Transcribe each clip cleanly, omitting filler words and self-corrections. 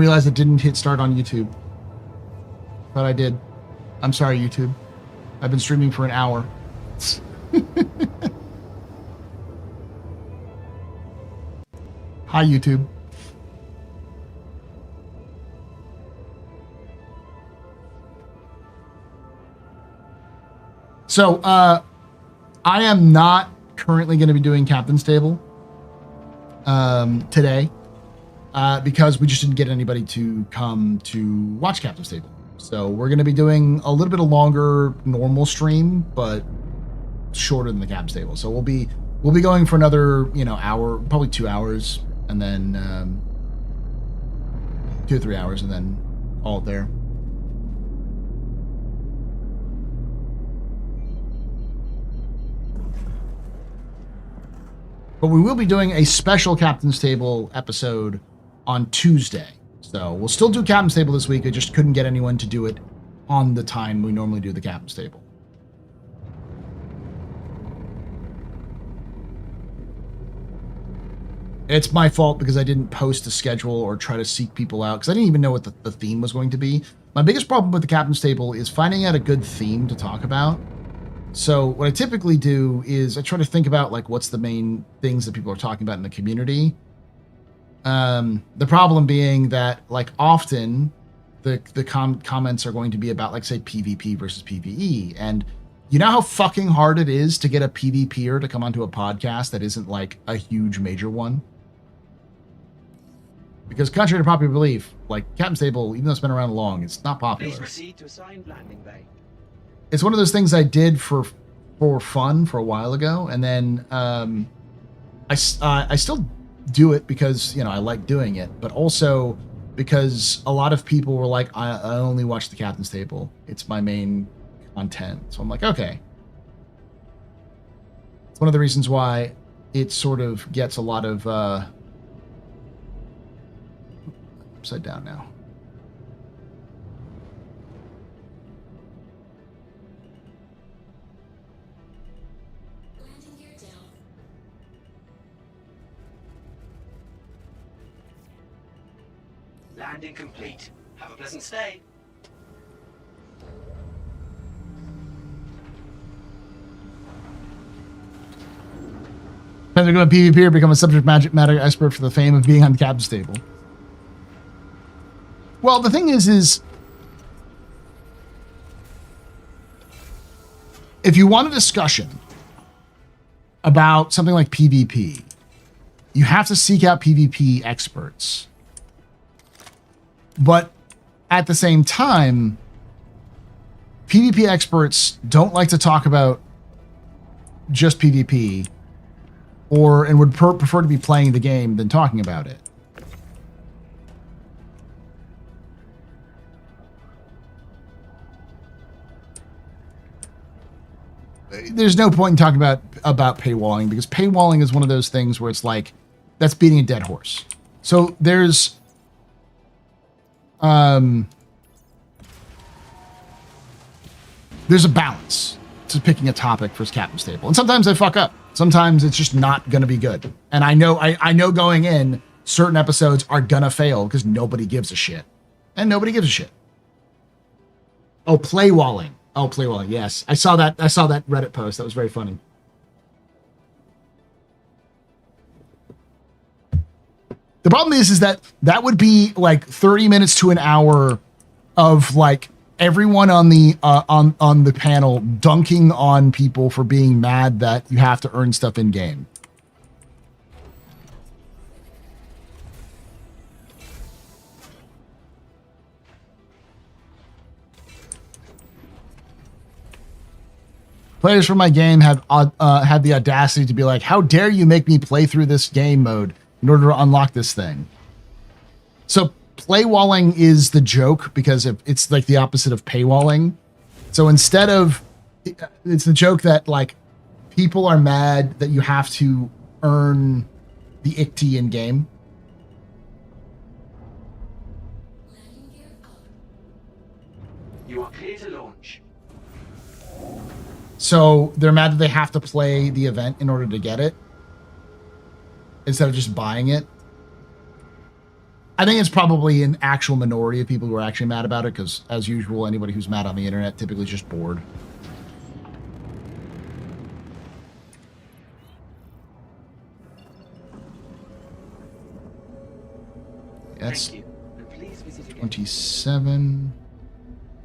realize it didn't hit start on YouTube. But I did. I'm sorry, YouTube. I've been streaming for an hour. Hi, YouTube. So, I am not currently going to be doing Captain's Table today because we just didn't get anybody to come to watch Captain's Table. So we're going to be doing a little bit of longer normal stream, but shorter than the Captain's Table. So we'll be going for another, hour, probably 2 hours, and then 2 or 3 hours, and then all there. But we will be doing a special Captain's Table episode on Tuesday. So we'll still do Captain's Table this week. I just couldn't get anyone to do it on the time we normally do the Captain's Table. It's my fault because I didn't post a schedule or try to seek people out because I didn't even know what the theme was going to be. My biggest problem with the Captain's Table is finding out a good theme to talk about. So what I typically do is I try to think about like what's the main things that people are talking about in the community. The problem being that like often the comments are going to be about like say PvP versus PvE, and you know how fucking hard it is to get a PvPer to come onto a podcast that isn't like a huge major one. Because contrary to popular belief, like Captain's Table, even though it's been around long, it's not popular. Please proceed to assigned landing bay. It's one of those things I did for fun for a while ago, and then I still do it because I like doing it, but also because a lot of people were like, I only watch the Captain's Table. It's my main content. So I'm like, okay. It's one of the reasons why it sort of gets a lot of upside down now. Landing complete. Have a pleasant stay. Depends on PvP or become a subject matter expert for the fame of being on the Captain's Table. Well, the thing is if you want a discussion about something like PvP, you have to seek out PvP experts. But at the same time, PvP experts don't like to talk about just PvP and would prefer to be playing the game than talking about it. There's no point in talking about paywalling because paywalling is one of those things where it's like, that's beating a dead horse. So there's a balance to picking a topic for Captain's Table. And sometimes I fuck up. Sometimes it's just not going to be good. And I know going in, certain episodes are going to fail because nobody gives a shit. And nobody gives a shit. Oh, playwalling. Oh, playwalling. Yes. I saw that Reddit post. That was very funny. The problem is that would be like 30 minutes to an hour of like everyone on the panel dunking on people for being mad that you have to earn stuff in game. Players from my game had the audacity to be like, "How dare you make me play through this game mode in order to unlock this thing?" So playwalling is the joke because it's like the opposite of paywalling. So instead of, it's the joke that like people are mad that you have to earn the ICT in game. You are clear to launch. So they're mad that they have to play the event in order to get it instead of just buying it. I think it's probably an actual minority of people who are actually mad about it, because, as usual, anybody who's mad on the internet typically is just bored. That's 27.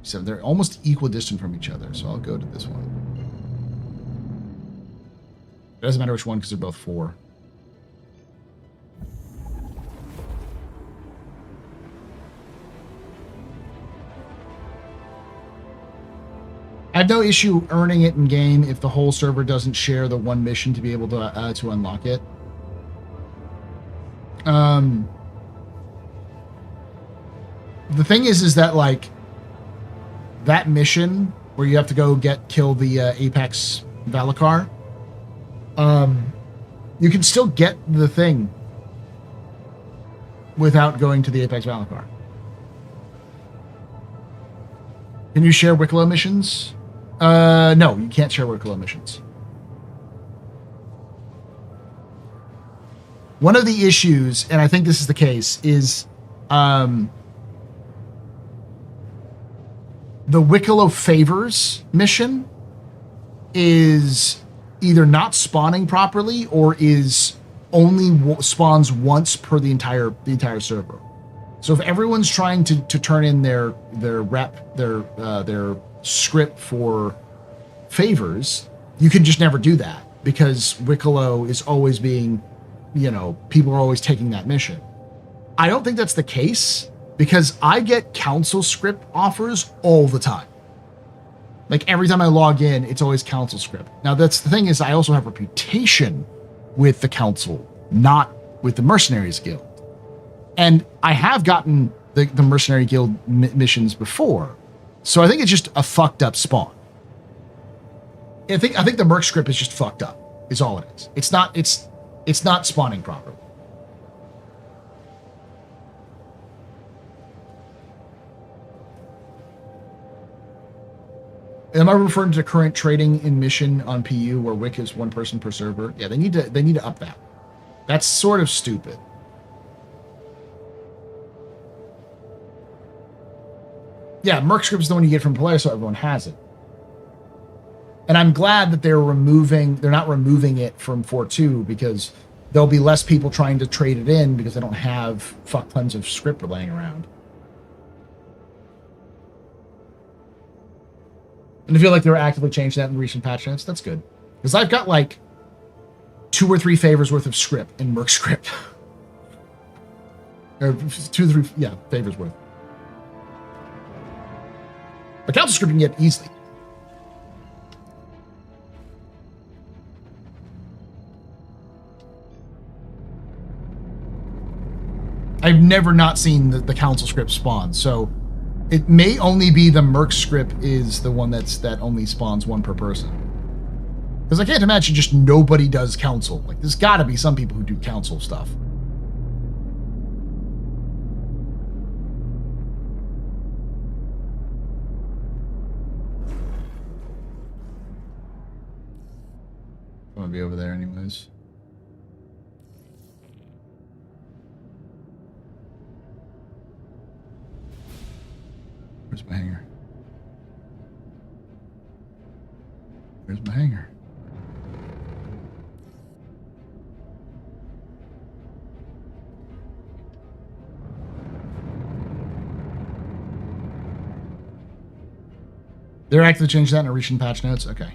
So they're almost equidistant from each other, so I'll go to this one. It doesn't matter which one, because they're both 4. I have no issue earning it in game if the whole server doesn't share the one mission to be able to unlock it. The thing is that, like, that mission where you have to go kill the Apex Valakar, you can still get the thing without going to the Apex Valakar. Can you share Wicklow missions? No, you can't share Wicklow missions. One of the issues, and I think this is the case, is the Wicklow Favors mission is either not spawning properly or is only spawns once per the entire server. So if everyone's trying to turn in their script for favors, you can just never do that, because Wicklow is always being, people are always taking that mission. I don't think that's the case, because I get council script offers all the time. Like, every time I log in, it's always council script. Now, that's the thing, is I also have reputation with the council, not with the Mercenaries Guild. And I have gotten the Mercenary Guild missions before. So I think it's just a fucked up spawn. I think the Merc script is just fucked up, is all it is. It's not spawning properly. Am I referring to current trading in mission on PU where Wick is one person per server? Yeah, they need to up that. That's sort of stupid. Yeah, Merc script is the one you get from Polaris, so everyone has it. And I'm glad that they're not removing it from 4.2, because there'll be less people trying to trade it in because they don't have fuck tons of script laying around. And I feel like they were actively changing that in recent patch notes. That's good. Because I've got like 2 or 3 favors worth of script in Merc script. Or 2 or 3, yeah, favors worth. But council script you can get easily. I've never not seen the council script spawn, so it may only be the Merc script is the one that only spawns 1 per person. Because I can't imagine just nobody does council. Like, there's got to be some people who do council stuff. I'm gonna be over there anyways. Where's my hanger? Where's my hanger? They're actively changing that in a recent patch notes? Okay.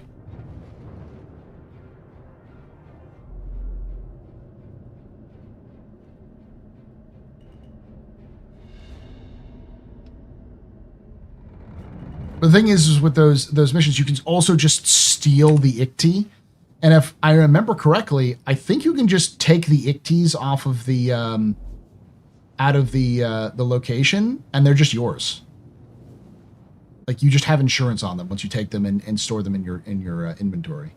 The thing is with those missions, you can also just steal the Icti. And if I remember correctly, I think you can just take the Ictis off of the out of the location, and they're just yours. Like, you just have insurance on them once you take them and store them in your inventory.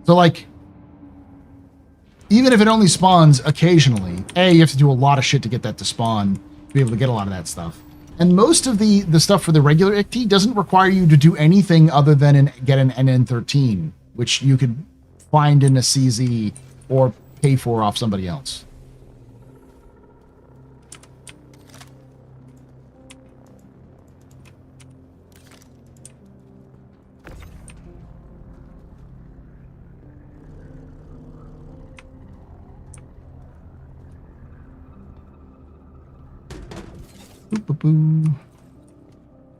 So, like, even if it only spawns occasionally, you have to do a lot of shit to get that to spawn, to be able to get a lot of that stuff. And most of the stuff for the regular ICT doesn't require you to do anything other than get an NN13, which you could find in a CZ or pay for off somebody else.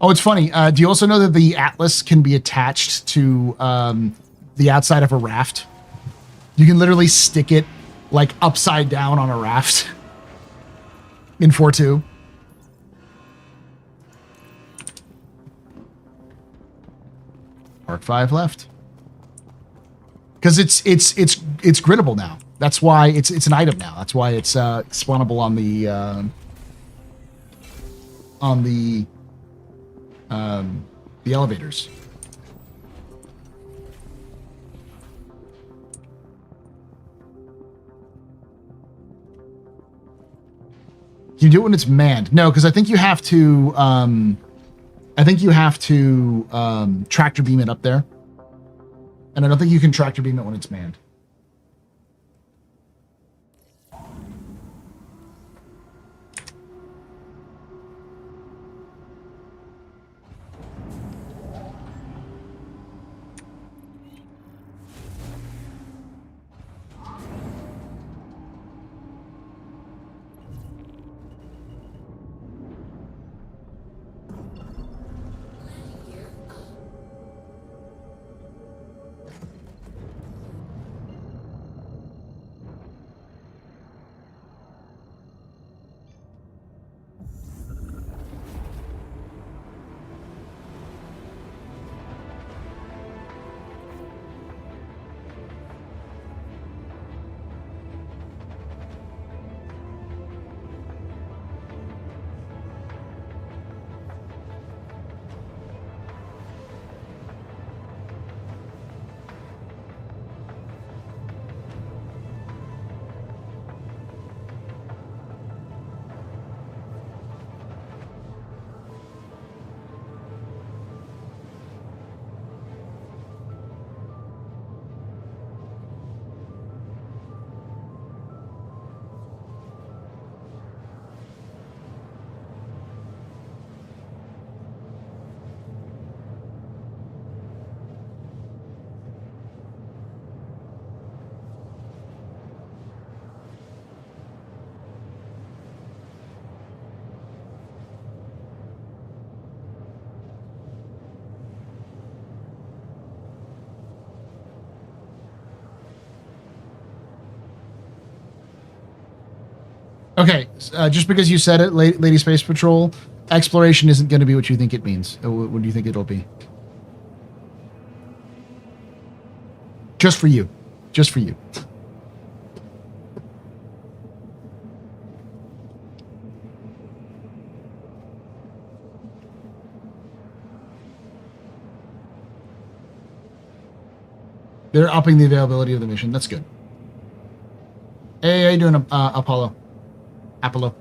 Oh, it's funny. Do you also know that the Atlas can be attached to the outside of a raft? You can literally stick it like upside down on a raft in 4.2. Mark 5 left. Because it's griddable now. That's why it's an item now. That's why it's spawnable on the elevators. Can you do it when it's manned? No, because I think you have to. Tractor beam it up there, and I don't think you can tractor beam it when it's manned. Okay, just because you said it, Lady Space Patrol, exploration isn't going to be what you think it means. What do you think it'll be? Just for you. Just for you. They're upping the availability of the mission. That's good. Hey, how you doing, Apollo? Apollo.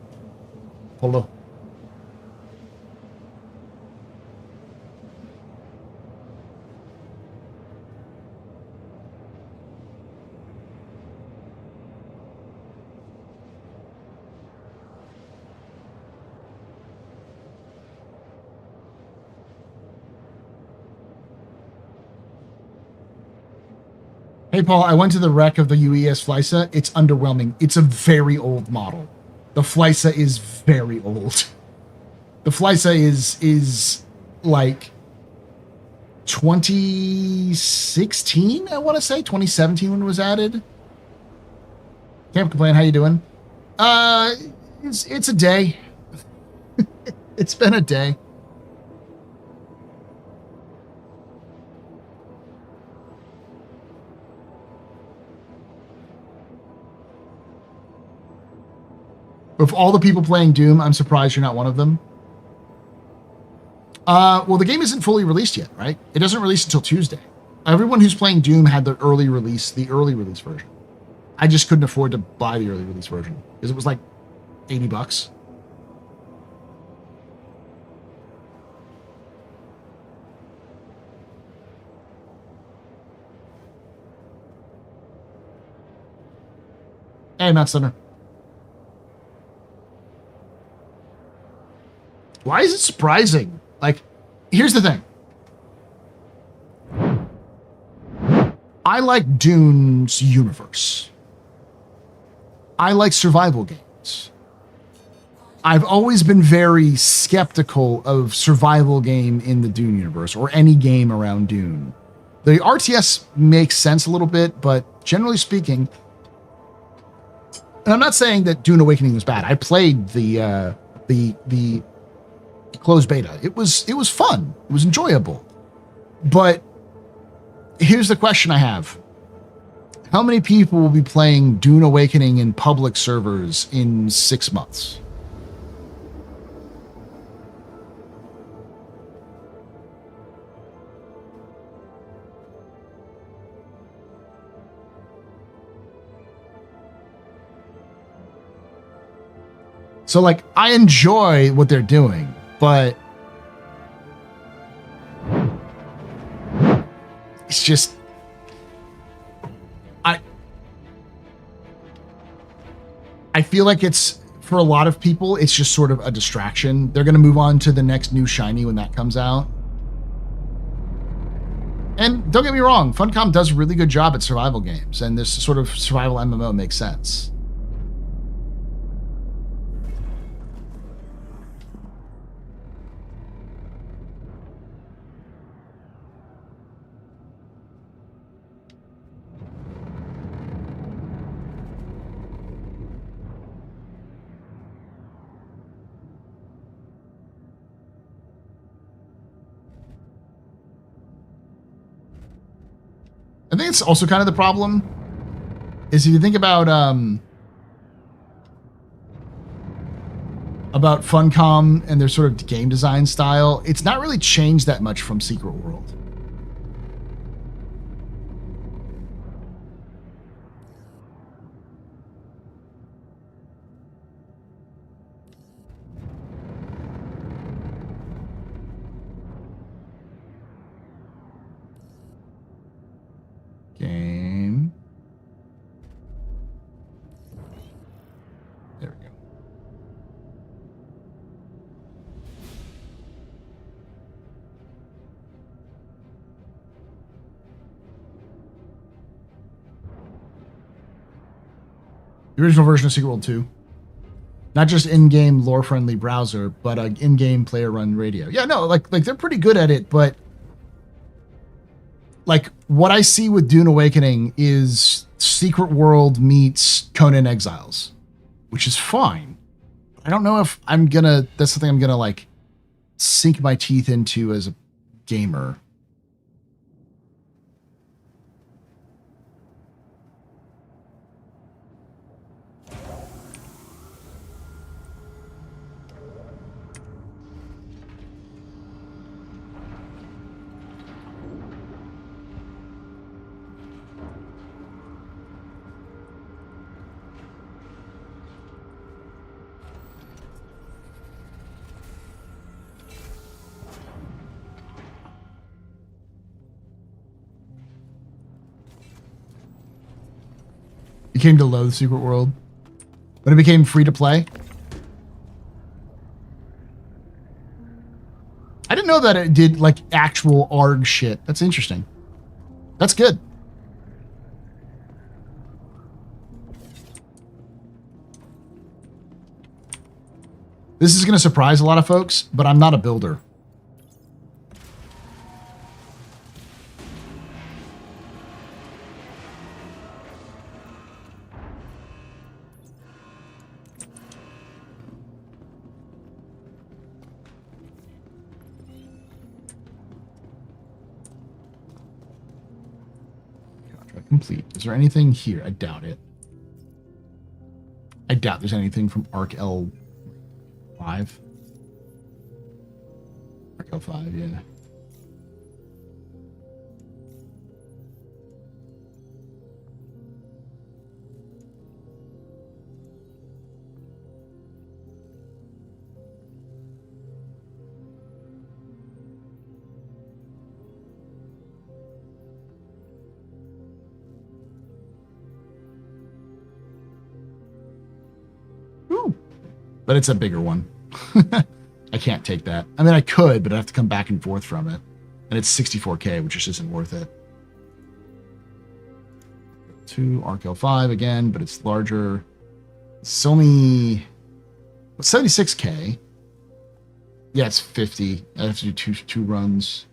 Hey, Paul, I went to the wreck of the UES Flysa. It's underwhelming. It's a very old model. The Flysa is very old. The Flysa is like 2016, I want to say. 2017 when it was added. Can't complain. How you doing? It's a day. It's been a day. Of all the people playing Doom, I'm surprised you're not one of them. Well, the game isn't fully released yet, right? It doesn't release until Tuesday. Everyone who's playing Doom had the early release version. I just couldn't afford to buy the early release version because it was like $80. Hey, Matt Center. Why is it surprising? Like, here's the thing. I like Dune's universe. I like survival games. I've always been very skeptical of survival game in the Dune universe or any game around Dune. The RTS makes sense a little bit, but generally speaking, and I'm not saying that Dune Awakening was bad. I played the closed beta. It was fun. It was enjoyable. But here's the question I have. How many people will be playing Dune Awakening in public servers in 6 months? So, like, I enjoy what they're doing, but it's just, I feel like it's, for a lot of people, it's just sort of a distraction. They're going to move on to the next new shiny when that comes out. And don't get me wrong, Funcom does a really good job at survival games, and this sort of survival MMO makes sense. I think it's also kind of the problem is if you think about Funcom and their sort of game design style, it's not really changed that much from Secret World. Game. There we go. The original version of Secret World 2. Not just in-game lore-friendly browser, but an in-game player-run radio. Yeah, no, like they're pretty good at it, but like what I see with Dune Awakening is Secret World meets Conan Exiles, which is fine. I don't know if that's something I'm gonna like sink my teeth into as a gamer. You came to loathe Secret World when it became free to play. I didn't know that it did like actual ARG shit. That's interesting. That's good. This is going to surprise a lot of folks, but I'm not a builder. Complete. Is there anything here? I doubt it. I doubt there's anything from Arc L5. Arc L5, yeah. but it's a bigger one. I can't take that. I mean, I could, but I have to come back and forth from it. And it's 64K, which just isn't worth it. 2 Arc L5 again, but it's larger. It's only 76K. Yeah, it's 50. I have to do two runs.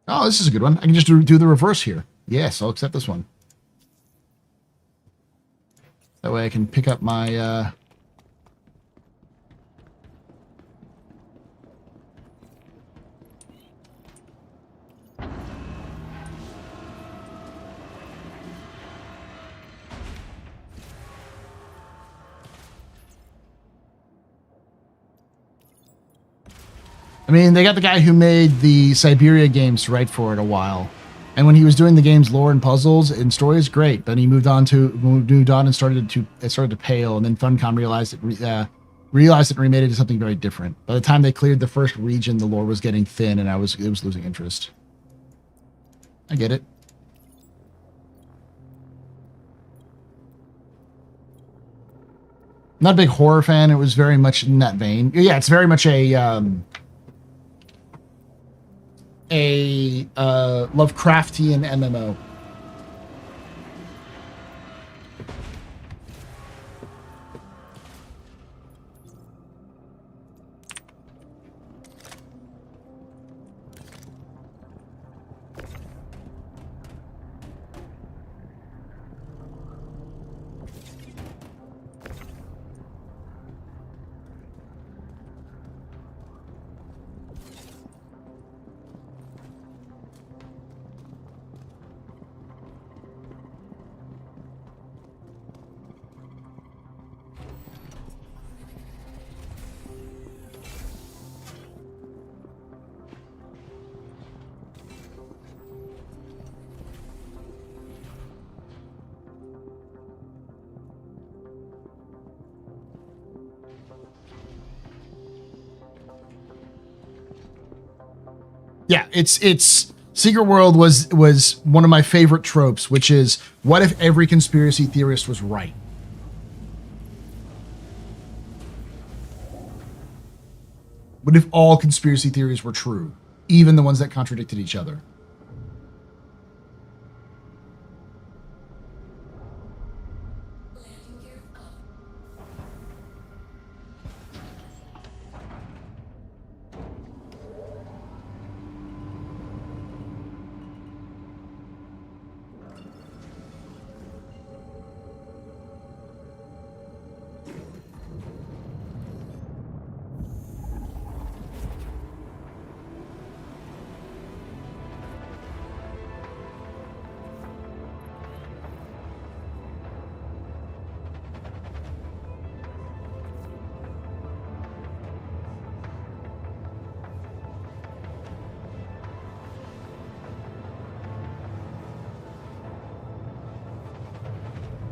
Oh, this is a good one. I can just do the reverse here. Yes, I'll accept this one. That way I can pick up my... I mean, they got the guy who made the Siberia games to write for it a while. And when he was doing the game's lore and puzzles and stories, great. But he moved on and started to pale. And then Funcom realized it and remade it to something very different. By the time they cleared the first region, the lore was getting thin, and it was losing interest. I get it. Not a big horror fan. It was very much in that vein. Yeah, it's very much a Lovecraftian MMO. Yeah, it's Secret World was one of my favorite tropes, which is, what if every conspiracy theorist was right? What if all conspiracy theories were true, even the ones that contradicted each other?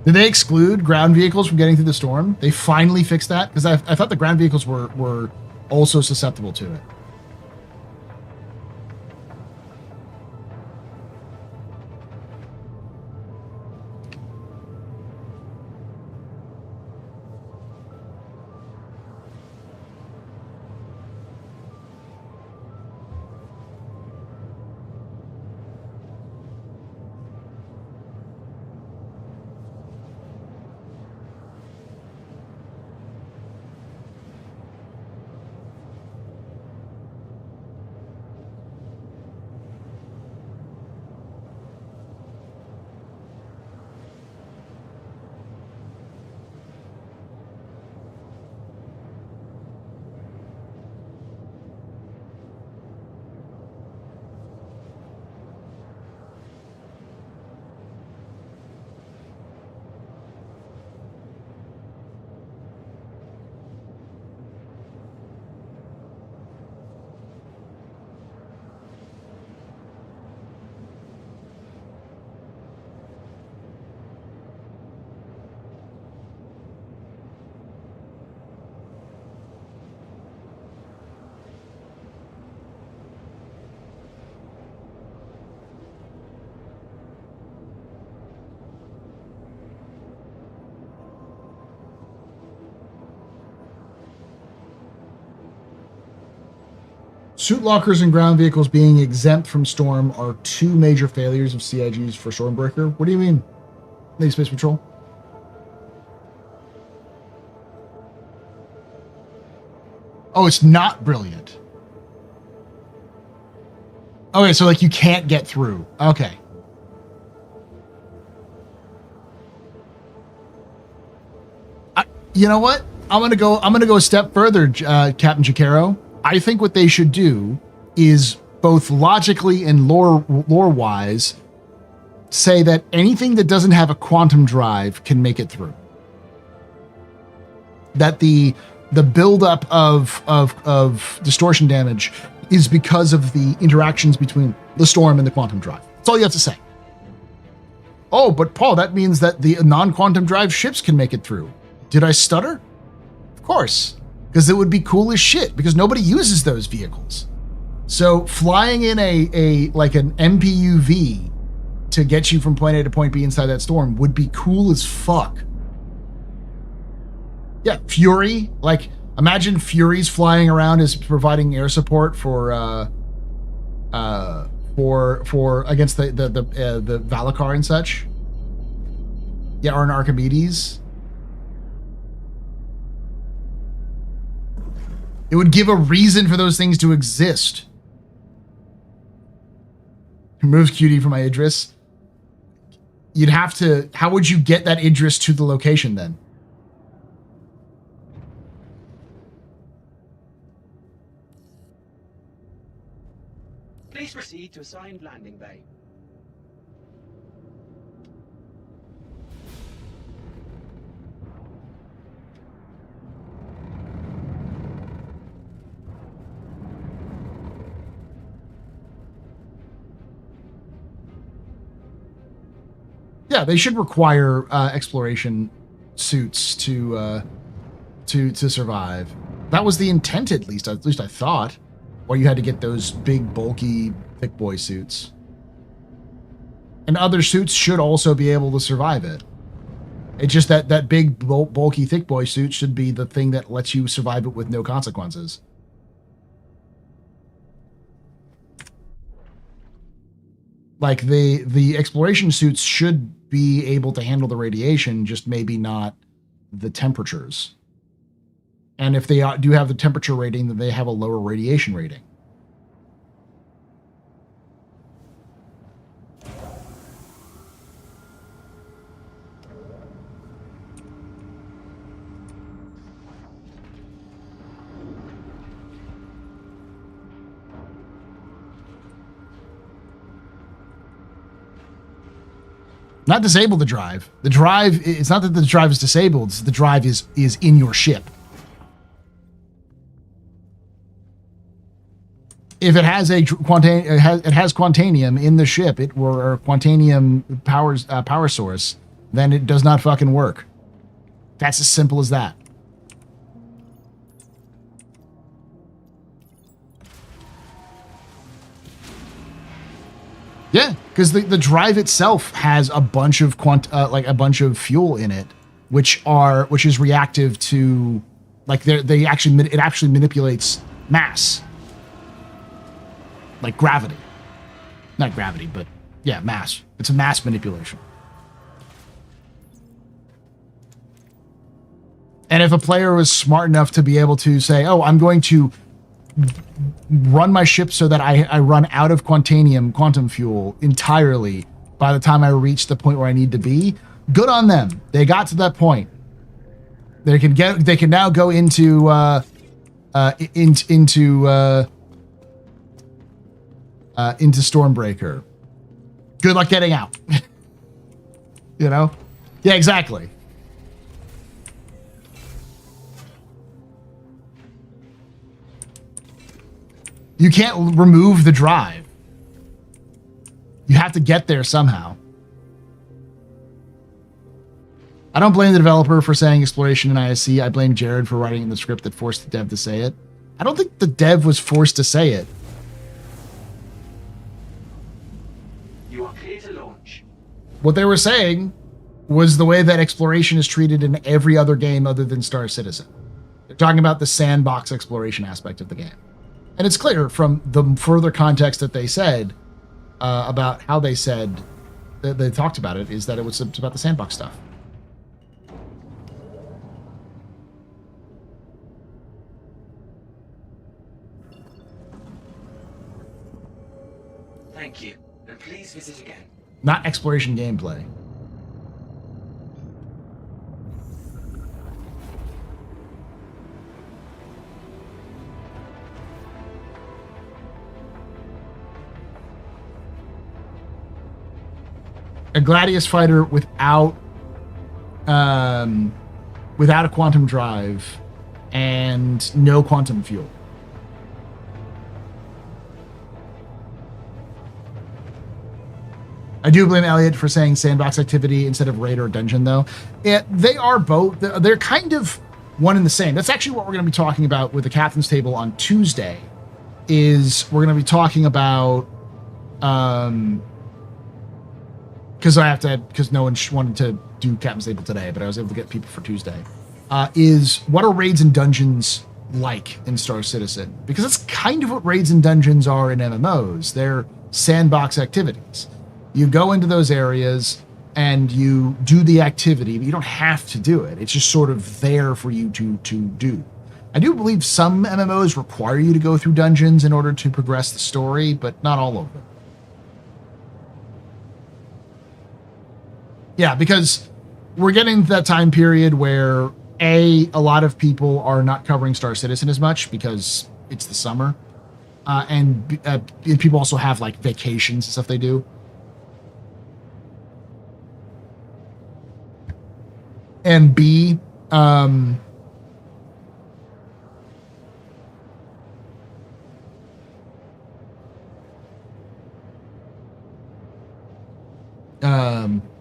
Did they exclude ground vehicles from getting through the storm? They finally fixed that? Because I thought the ground vehicles were also susceptible to it. Suit lockers and ground vehicles being exempt from Storm are two major failures of CIGs for Stormbreaker. What do you mean? Navy Space Patrol? Oh, it's not brilliant. Okay, so like you can't get through. Okay. You know what? I'm gonna go a step further, Captain Chikero. I think what they should do is both logically and lore-wise say that anything that doesn't have a quantum drive can make it through. That the buildup of distortion damage is because of the interactions between the storm and the quantum drive. That's all you have to say. Oh, but Paul, that means that the non-quantum drive ships can make it through. Did I stutter? Of course, because it would be cool as shit because nobody uses those vehicles. So flying in a like an MPUV to get you from point A to point B inside that storm would be cool as fuck. Yeah, Fury, like imagine Furies flying around as providing air support for against the Valakar and such. Yeah, or an Archimedes. It would give a reason for those things to exist. Removes QD from my Idris. You'd have to, how would you get that Idris to the location then? Please proceed to assigned landing bay. Yeah, they should require exploration suits to survive. That was the intent, at least I thought. Or you had to get those big, bulky, thick boy suits. And other suits should also be able to survive it. It's just that big, bulky, thick boy suit should be the thing that lets you survive it with no consequences. Like the exploration suits should be able to handle the radiation, just maybe not the temperatures. And if they do have the temperature rating, then they have a lower radiation rating. Not disable the drive. The drive, it's not that the drive is disabled, it's the drive is in your ship. If it has it has quantanium in the ship, or quantanium power source, then it does not fucking work. That's as simple as that. Yeah, because the drive itself has a bunch of fuel in it, which is reactive to, like it actually manipulates mass, like gravity, not gravity, but yeah, mass. It's a mass manipulation. And if a player was smart enough to be able to say, "Oh, I'm going to run my ship so that I run out of quantum fuel entirely by the time I reach the point where I need to be," good on them. They got to that point. They can now go into Stormbreaker. Good luck getting out. You know? Yeah, exactly. You can't remove the drive. You have to get there somehow. I don't blame the developer for saying exploration in ISC. I blame Jared for writing in the script that forced the dev to say it. I don't think the dev was forced to say it. You are clear to launch. What they were saying was the way that exploration is treated in every other game other than Star Citizen. They're talking about the sandbox exploration aspect of the game. And it's clear from the further context that they said about how they said that they talked about it is that it was about the sandbox stuff. Thank you, and please visit again. Not exploration gameplay. A Gladius fighter without a quantum drive and no quantum fuel. I do blame Elliot for saying sandbox activity instead of raid or dungeon, though. They are both. They're kind of one and the same. That's actually what we're going to be talking about with the Captain's Table on Tuesday. Is we're going to be talking about because no one wanted to do Captain's Table today, but I was able to get people for Tuesday. Is what are raids and dungeons like in Star Citizen? Because that's kind of what raids and dungeons are in MMOs. They're sandbox activities. You go into those areas and you do the activity, but you don't have to do it. It's just sort of there for you to do. I do believe some MMOs require you to go through dungeons in order to progress the story, but not all of them. Yeah, because we're getting to that time period where a lot of people are not covering Star Citizen as much because it's the summer, and people also have like vacations and stuff they do. And B,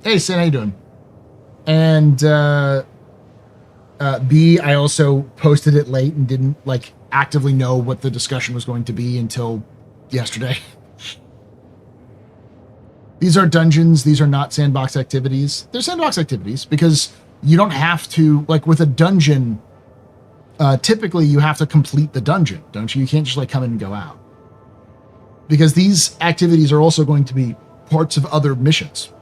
hey, Sin, how you doing? And B, I also posted it late and didn't like actively know what the discussion was going to be until yesterday. These are dungeons. These are not sandbox activities. They're sandbox activities because you don't have to, like with a dungeon, typically you have to complete the dungeon, don't you? You can't just like come in and go out. Because these activities are also going to be parts of other missions.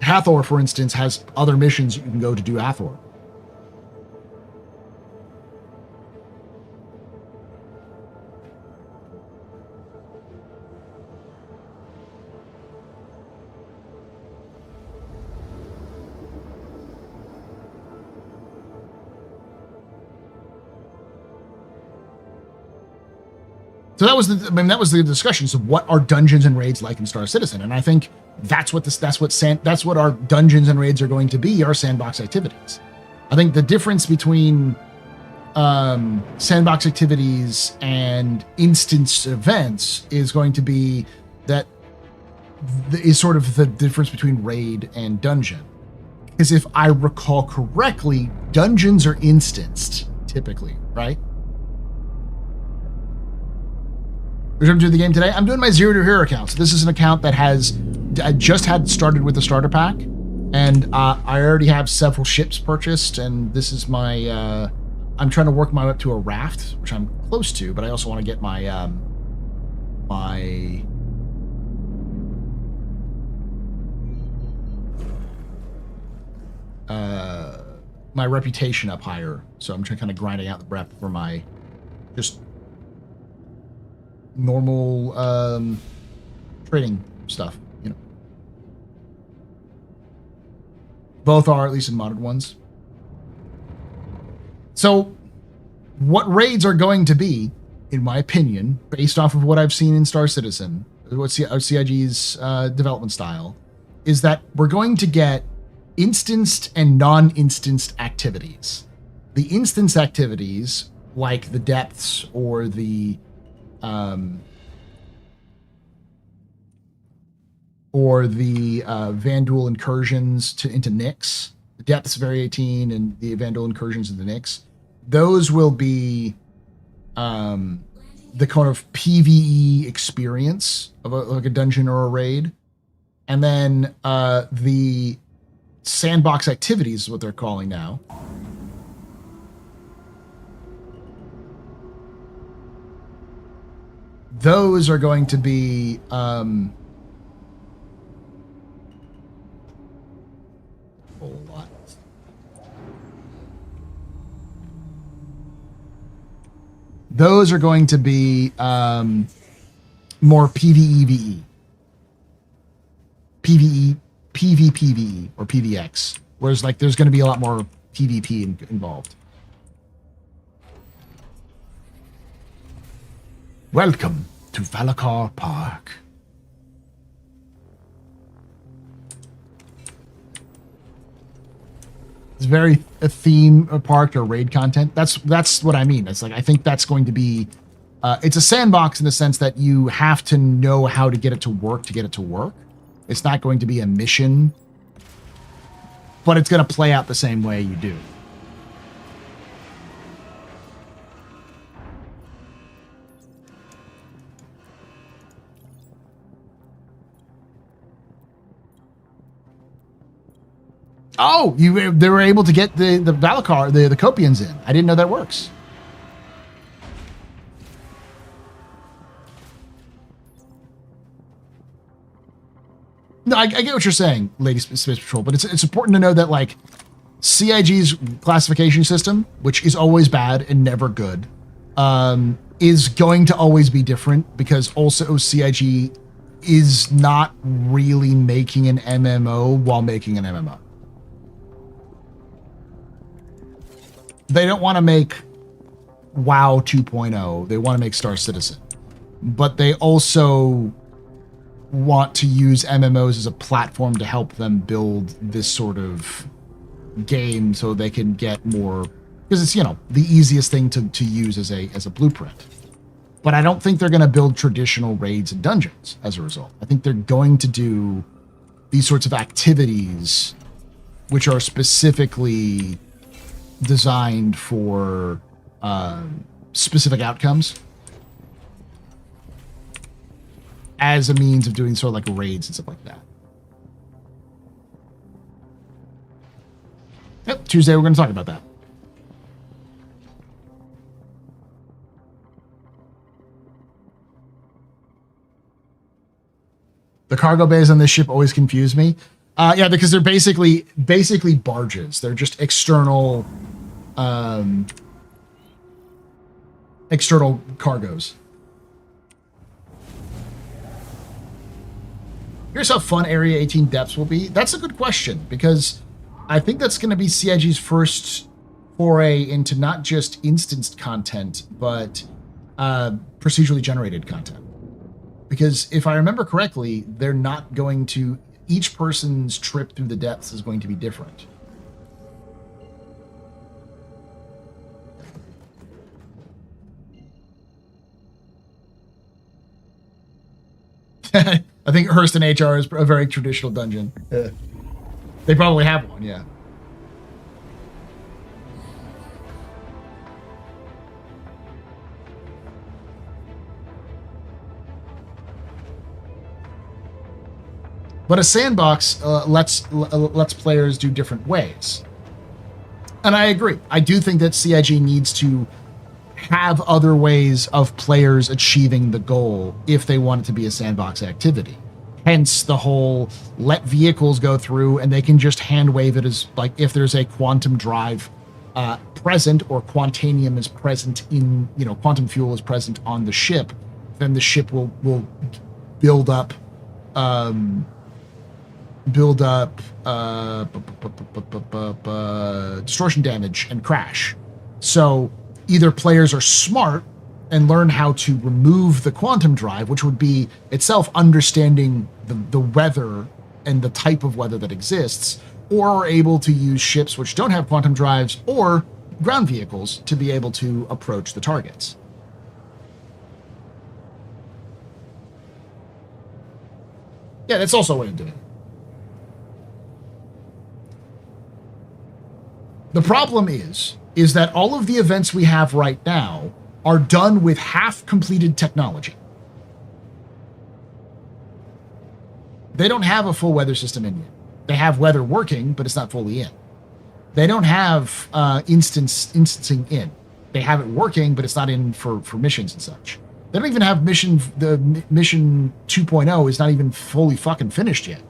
Hathor, for instance, has other missions you can go to do Hathor. So that was the discussions of what are dungeons and raids like in Star Citizen, and I think that's what our dungeons and raids are going to be, our sandbox activities. I think the difference between sandbox activities and instance events is going to be that is sort of the difference between raid and dungeon. Because if I recall correctly, dungeons are instanced typically, right? Return to the game today. I'm doing my Zero to Hero account. So this is an account that I just had started with the starter pack, and I already have several ships purchased, and this is my. I'm trying to work my way up to a raft, which I'm close to, but I also want to get my my reputation up higher. So I'm kind of grinding out the rep for my just normal trading stuff, you know. Both are, at least in modded ones. So what raids are going to be, in my opinion, based off of what I've seen in Star Citizen, what CIG's development style, is that we're going to get instanced and non-instanced activities. The instanced activities, like the depths or the Vanduul incursions into Nyx, the depths of Area 18 and the Vanduul incursions into Nyx, those will be the kind of PvE experience of like a dungeon or a raid. And then the sandbox activities is what they're calling now. those are going to be what? Those are going to be more PvEVE. PvPvE or PvX. Whereas like there's going to be a lot more PvP involved. Welcome to Valakar Park. It's very a theme park or raid content. That's what I mean. It's like I think that's going to be it's a sandbox in the sense that you have to know how to get it to work. It's not going to be a mission, but it's going to play out the same way you do. Oh, they were able to get the Valakar, the Copians in. I didn't know that works. No, I get what you're saying, Lady Space Patrol, but it's important to know that like CIG's classification system, which is always bad and never good, is going to always be different because also CIG is not really making an MMO while making an MMO. They don't want to make WoW 2.0. They want to make Star Citizen. But they also want to use MMOs as a platform to help them build this sort of game so they can get more, because it's, you know, the easiest thing to use as a blueprint. But I don't think they're going to build traditional raids and dungeons as a result. I think they're going to do these sorts of activities which are specifically designed for specific outcomes as a means of doing sort of like raids and stuff like that. Yep, Tuesday we're going to talk about that. The cargo bays on this ship always confuse me. Yeah, because they're basically barges. They're just external cargoes. Here's how fun Area 18 depths will be. That's a good question, because I think that's going to be CIG's first foray into not just instanced content, but procedurally generated content. Because if I remember correctly, they're not going to... Each person's trip through the depths is going to be different. I think Hurston HR is a very traditional dungeon. They probably have one, yeah. But a sandbox lets players do different ways. And I agree. I do think that CIG needs to have other ways of players achieving the goal if they want it to be a sandbox activity. Hence the whole let vehicles go through and they can just hand wave it as like if there's a quantum drive present or quantanium is present in, you know, quantum fuel is present on the ship, then the ship will build up distortion damage and crash. So either players are smart and learn how to remove the quantum drive, which would be itself understanding the weather and the type of weather that exists, or are able to use ships which don't have quantum drives or ground vehicles to be able to approach the targets. Yeah, that's also a way of doing it. The problem is that all of the events we have right now are done with half-completed technology. They don't have a full weather system in yet. They have weather working, but it's not fully in. They don't have instancing in. They have it working, but it's not in for missions and such. They don't even have mission 2.0 is not even fully fucking finished yet.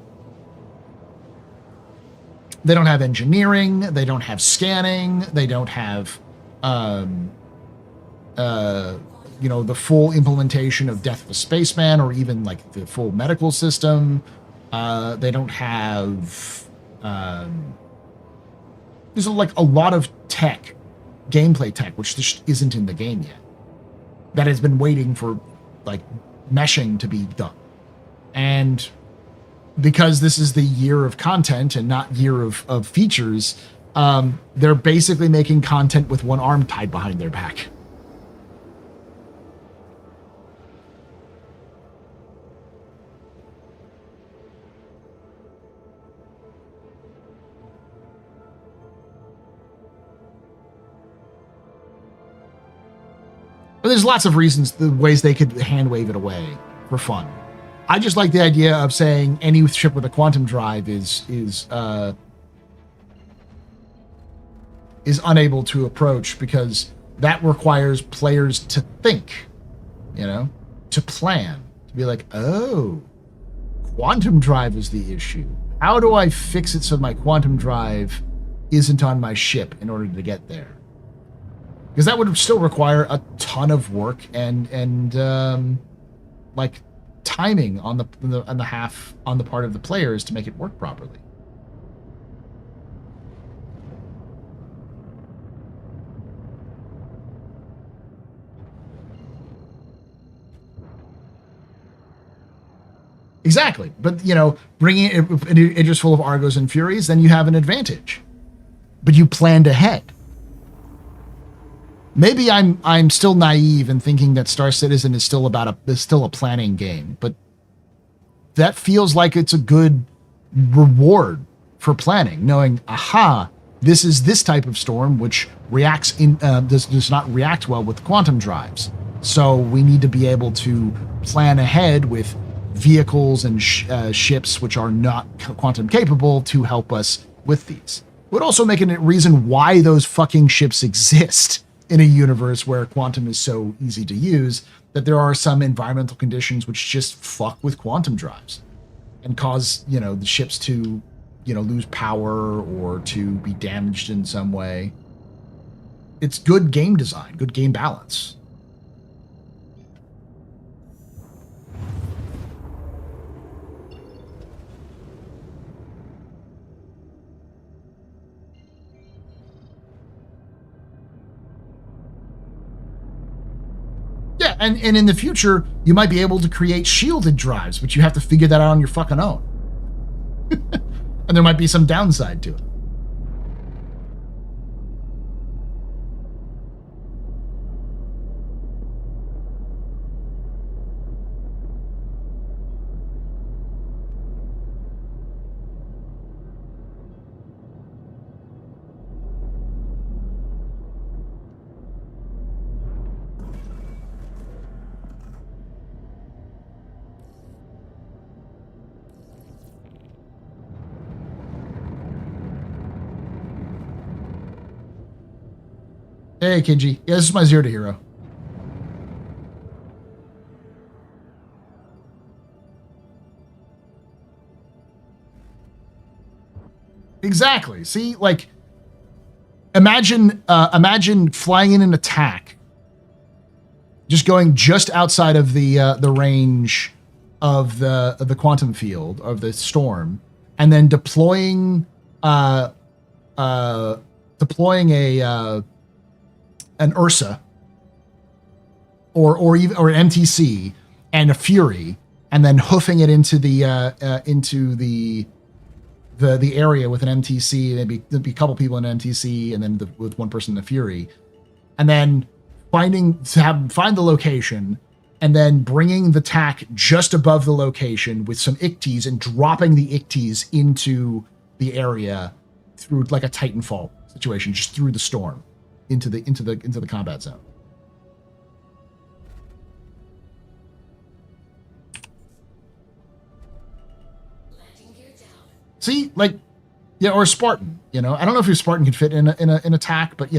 They don't have engineering. They don't have scanning. They don't have, the full implementation of Death of a Spaceman or even like the full medical system. They don't have. There's like a lot of tech, gameplay tech, which just isn't in the game yet. That has been waiting for like meshing to be done, and because this is the year of content and not year of features, they're basically making content with one arm tied behind their back. But there's lots of reasons, the ways they could hand wave it away for fun. I just like the idea of saying any ship with a quantum drive is unable to approach, because that requires players to think, to plan, to be like, oh, quantum drive is the issue. How do I fix it so my quantum drive isn't on my ship in order to get there? Because that would still require a ton of work and like timing on the part of the players to make it work properly. Exactly, but bringing it just full of Argos and Furies, then you have an advantage. But you planned ahead. Maybe I'm still naive in thinking that Star Citizen is still a planning game, but that feels like it's a good reward for planning, knowing, aha, this is this type of storm which reacts does not react well with quantum drives. So we need to be able to plan ahead with vehicles and ships which are not quantum capable to help us with these. It would also make a reason why those fucking ships exist in a universe where quantum is so easy to use, that there are some environmental conditions which just fuck with quantum drives and cause, the ships to, lose power or to be damaged in some way. It's good game design, good game balance. Yeah, and in the future, you might be able to create shielded drives, but you have to figure that out on your fucking own. And there might be some downside to it. Hey, Kinji. Yeah, this is my 0 to hero. Exactly. See, like, imagine flying in an attack, just going just outside of the range of the quantum field of the storm, and then deploying a an Ursa or an MTC and a Fury, and then hoofing it into the area with an MTC. Maybe there'd be a couple people in an MTC, and then with one person in the Fury, and then find the location, and then bringing the TAC just above the location with some ICTs and dropping the ICTs into the area through like a Titanfall situation, just through the storm into the combat zone. See, like, yeah, or a Spartan. I don't know if your Spartan could fit in an attack, but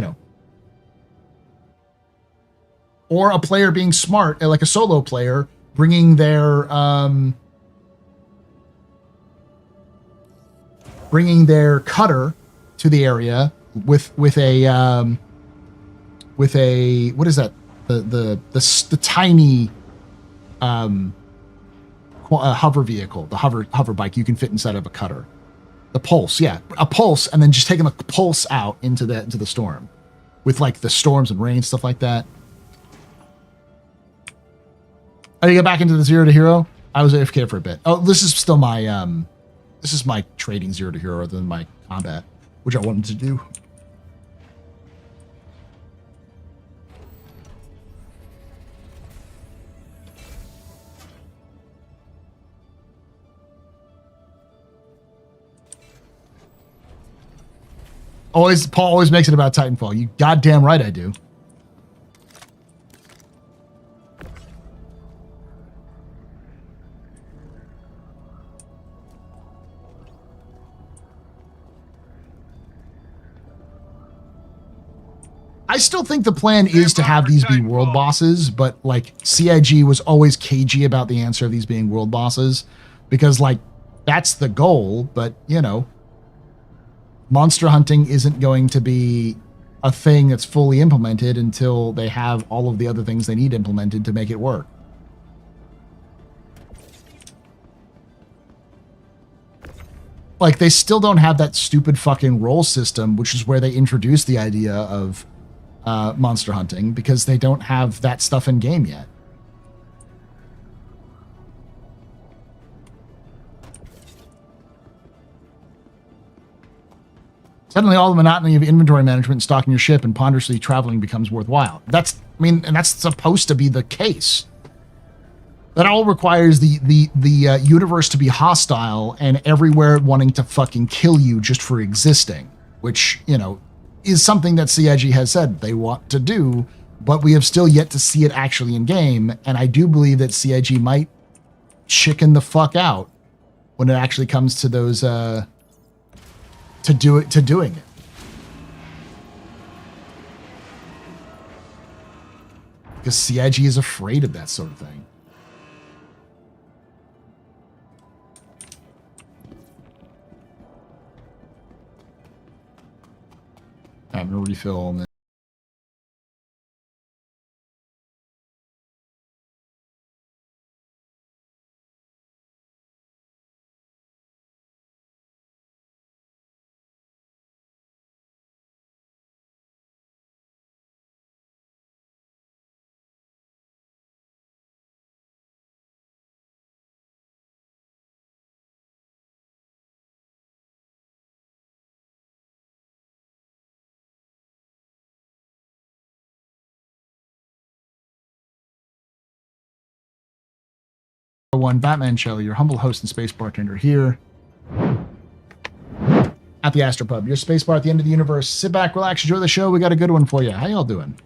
or a player being smart, like a solo player, bringing their cutter to the area with a what is that, the tiny hover vehicle, the hover bike you can fit inside of a cutter, the pulse, yeah, a pulse, and then just taking the pulse out into the storm with like the storms and rain, stuff like that. Oh, you get back into the 0 to hero? I was AFK for a bit. Oh, this is still my this is my trading 0 to hero rather than my combat, which I wanted to do. Paul always makes it about Titanfall. You goddamn right I do. I still think the plan is to have these be world bosses, but like CIG was always cagey about the answer of these being world bosses because like that's the goal, but you know, monster hunting isn't going to be a thing that's fully implemented until they have all of the other things they need implemented to make it work. Like they still don't have that stupid fucking roll system, which is where they introduced the idea of monster hunting, because they don't have that stuff in game yet. Suddenly all the monotony of inventory management and stocking your ship and ponderously traveling becomes worthwhile. That's, I mean, and that's supposed to be the case. That all requires the universe to be hostile and everywhere wanting to fucking kill you just for existing, which, you know, is something that CIG has said they want to do, but we have still yet to see it actually in game. And I do believe that CIG might chicken the fuck out when it actually comes to those, to doing it. Because CIG is afraid of that sort of thing. I'm gonna refill and then one Batman Shelley, your humble host and space bartender here at the AstroPub, your space bar at the end of the universe. Sit back, relax, enjoy the show. We got a good one for you. How y'all doing?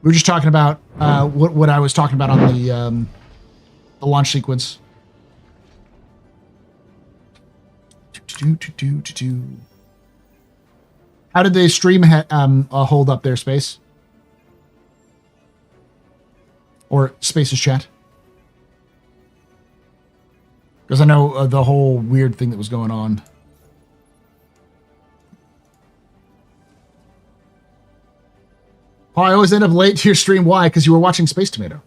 We were just talking about what I was talking about on the launch sequence. How did the stream hold up there, Space? Or Space's chat? Because I know the whole weird thing that was going on. Oh, I always end up late to your stream. Why? Because you were watching Space Tomato.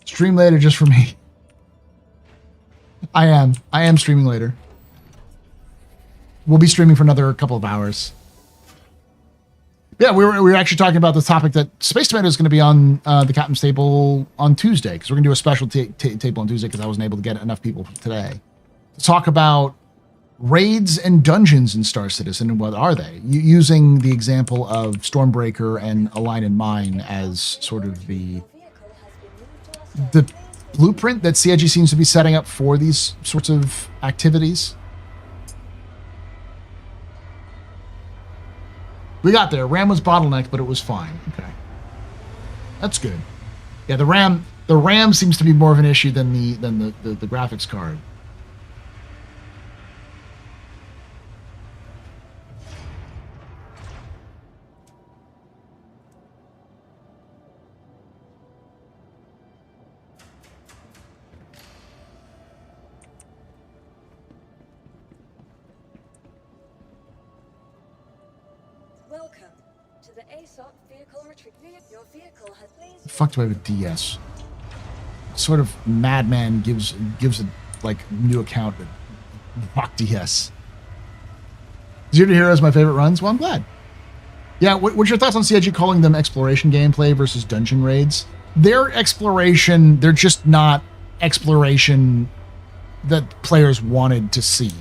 Stream later just for me. I am streaming later. We'll be streaming for another couple of hours. Yeah, we were actually talking about the topic that Space Tomato is going to be on the Captain's Table on Tuesday, because we're going to do a special table on Tuesday because I wasn't able to get enough people today to talk about raids and dungeons in Star Citizen and what are they, using the example of Stormbreaker and Align and Mine as sort of the blueprint that CIG seems to be setting up for these sorts of activities. We got there. RAM was bottlenecked, but it was fine. Okay. That's good. Yeah, the RAM seems to be more of an issue than the graphics card. Welcome to the ASOP vehicle retrieve. Your vehicle has please. Fuck do I have a DS? Sort of madman gives a like new account at Rock DS. Zero to Hero is my favorite runs. Well, I'm glad. Yeah, what's your thoughts on CIG calling them exploration gameplay versus dungeon raids? They're exploration. They're just not exploration that players wanted to see.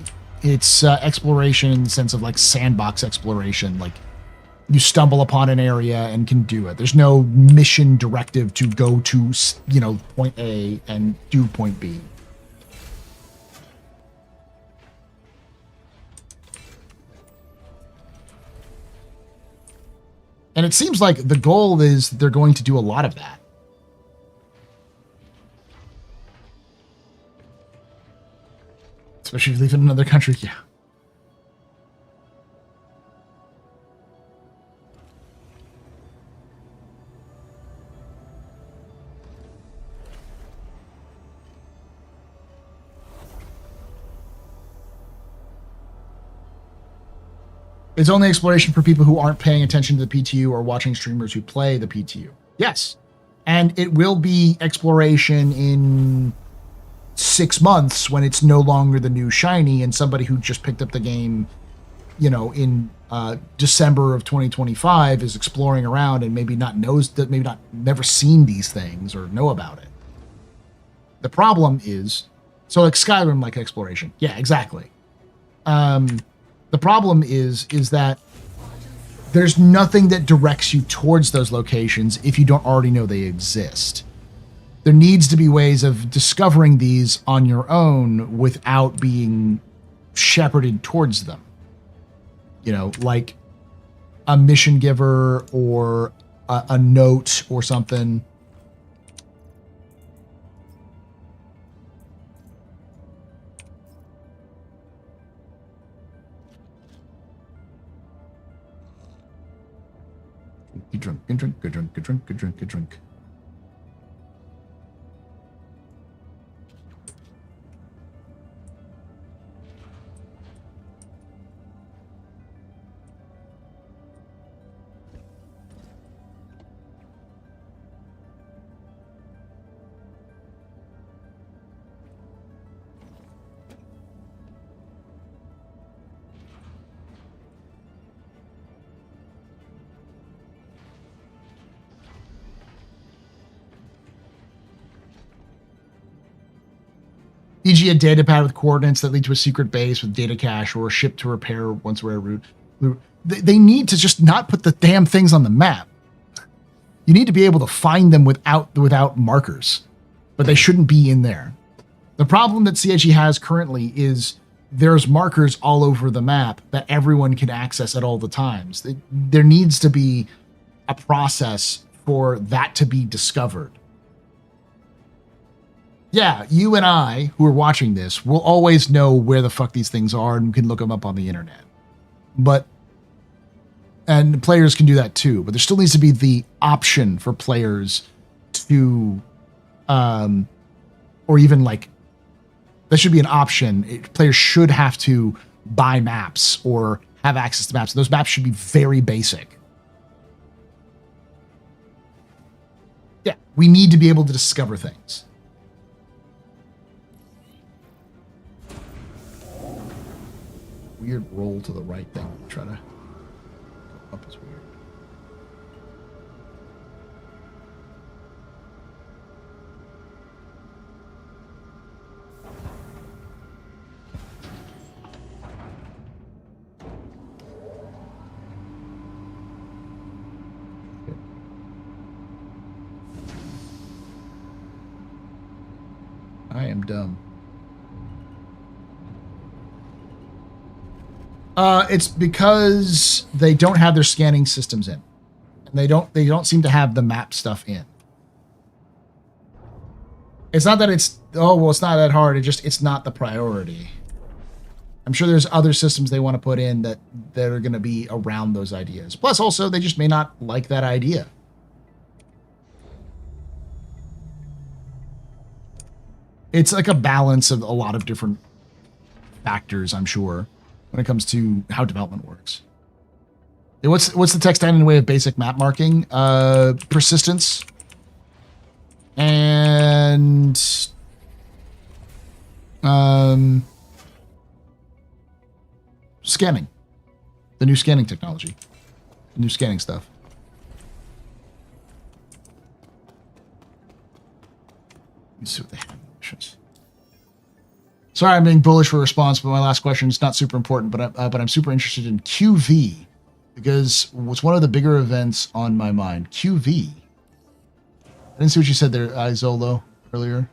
It's exploration in the sense of like sandbox exploration. Like you stumble upon an area and can do it. There's no mission directive to go to, you know, point A and do point B. And it seems like the goal is they're going to do a lot of that. Especially if you live in another country, yeah. It's only exploration for people who aren't paying attention to the PTU or watching streamers who play the PTU. Yes. And it will be exploration in 6 months when it's no longer the new shiny and somebody who just picked up the game, you know, in December of 2025 is exploring around and maybe not knows that, maybe not never seen these things or know about it. The problem is, so like Skyrim, like exploration. Yeah, exactly. The problem is that there's nothing that directs you towards those locations if you don't already know they exist. There needs to be ways of discovering these on your own without being shepherded towards them. You know, like a mission giver or a note or something. Good drink, good drink, good drink, good drink, good drink, good drink. E.g. a data pad with coordinates that lead to a secret base with data cache or a ship to repair once we're route. They need to just not put the damn things on the map. You need to be able to find them without markers, but they shouldn't be in there. The problem that CIG has currently is there's markers all over the map that everyone can access at all the times. There needs to be a process for that to be discovered. Yeah, you and I, who are watching this, will always know where the fuck these things are and can look them up on the internet. And players can do that too, but there still needs to be the option for players to, or even like, that should be an option. Players should have to buy maps or have access to maps. Those maps should be very basic. Yeah, we need to be able to discover things. Weird roll to the right thing. Try to go up is weird. I am dumb. It's because they don't have their scanning systems in. And they don't seem to have the map stuff in. It's not that it's it's not that hard. It's not the priority. I'm sure there's other systems they want to put in that are going to be around those ideas. Plus, also, they just may not like that idea. It's like a balance of a lot of different factors, I'm sure, when it comes to how development works. What's the tech stack in the way of basic map marking? Persistence and scanning. The new scanning technology. The new scanning stuff. Let me see what they have. Sorry, I'm being bullish for a response, but my last question is not super important, but I'm super interested in QV because it's one of the bigger events on my mind. QV. I didn't see what you said there, Izolo, earlier.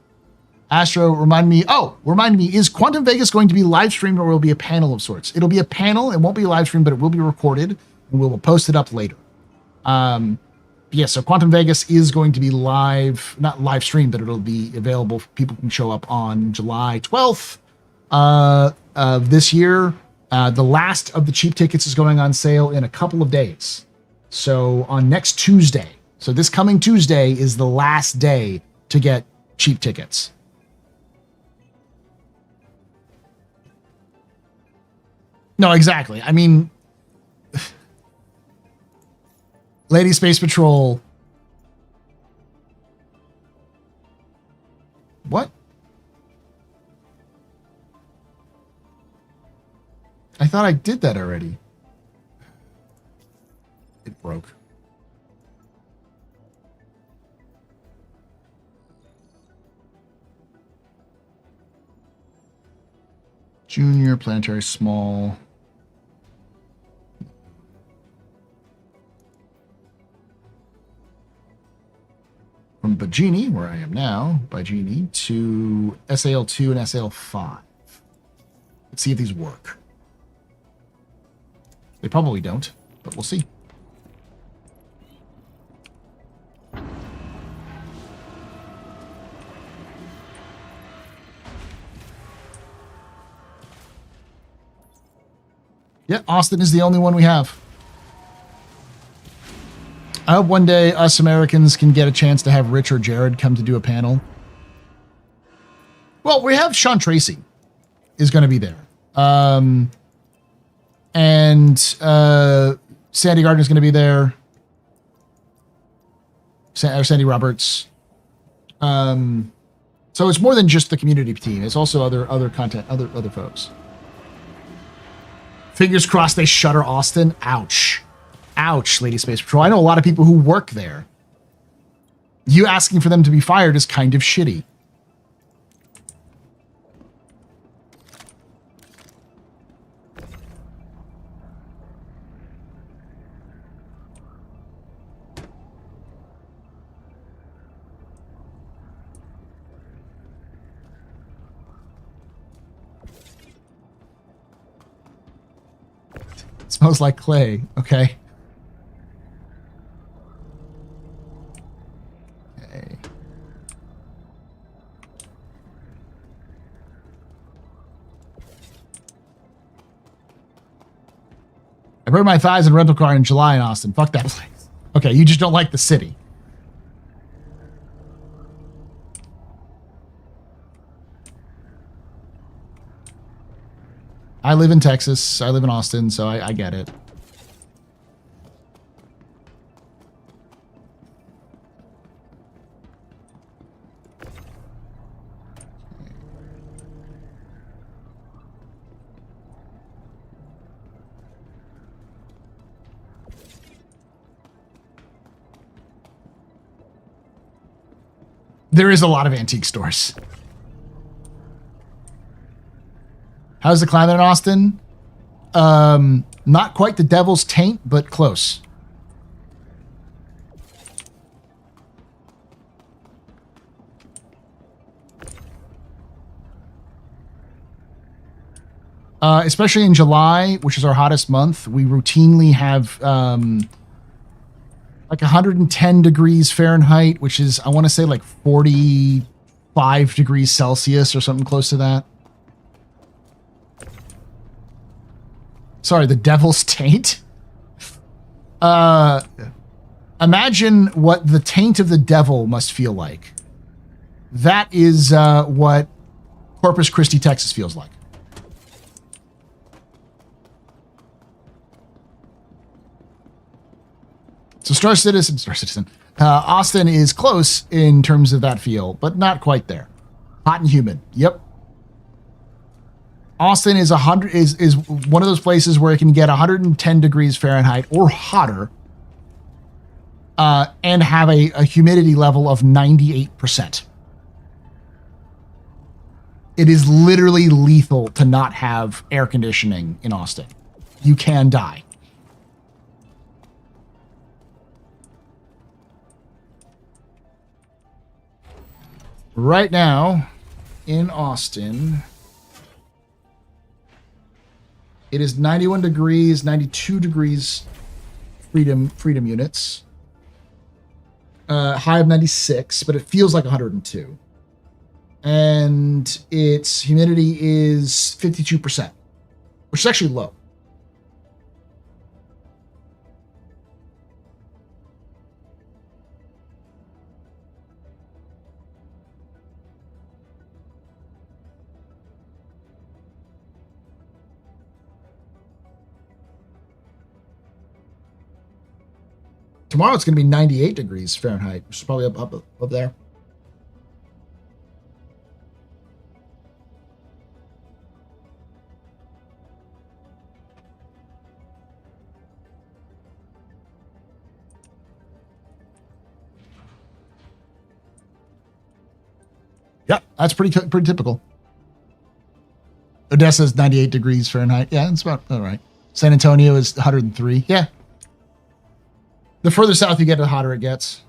Astro, remind me, is Quantum Vegas going to be live streamed or will it be a panel of sorts? It'll be a panel. It won't be live streamed, but it will be recorded and we will post it up later. Yeah, so Quantum Vegas is going to be live, not live streamed, but it'll be available. People can show up on July 12th of this year. The last of the cheap tickets is going on sale in a couple of days. So on next Tuesday, so this coming Tuesday is the last day to get cheap tickets. No, exactly. I mean, Lady Space Patrol. What? I thought I did that already. It broke. Junior, planetary, small. From Bajini, where I am now, Bajini, to SAL2 and SAL5. Let's see if these work. They probably don't, but we'll see. Yeah, Austin is the only one we have. I hope one day us Americans can get a chance to have Rich or Jared come to do a panel. Well, we have Sean Tracy is going to be there. And Sandy Gardner is going to be there. Sandy Roberts. So it's more than just the community team. It's also other content, other folks. Fingers crossed they shutter Austin. Ouch. Ouch, Lady Space Patrol. I know a lot of people who work there. You asking for them to be fired is kind of shitty. It smells like clay. Okay. I burned my thighs in a rental car in July in Austin. Fuck that place. Okay, you just don't like the city. I live in Texas. I live in Austin, so I get it. There is a lot of antique stores. How's the climate in Austin? Not quite the devil's taint, but close. Especially in July, which is our hottest month, we routinely have like 110 degrees Fahrenheit, which is, I want to say, like 45 degrees Celsius or something close to that. Sorry, the devil's taint. Imagine what the taint of the devil must feel like. That is what Corpus Christi, Texas feels like. So Star Citizen, Austin is close in terms of that feel, but not quite there. Hot and humid. Yep. Austin is is one of those places where it can get 110 degrees Fahrenheit or hotter, and have a humidity level of 98%. It is literally lethal to not have air conditioning in Austin. You can die. Right now, in Austin, it is 91 degrees, 92 degrees freedom units. High of 96, but it feels like 102. And its humidity is 52%, which is actually low. Tomorrow it's going to be 98 degrees Fahrenheit, which is probably up there. Yep, that's pretty typical. Odessa's 98 degrees Fahrenheit. Yeah, it's about all right. San Antonio is 103. Yeah. The further south you get, the hotter it gets.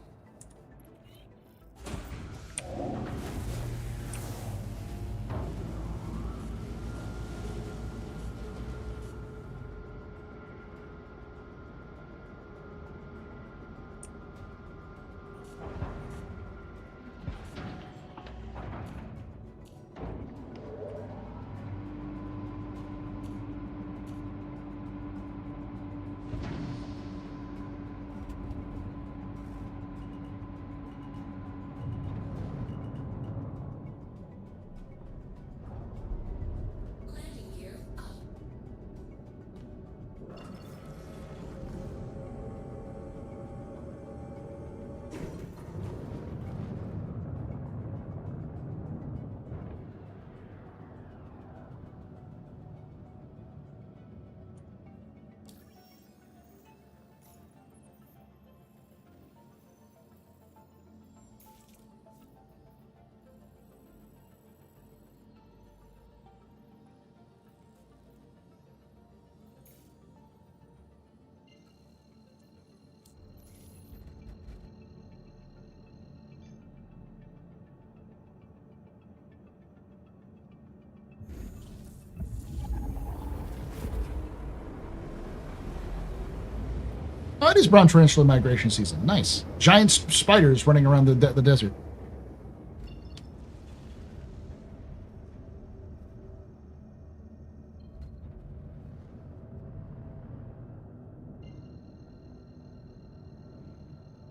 Oh, it is brown tarantula migration season. Nice. Giant spiders running around the desert.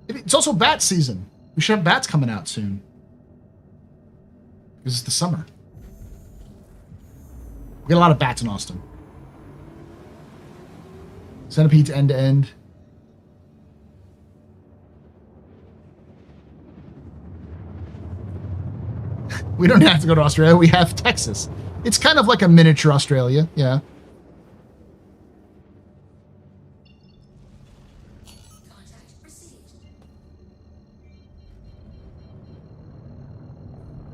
It's also bat season. We should have bats coming out soon. Because it's the summer. We get a lot of bats in Austin. Centipedes end to end. We don't have to go to Australia. We have Texas. It's kind of like a miniature Australia. Yeah.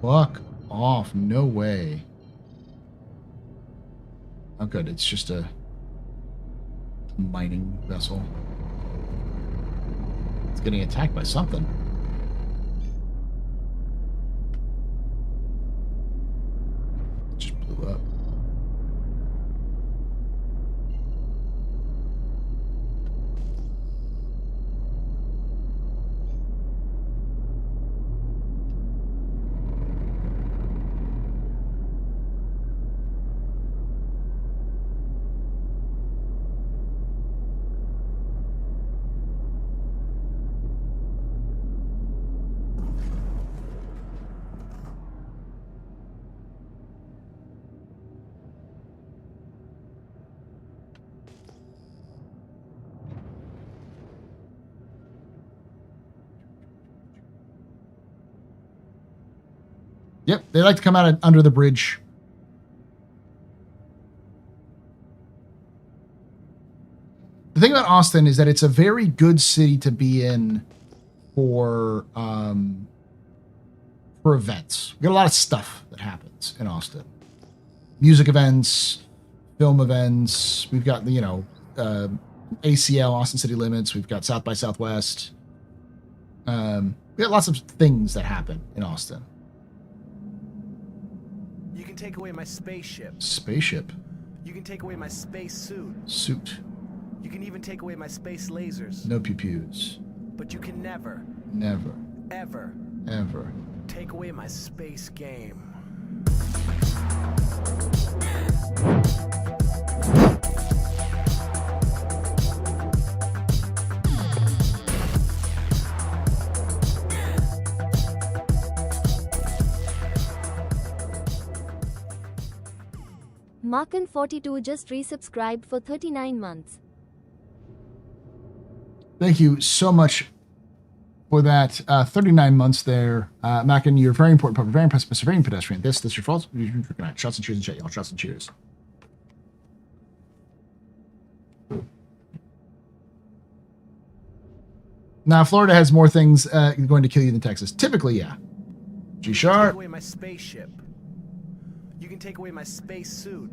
Fuck off. No way. Oh, good. It's just a mining vessel. It's getting attacked by something. Just blew up. Yep, they like to come out under the bridge. The thing about Austin is that it's a very good city to be in for events. We got a lot of stuff that happens in Austin. Music events, film events. We've got the, ACL, Austin City Limits. We've got South by Southwest. We got lots of things that happen in Austin. You can take away my spaceship. Spaceship. You can take away my space suit. Suit. You can even take away my space lasers. No pew-pews. But you can never, Never. ever Ever. take away my space game. Markin42 just resubscribed for 39 months. Thank you so much for that. 39 months there. Mackin, you're very important, but very impressive, Mr. Very pedestrian. This your fault. Shots and cheers and chat, y'all. Shots and cheers. Now, Florida has more things going to kill you than Texas. Typically, yeah. G-Sharp. Take away my spaceship. You can take away my space suit.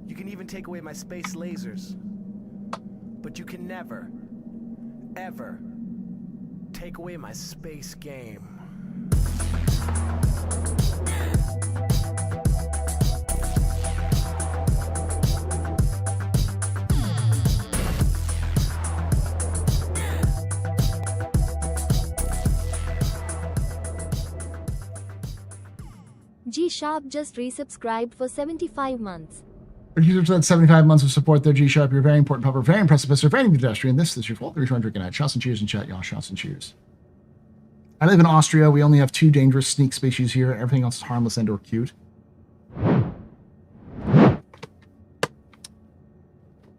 You can even take away my space lasers. But you can never, ever take away my space game. G-Sharp just resubscribed for 75 months. Users had 75 months of support there, G-Sharp. You're very important, pupper, very impressive, Mr. Very pedestrian. This is your fault. The return drinking night. Shots and cheers in chat, y'all. Shots and cheers. I live in Austria. We only have 2 dangerous sneak species here. Everything else is harmless and or cute.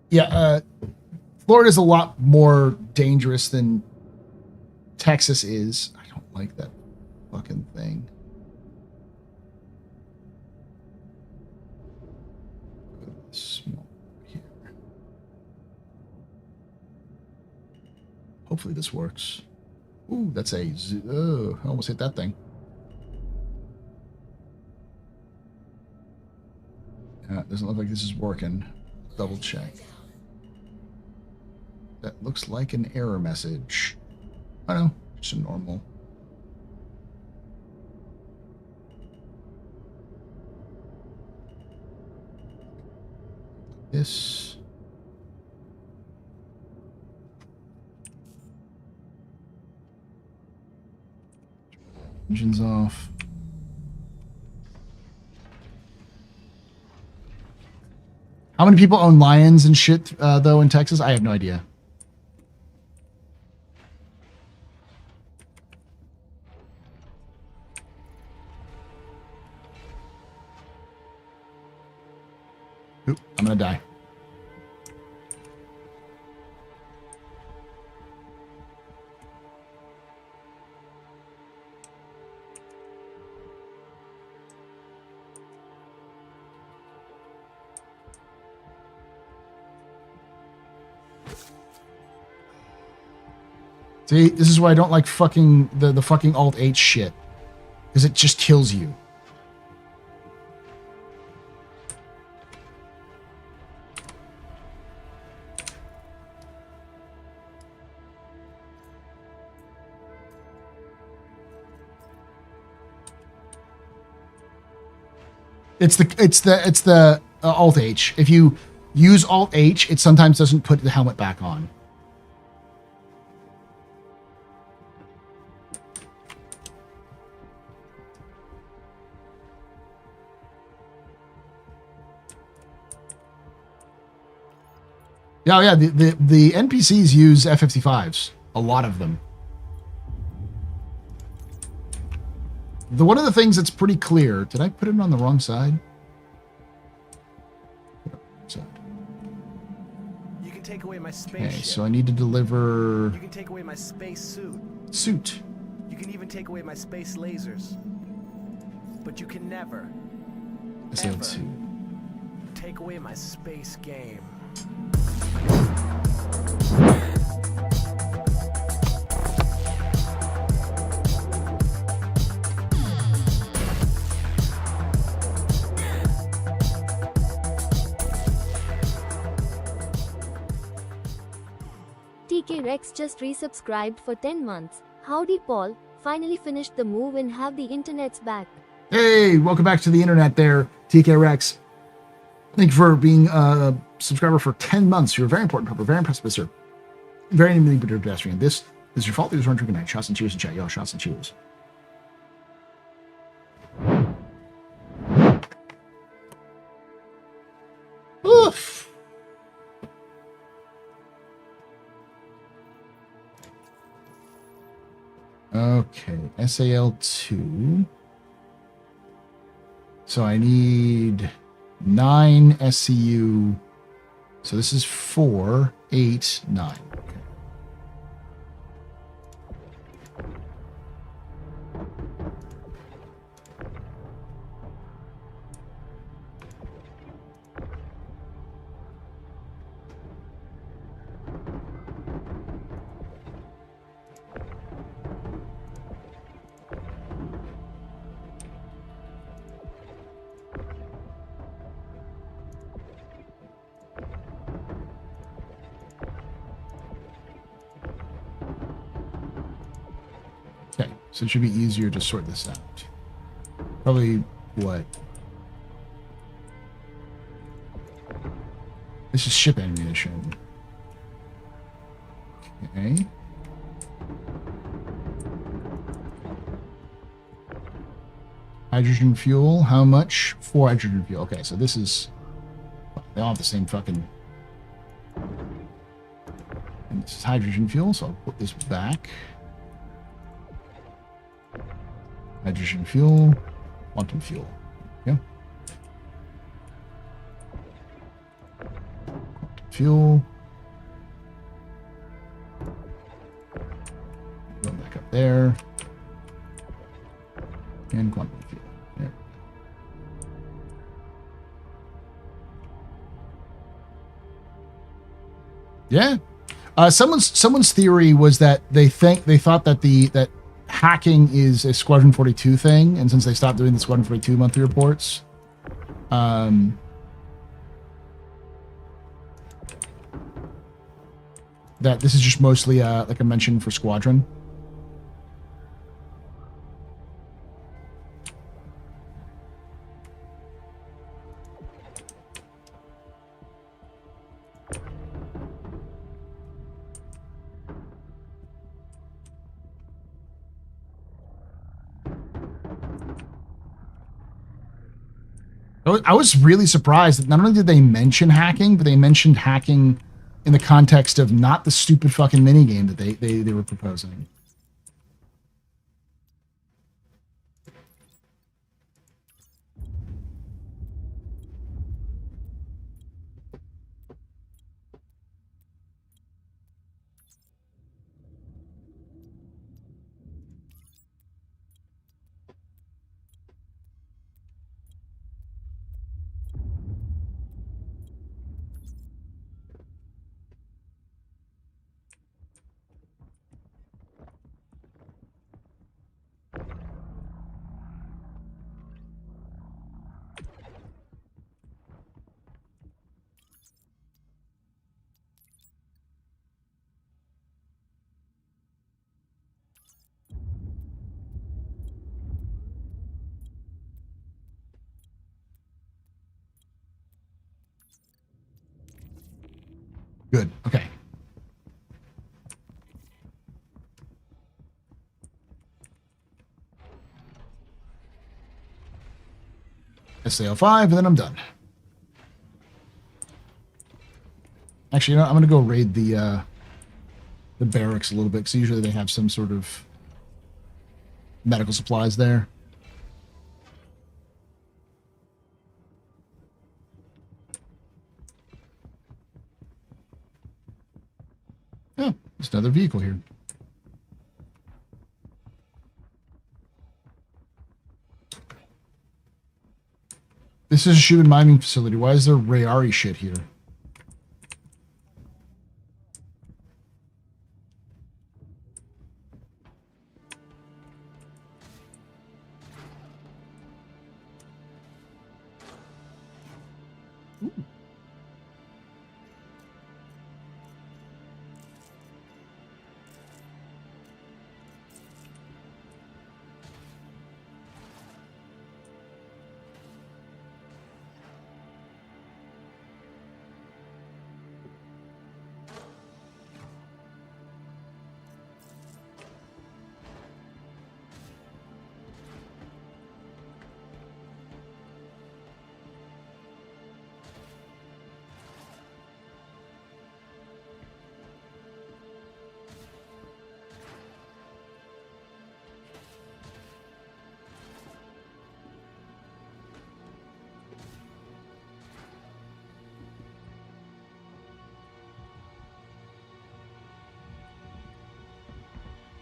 Yeah, Florida's a lot more dangerous than Texas is. I don't like that fucking thing. Small here. Hopefully this works. Ooh, that's a... Oh, I almost hit that thing. It doesn't look like this is working. Double check. That looks like an error message. I know, just a normal. This. Engines off. How many people own lions and shit, though, in Texas? I have no idea. Oop, I'm gonna die. See, this is why I don't like fucking the fucking Alt-H shit. Because it just kills you. It's the Alt-H. If you use Alt-H, it sometimes doesn't put the helmet back on. Yeah, the NPCs use F-55s. A lot of them. One of the things that's pretty clear... Did I put it on the wrong side? You can take away my spaceship. Okay, so I need to deliver... You can take away my space suit. Suit. You can even take away my space lasers. But you can never, SAO2. take away my space game. TK Rex just resubscribed for 10 months. Howdy Paul, finally finished the move and have the internet's back. Hey, welcome back to the internet there, TK Rex. Thank you for being a subscriber for 10 months. You're a very important pupper, very impressive, sir. Very manipulative pedestrian. This is your fault. It was run good night. Shots and cheers in chat, y'all. Shots and cheers. Oof. Okay, SAL2. So I need 9 SCU. So this is 4, 8, 9. Okay. So it should be easier to sort this out. Probably what? This is ship ammunition. Okay. Hydrogen fuel. How much? 4 hydrogen fuel. Okay, so this is... They all have the same fucking... And this is hydrogen fuel, so I'll put this back. Hydrogen fuel, quantum fuel. Yeah. Quantum fuel. Go back up there. And quantum fuel. There. Yeah. Someone's theory was that they thought that that hacking is a Squadron 42 thing, and since they stopped doing the Squadron 42 monthly reports, that this is just mostly like a mention for Squadron. I was really surprised that not only did they mention hacking, but they mentioned hacking in the context of not the stupid fucking minigame that they were proposing. Good. Okay. SAO5, and then I'm done. Actually, you know, I'm going to go raid the barracks a little bit, because usually they have some sort of medical supplies there. Oh, there's another vehicle here. This is a human mining facility. Why is there Rayari shit here?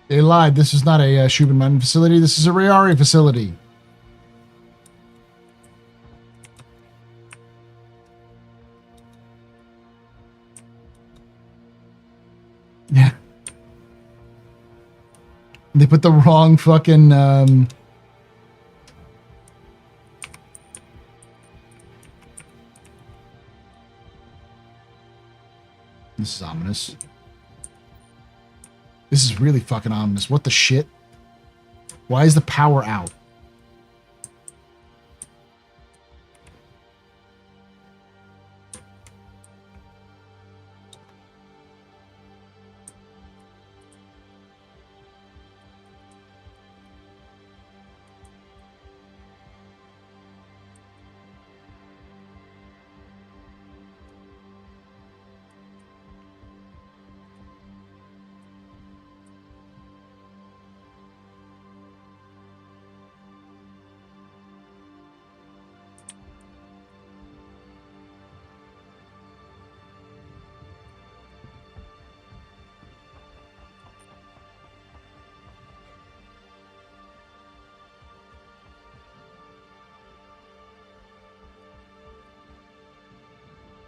They lied. This is not a Shubin mining facility. This is a Rayari facility. Yeah. They put the wrong fucking... This is ominous. This is really fucking ominous. What the shit? Why is the power out?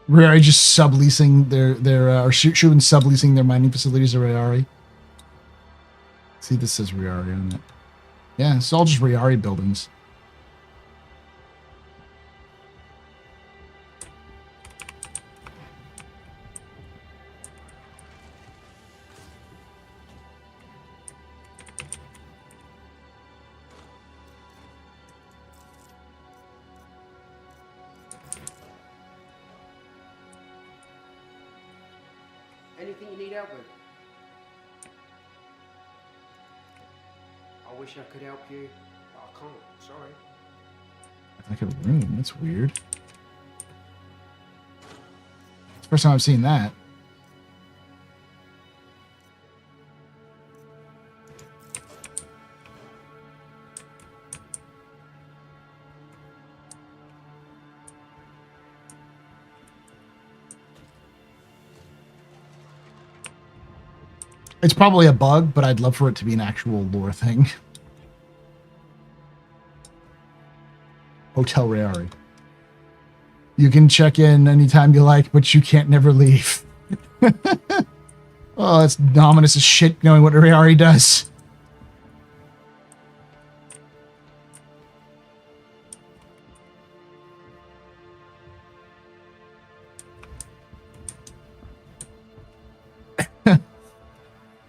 Rayari just subleasing their or Shubin subleasing their mining facilities to Rayari. See, this says Rayari on it. Yeah, it's all just Rayari buildings. Anything you need help with? I wish I could help you, but I can't. Sorry. It's like a room. That's weird. It's the first time I've seen that. It's probably a bug, but I'd love for it to be an actual lore thing. Hotel Rayari. You can check in anytime you like, but you can't never leave. Oh, that's ominous as shit knowing what Rayari does.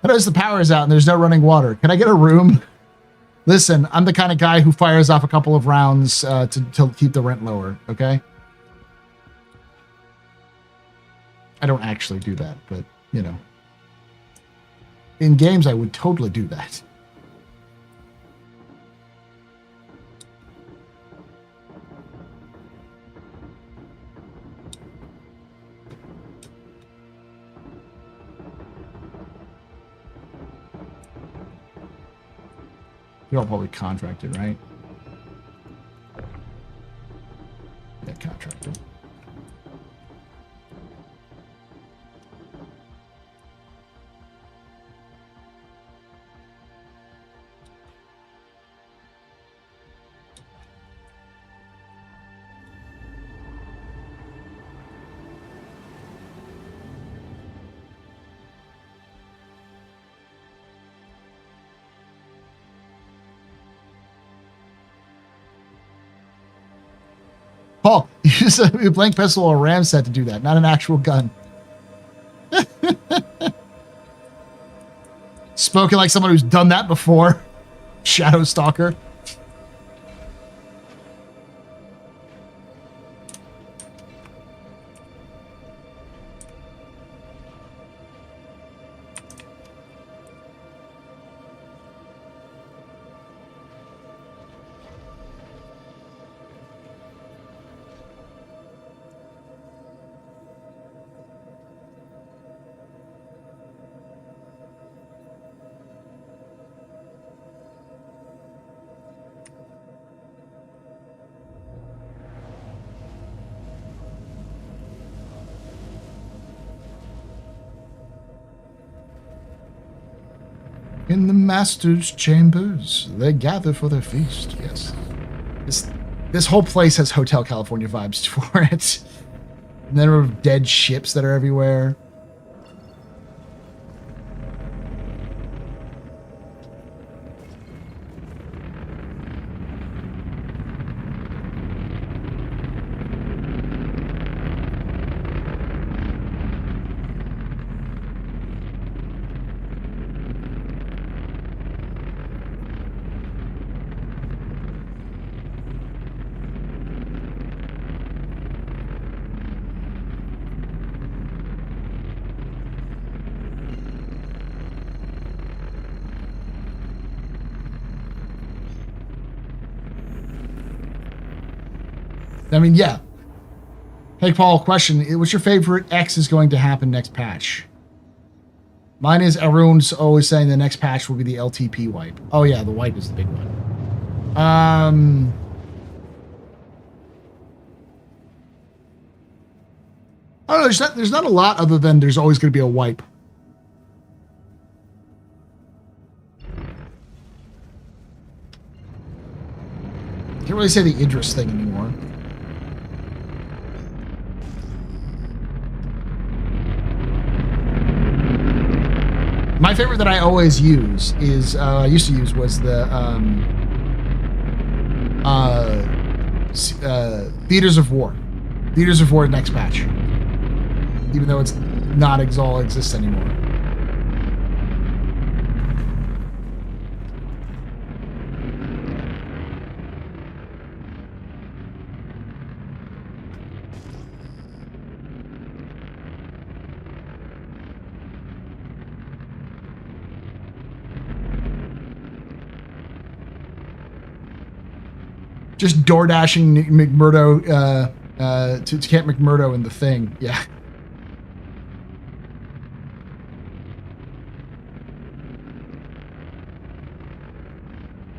How does the power is out and there's no running water? Can I get a room? Listen, I'm the kind of guy who fires off a couple of rounds to keep the rent lower, okay? I don't actually do that, but, you know. In games, I would totally do that. You're all probably contracted, right? Yeah, contracted. Paul, use a blank pistol or a ram set to do that, not an actual gun. Spoken like someone who's done that before. Shadow Stalker. In the master's chambers, they gather for their feast. Yes. This whole place has Hotel California vibes for it. And there are dead ships that are everywhere. I mean, yeah. Hey, Paul, question. What's your favorite X is going to happen next patch? Mine is Arun's always saying the next patch will be the LTP wipe. Oh, yeah, the wipe is the big one. I don't know. There's not a lot other than there's always going to be a wipe. Can't really say the Idris thing anymore. My favorite that I always use is, I used to use was the Theaters of War. Theaters of War next patch. Even though it's not all exists anymore. Just door dashing McMurdo to Camp McMurdo in the thing. Yeah.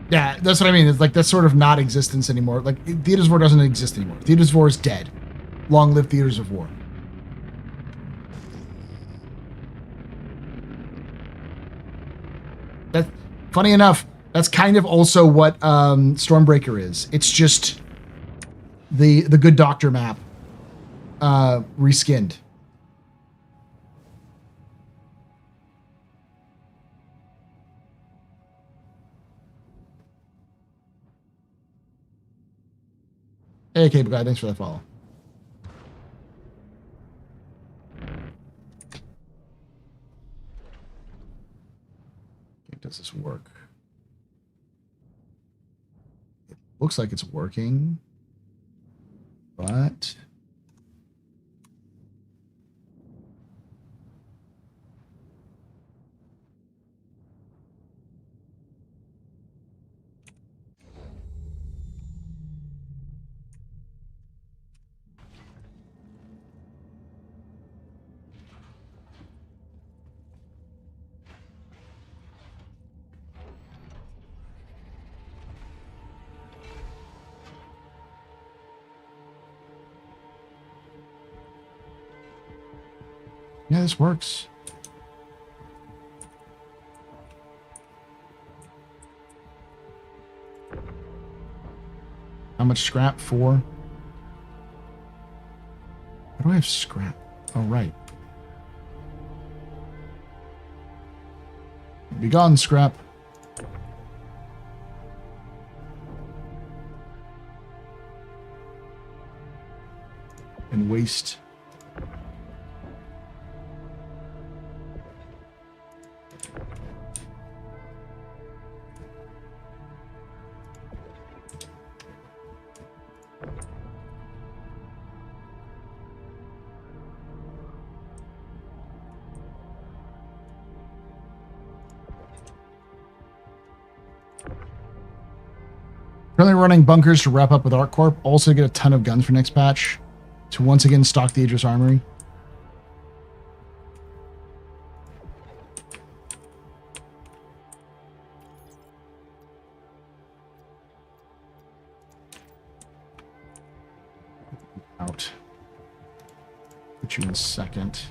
Yeah, that's what I mean. It's like that's sort of not existence anymore. Like Theaters of War doesn't exist anymore. Theaters of War is dead. Long live Theaters of War. That funny enough. That's kind of also what Stormbreaker is. It's just the Good Doctor map reskinned. Hey, Cable Guy, thanks for that follow. Okay, does this work? Looks like it's working, but yeah, this works. How much scrap for? Why do I have scrap? Oh, right. Be gone, scrap. and waste. Currently running bunkers to wrap up with ArcCorp. Also get a ton of guns for next patch to once again stock the Idris Armory. Out. Put you in second.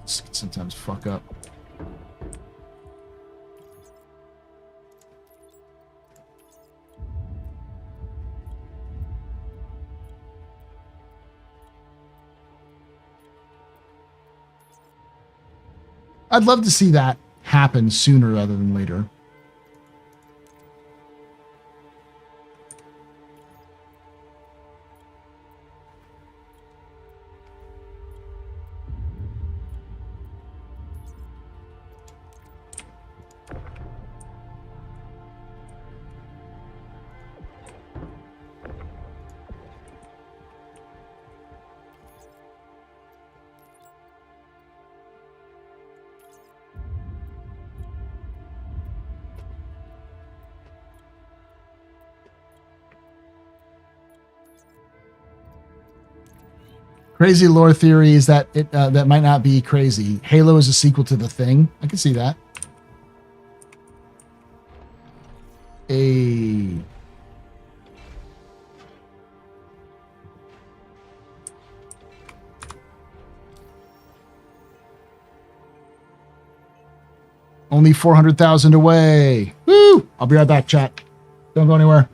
Sometimes fuck up. I'd love to see that happen sooner rather than later. Crazy lore theory is that it that might not be crazy. Halo is a sequel to The Thing. I can see that. Only 400,000 away. Woo! I'll be right back, chat. Don't go anywhere.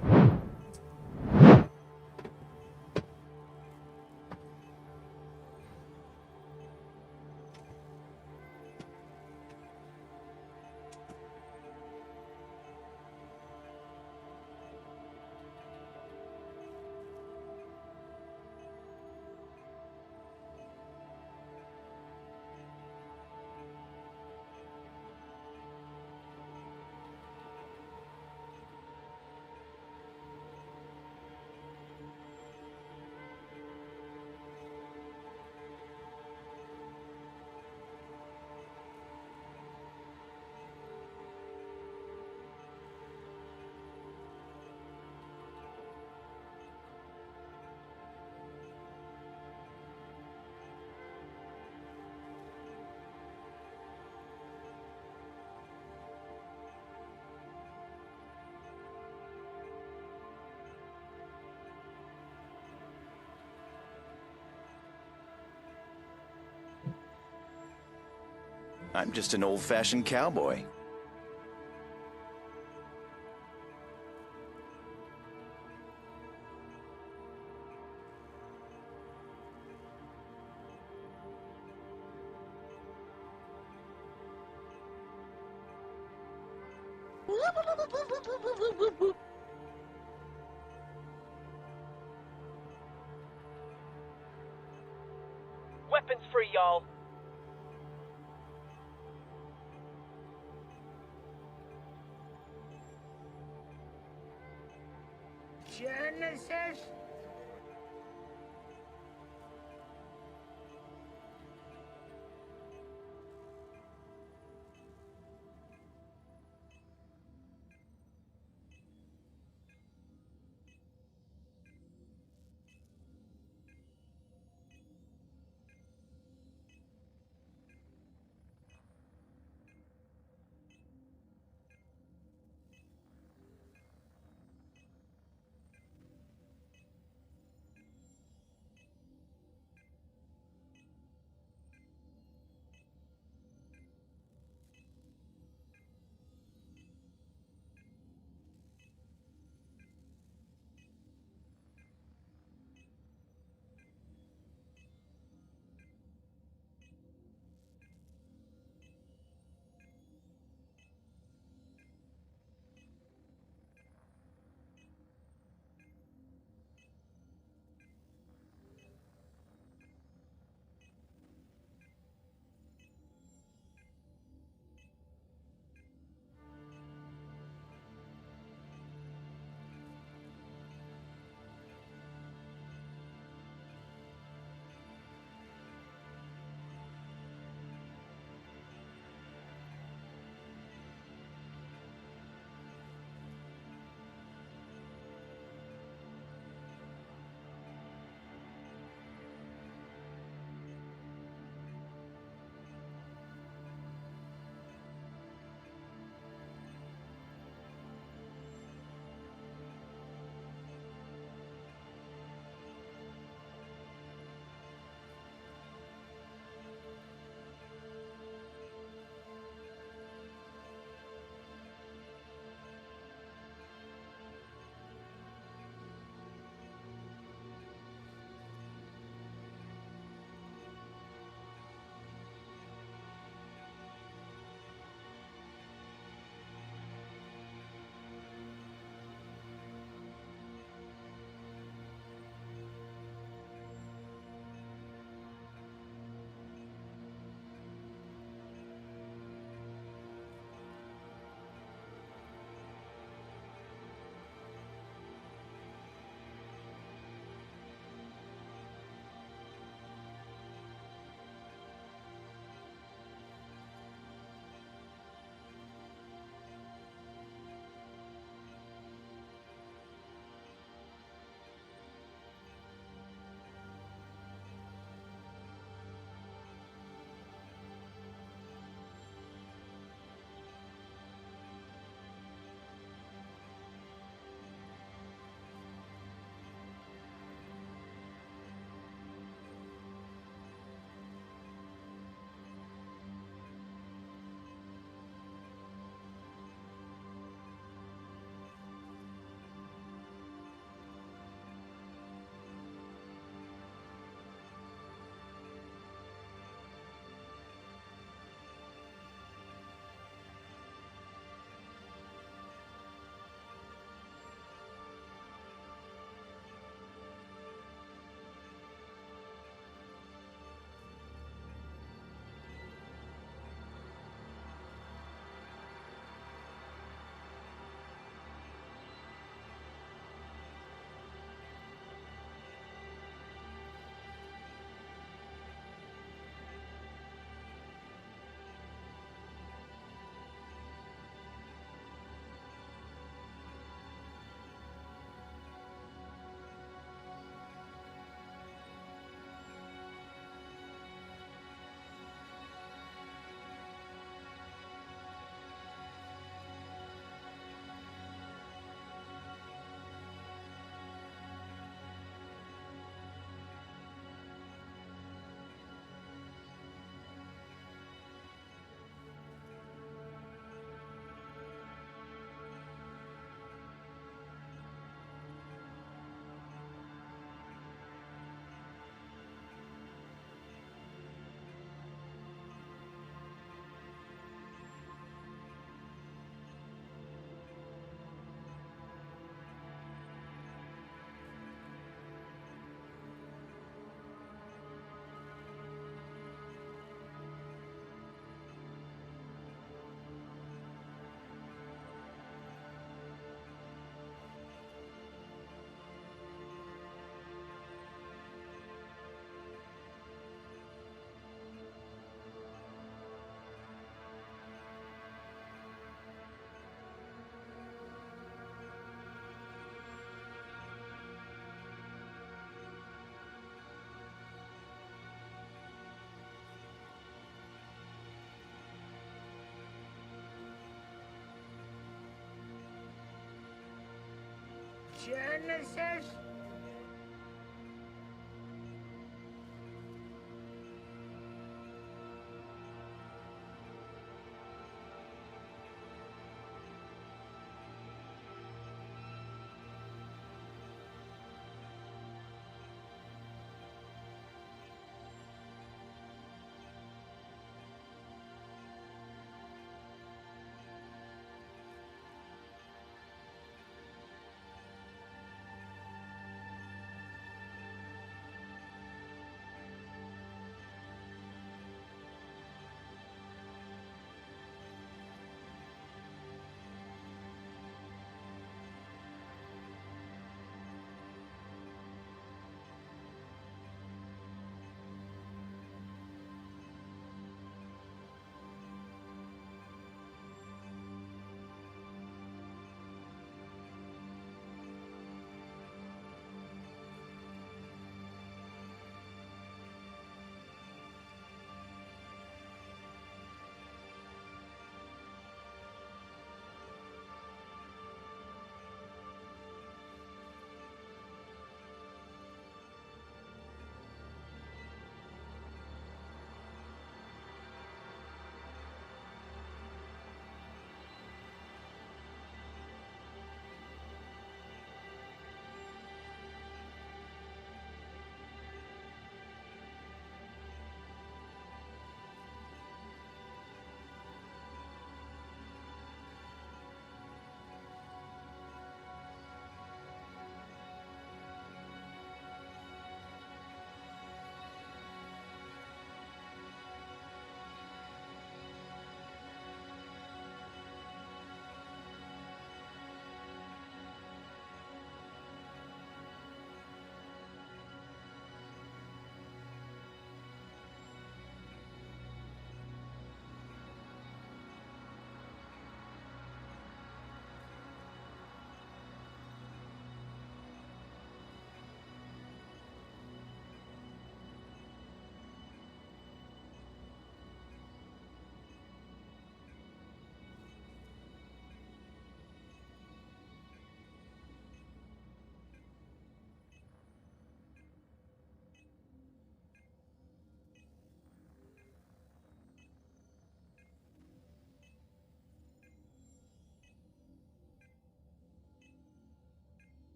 I'm just an old-fashioned cowboy. Weapons free, y'all. Genesis. Genesis?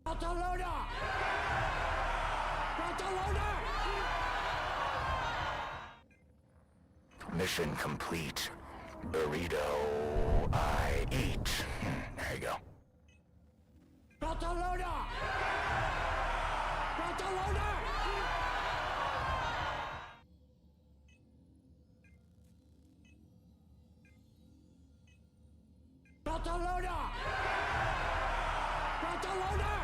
Barcelona! Barcelona! Mission complete. Burrito I eat. There you go. Barcelona! Barcelona! Barcelona! Barcelona!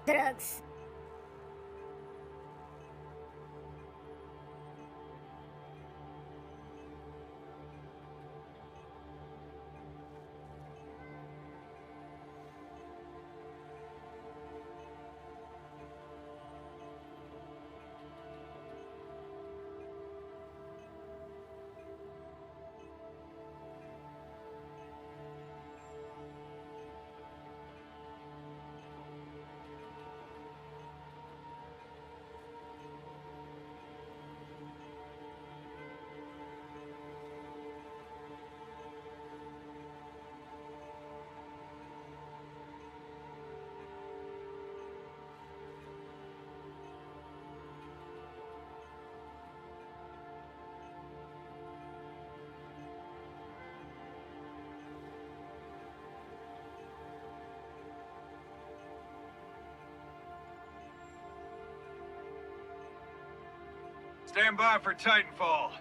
Drugs. Stand by for Titanfall.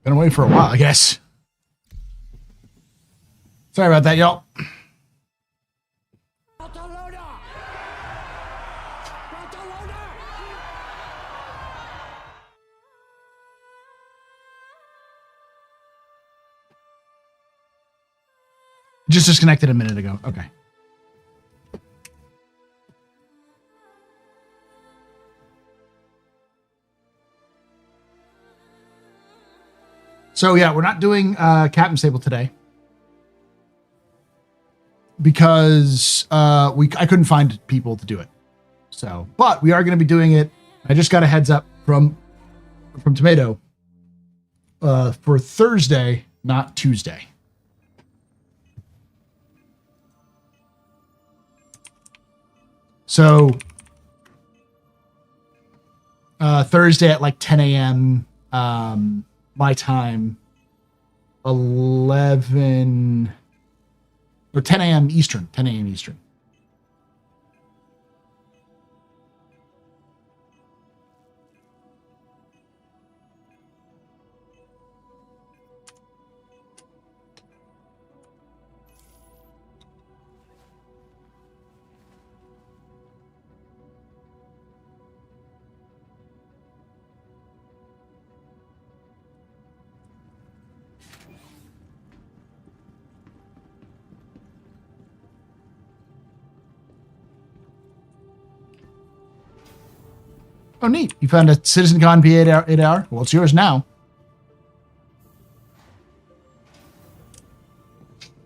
Been away for a while, I guess. Sorry about that, y'all. Barcelona! Barcelona! Just disconnected a minute ago. Okay. So yeah, we're not doing Captain's Table today because I couldn't find people to do it. So, but we are going to be doing it. I just got a heads up from Tomato for Thursday, not Tuesday. So Thursday at like 10 a.m. My time, 11 or 10 a.m. Eastern, 10 a.m. Eastern. Oh, neat. You found a Citizen Con P8 8R? Well, it's yours now.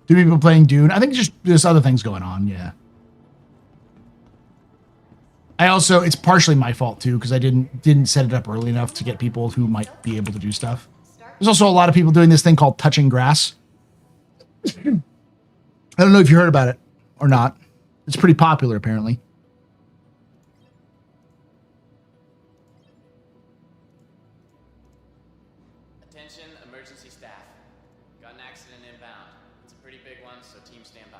Two people playing Dune. I think just there's other things going on, yeah. I also, it's partially my fault too, because I didn't set it up early enough to get people who might be able to do stuff. There's also a lot of people doing this thing called touching grass. I don't know if you heard about it or not. It's pretty popular, apparently. Attention, emergency staff. Got an accident inbound. It's a pretty big one, so team stand by.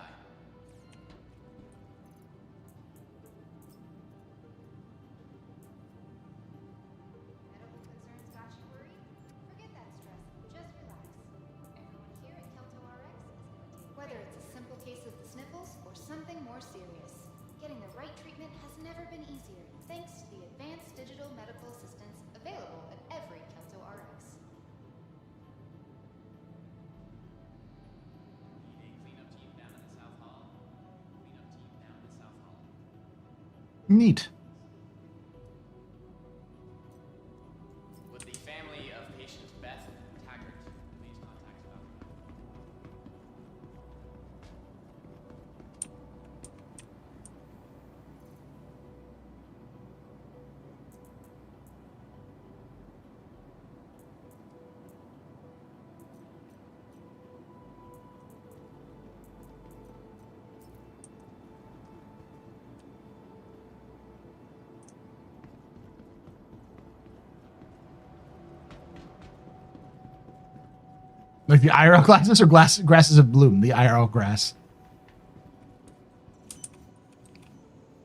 Medical concerns got you worried? Either it's a simple case of the sniffles or something more serious. Getting the right treatment has never been easier, thanks to the advanced digital medical assistance available at every Kelso RX. Need a cleanup team down in the South Hall. Cleanup team down in the South Hall. Neat. Would the family of patient Beth Taggart please contact Dr. Like the IRL glasses or grasses of bloom? The IRL grass.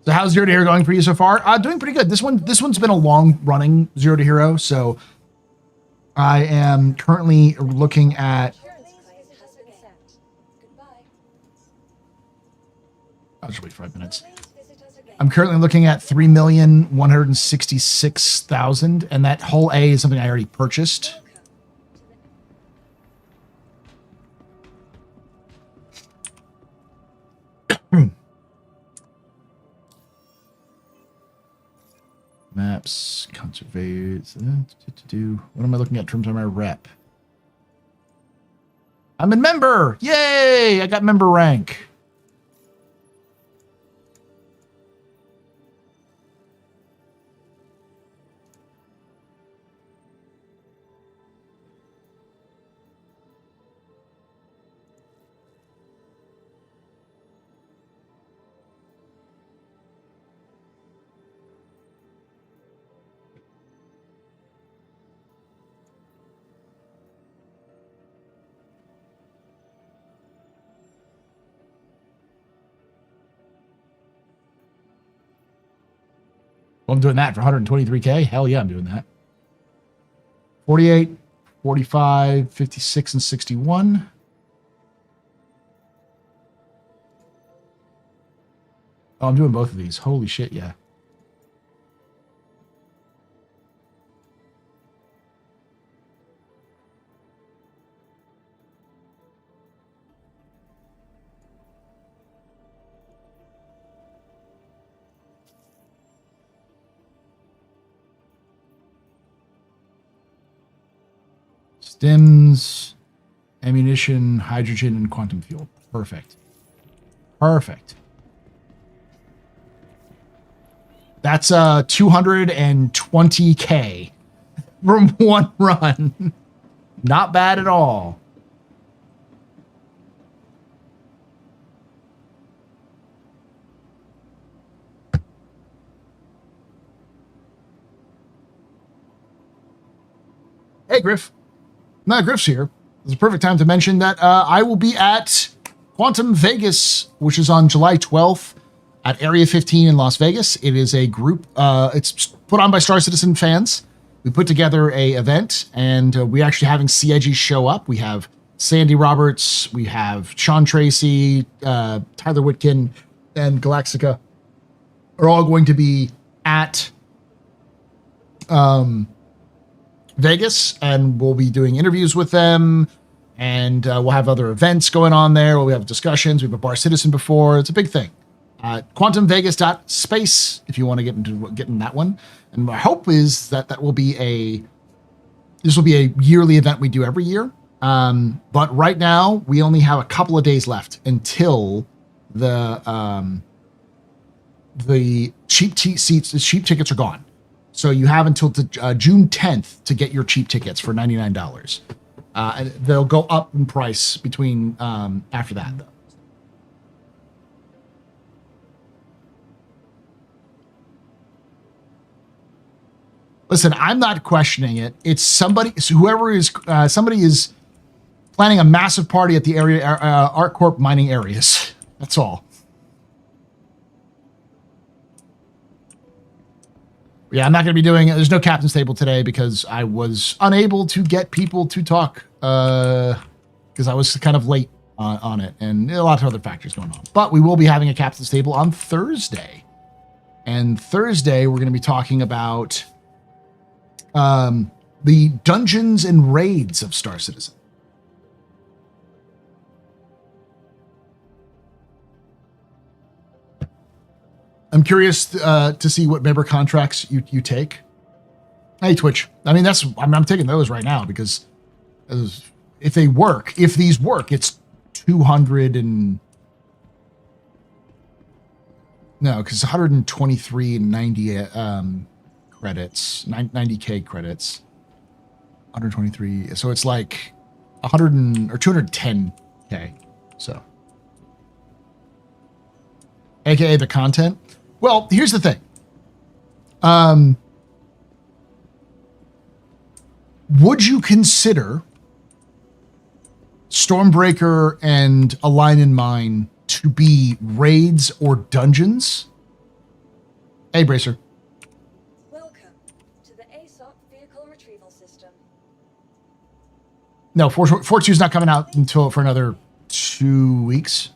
So how's Zero to Hero going for you so far? Doing pretty good. This one's been a long running Zero to Hero, so I am currently looking at. I'll just wait 5 minutes. I'm currently looking at 3,166,000, and that whole A is something I already purchased. Maps, conservate. What am I looking at in terms of my rep? I'm a member! Yay! I got member rank. Well, I'm doing that for 123K. Hell yeah, I'm doing that. 48, 45, 56, and 61. Oh, I'm doing both of these. Holy shit, yeah. Stims, ammunition, hydrogen, and quantum fuel. Perfect. Perfect. That's 220K from one run. Not bad at all. Hey, Griff. No, Griff's here. It's a perfect time to mention that I will be at Quantum Vegas, which is on July 12th at Area 15 in Las Vegas. It is a group. It's put on by Star Citizen fans. We put together a event, and we're actually having CIG show up. We have Sandy Roberts, we have Sean Tracy, Tyler Whitkin, and Galaxica are all going to be at Vegas, and we'll be doing interviews with them, and we'll have other events going on there. We'll have discussions. We've a Bar Citizen before. It's a big thing. QuantumVegas.space if you want to get in that one. And my hope is that this will be a yearly event we do every year. But right now we only have a couple of days left until the cheap tickets are gone. So you have until June 10th to get your cheap tickets for $99. And they'll go up in price between after that, though. Listen, I'm not questioning it. It's somebody is planning a massive party at the area ArtCorp mining areas. That's all. Yeah, I'm not going to be doing. There's no captain's table today because I was unable to get people to talk because I was kind of late on it, and a lot of other factors going on. But we will be having a captain's table on Thursday. And Thursday, we're going to be talking about the dungeons and raids of Star Citizen. I'm curious to see what member contracts you take. Hey, Twitch. I mean, I'm taking those right now because if these work, it's 200 and no, because 123 and 90 credits, 90k credits, 123. So it's like 100 or 210k. So, aka the content. Well, here's the thing. Would you consider Stormbreaker and A Line in Mine to be raids or dungeons? Hey, Bracer. Welcome to the ASOP vehicle retrieval system. No, 4.2 is not coming out until for another 2 weeks.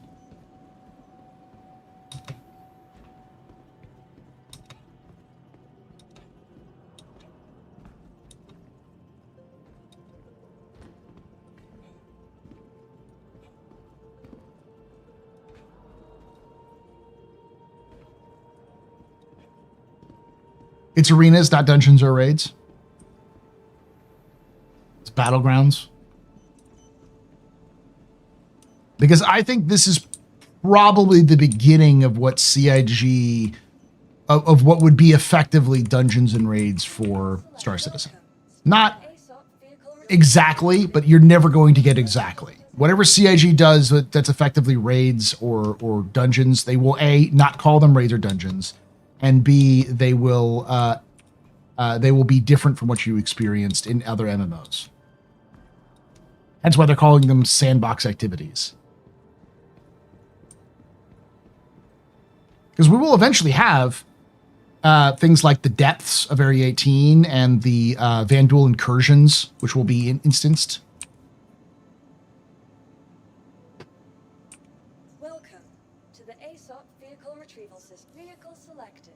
It's arenas, not dungeons or raids. It's battlegrounds. Because I think this is probably the beginning of what CIG, of what would be effectively dungeons and raids for Star Citizen. Not exactly, but you're never going to get exactly. Whatever CIG does that's effectively raids or dungeons, they will A, not call them raids or dungeons, and B, they will be different from what you experienced in other MMOs. That's why they're calling them sandbox activities. Because we will eventually have things like the depths of Area 18 and the Vanduul incursions, which will be instanced. Welcome to the ASOP vehicle retrieval system. Vehicle selected.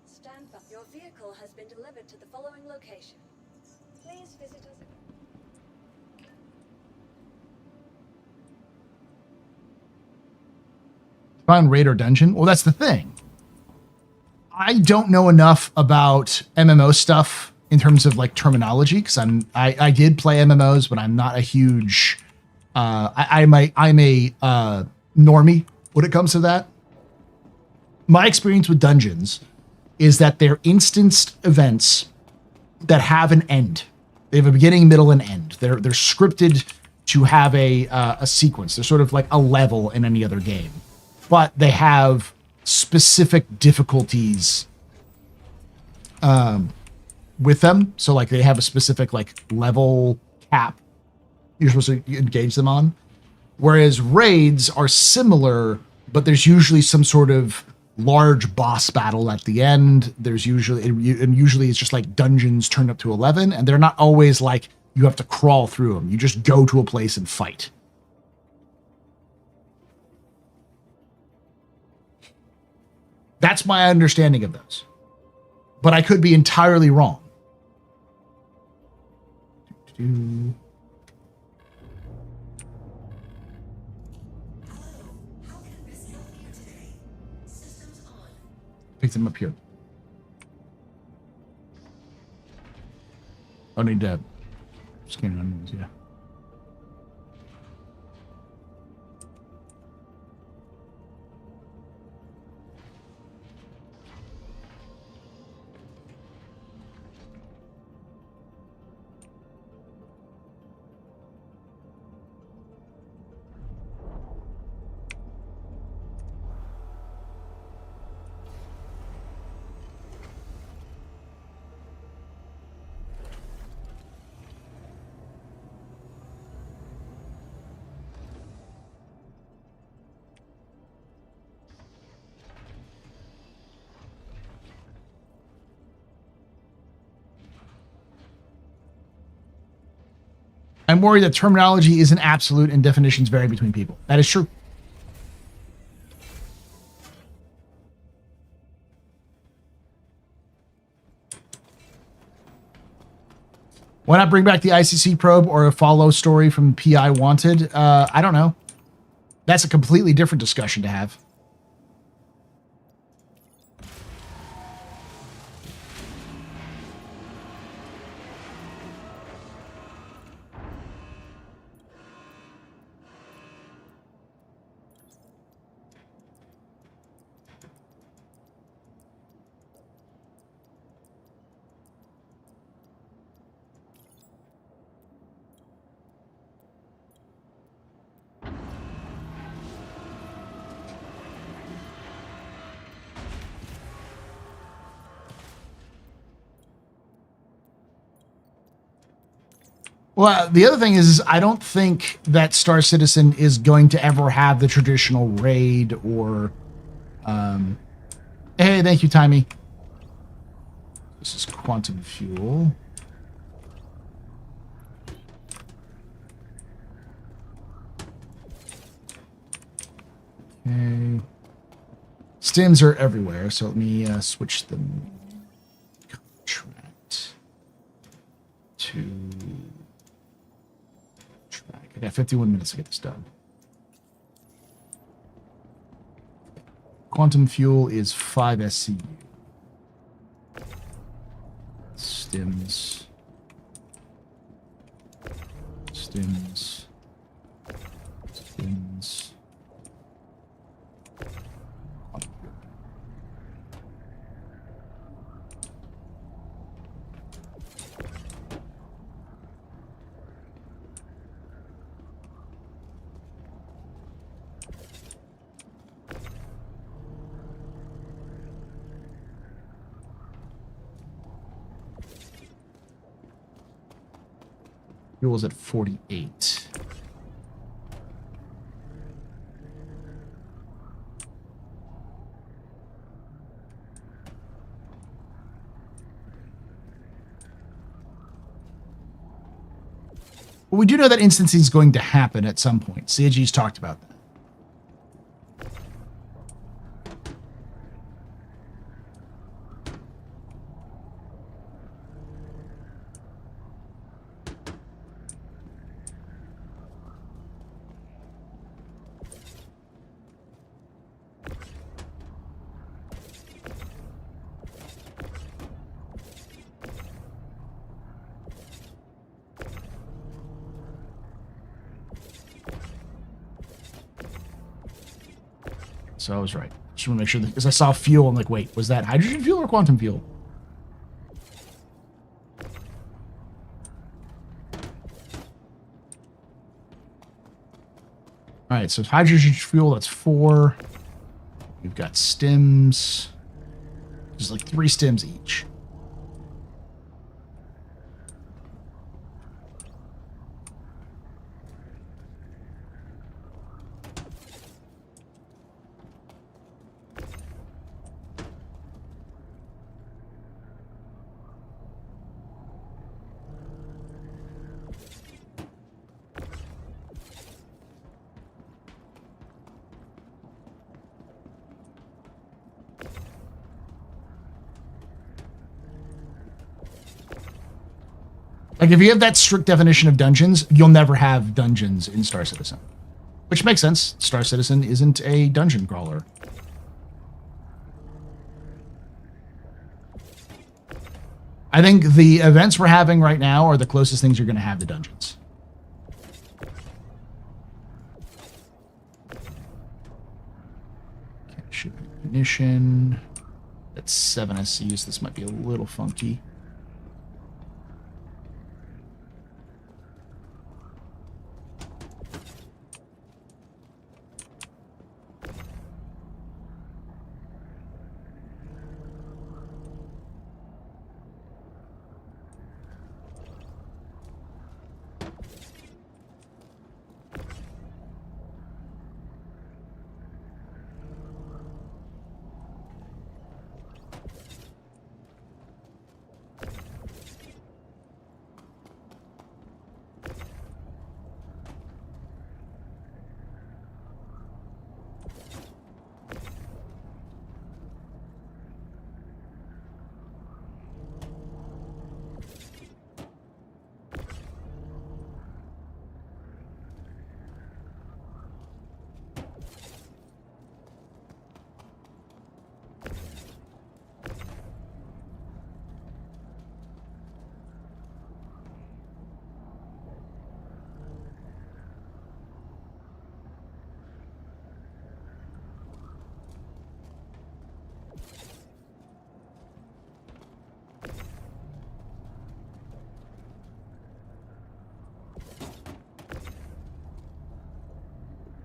Stand by. Your vehicle has been delivered to the following location. Please visit us. Find raid or dungeon? Well, that's the thing. I don't know enough about MMO stuff in terms of like terminology because I did play MMOs, but I'm not a huge. I'm a normie when it comes to that. My experience with dungeons is that they're instanced events that have an end. They have a beginning, middle, and end. They're scripted to have a sequence. They're sort of like a level in any other game, but they have specific difficulties with them. So like they have a specific like level cap you're supposed to engage them on. Whereas raids are similar, but there's usually some sort of large boss battle at the end. There's usually it's just like dungeons turned up to 11, and they're not always like you have to crawl through them. You just go to a place and fight. That's my understanding of those. But I could be entirely wrong. Pick them up here. I need to scan onions, yeah. I'm worried that terminology isn't absolute and definitions vary between people. That is true. Why not bring back the ICC probe or a follow story from PI Wanted? I don't know. That's a completely different discussion to have. Well, the other thing is I don't think that Star Citizen is going to ever have the traditional raid or... Hey, thank you, Timey. This is quantum fuel. Okay. Stims are everywhere, so let me switch them. Contract to... I got 51 minutes to get this done. Quantum fuel is 5 SCU. Stims. Stims. Stims. Fuel's at 48. Well, we do know that instancing is going to happen at some point. CIG's talked about that. So I was right. Just want to make sure that, because I saw fuel, I'm like, wait, was that hydrogen fuel or quantum fuel? All right, so hydrogen fuel, that's 4. We've got stims. There's like 3 stims each. Like, if you have that strict definition of dungeons, you'll never have dungeons in Star Citizen. Which makes sense. Star Citizen isn't a dungeon crawler. I think the events we're having right now are the closest things you're going to have to dungeons. Okay, ship ignition. That's 7 SCs. This might be a little funky.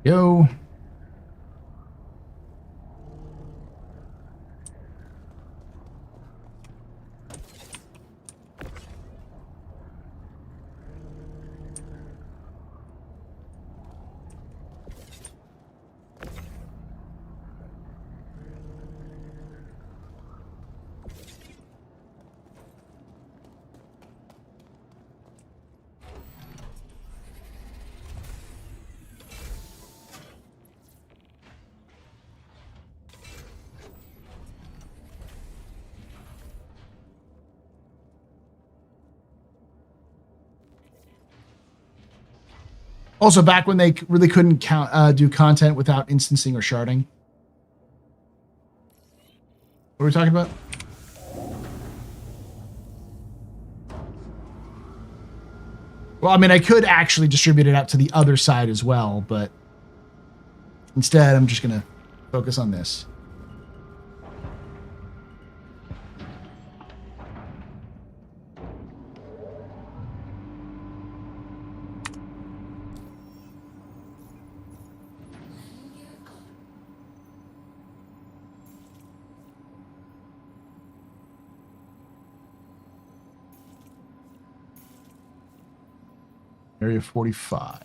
Go. Also, back when they really couldn't do content without instancing or sharding. What are we talking about? Well, I mean, I could actually distribute it out to the other side as well, but instead, I'm just going to focus on this. Area 45.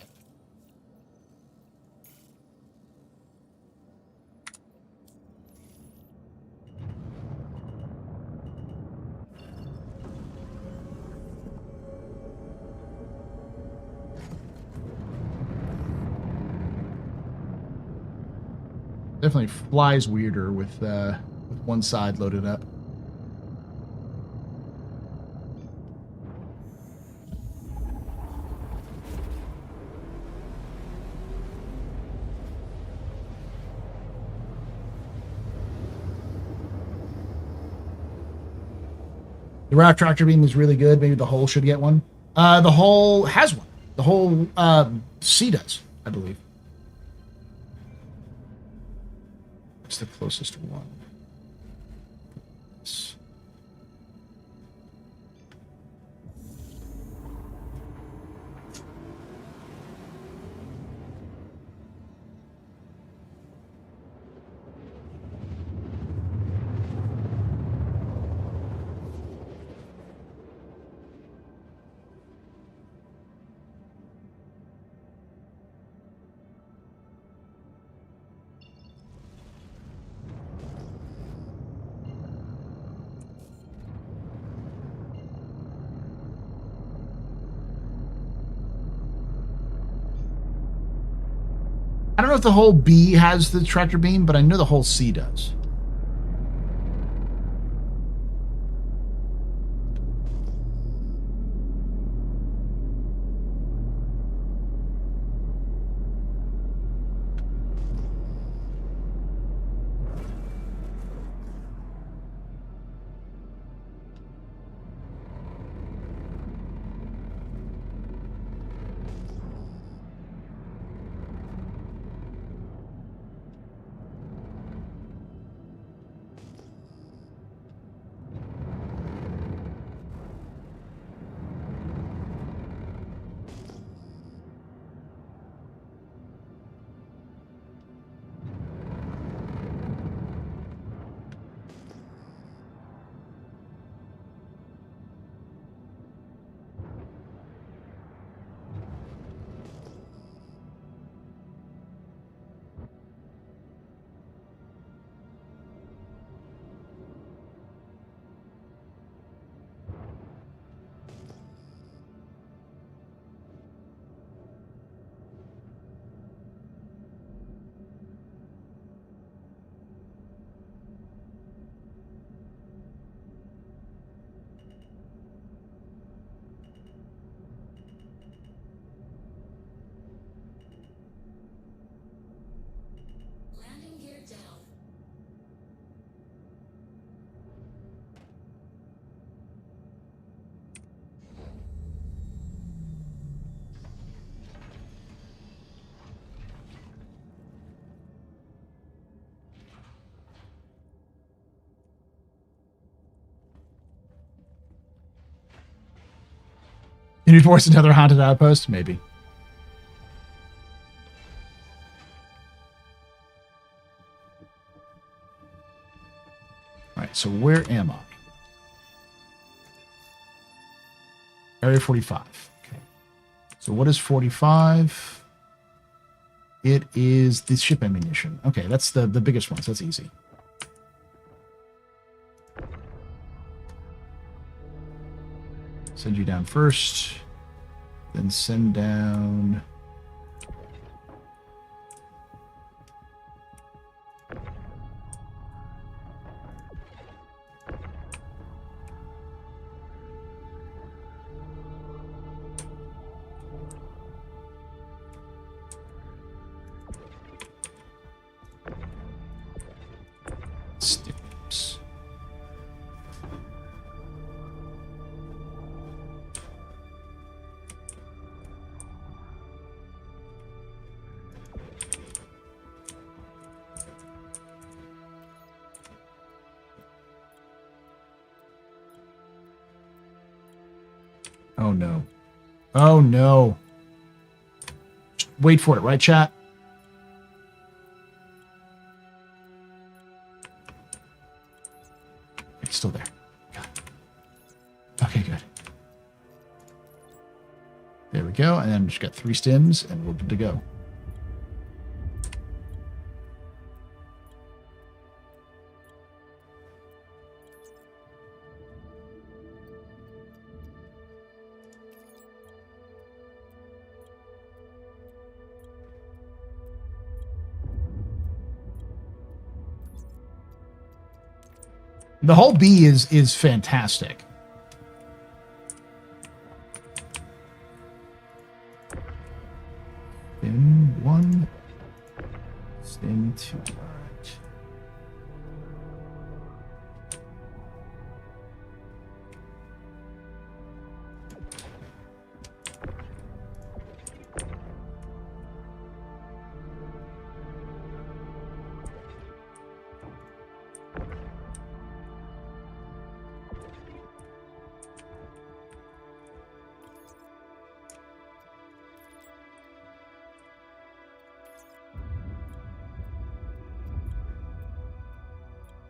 Definitely flies weirder with one side loaded up. The raft tractor beam is really good. Maybe the hull should get one. The hull has one. The whole C does, I believe. What's the closest one? I don't know if the whole B has the tractor beam, but I know the whole C does. Can you force another haunted outpost? Maybe. so where am I? Area 45. Okay. So what is 45? It is the ship ammunition. Okay, that's the biggest one, so that's easy. Send you down first, then send down... Stims. Oh no. Oh no. Just wait for it, right, chat? It's still there. God. Okay, good. There we go. And then just got 3 stims and we're good to go. The whole B is fantastic. Stim 1, Stim 2. All right.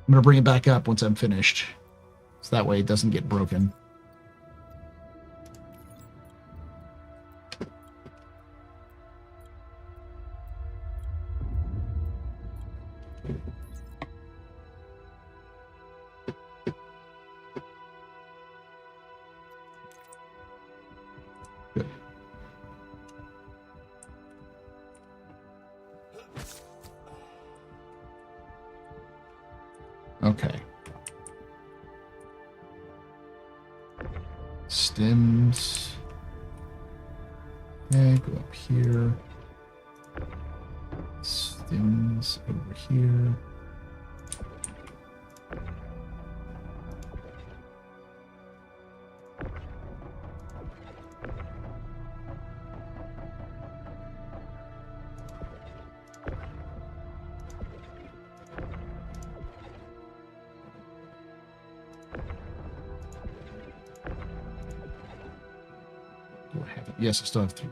I'm going to bring it back up once I'm finished. So that way it doesn't get broken. Good. Okay. Stims. Okay, go up here. Stims over here. Yes, I still have 2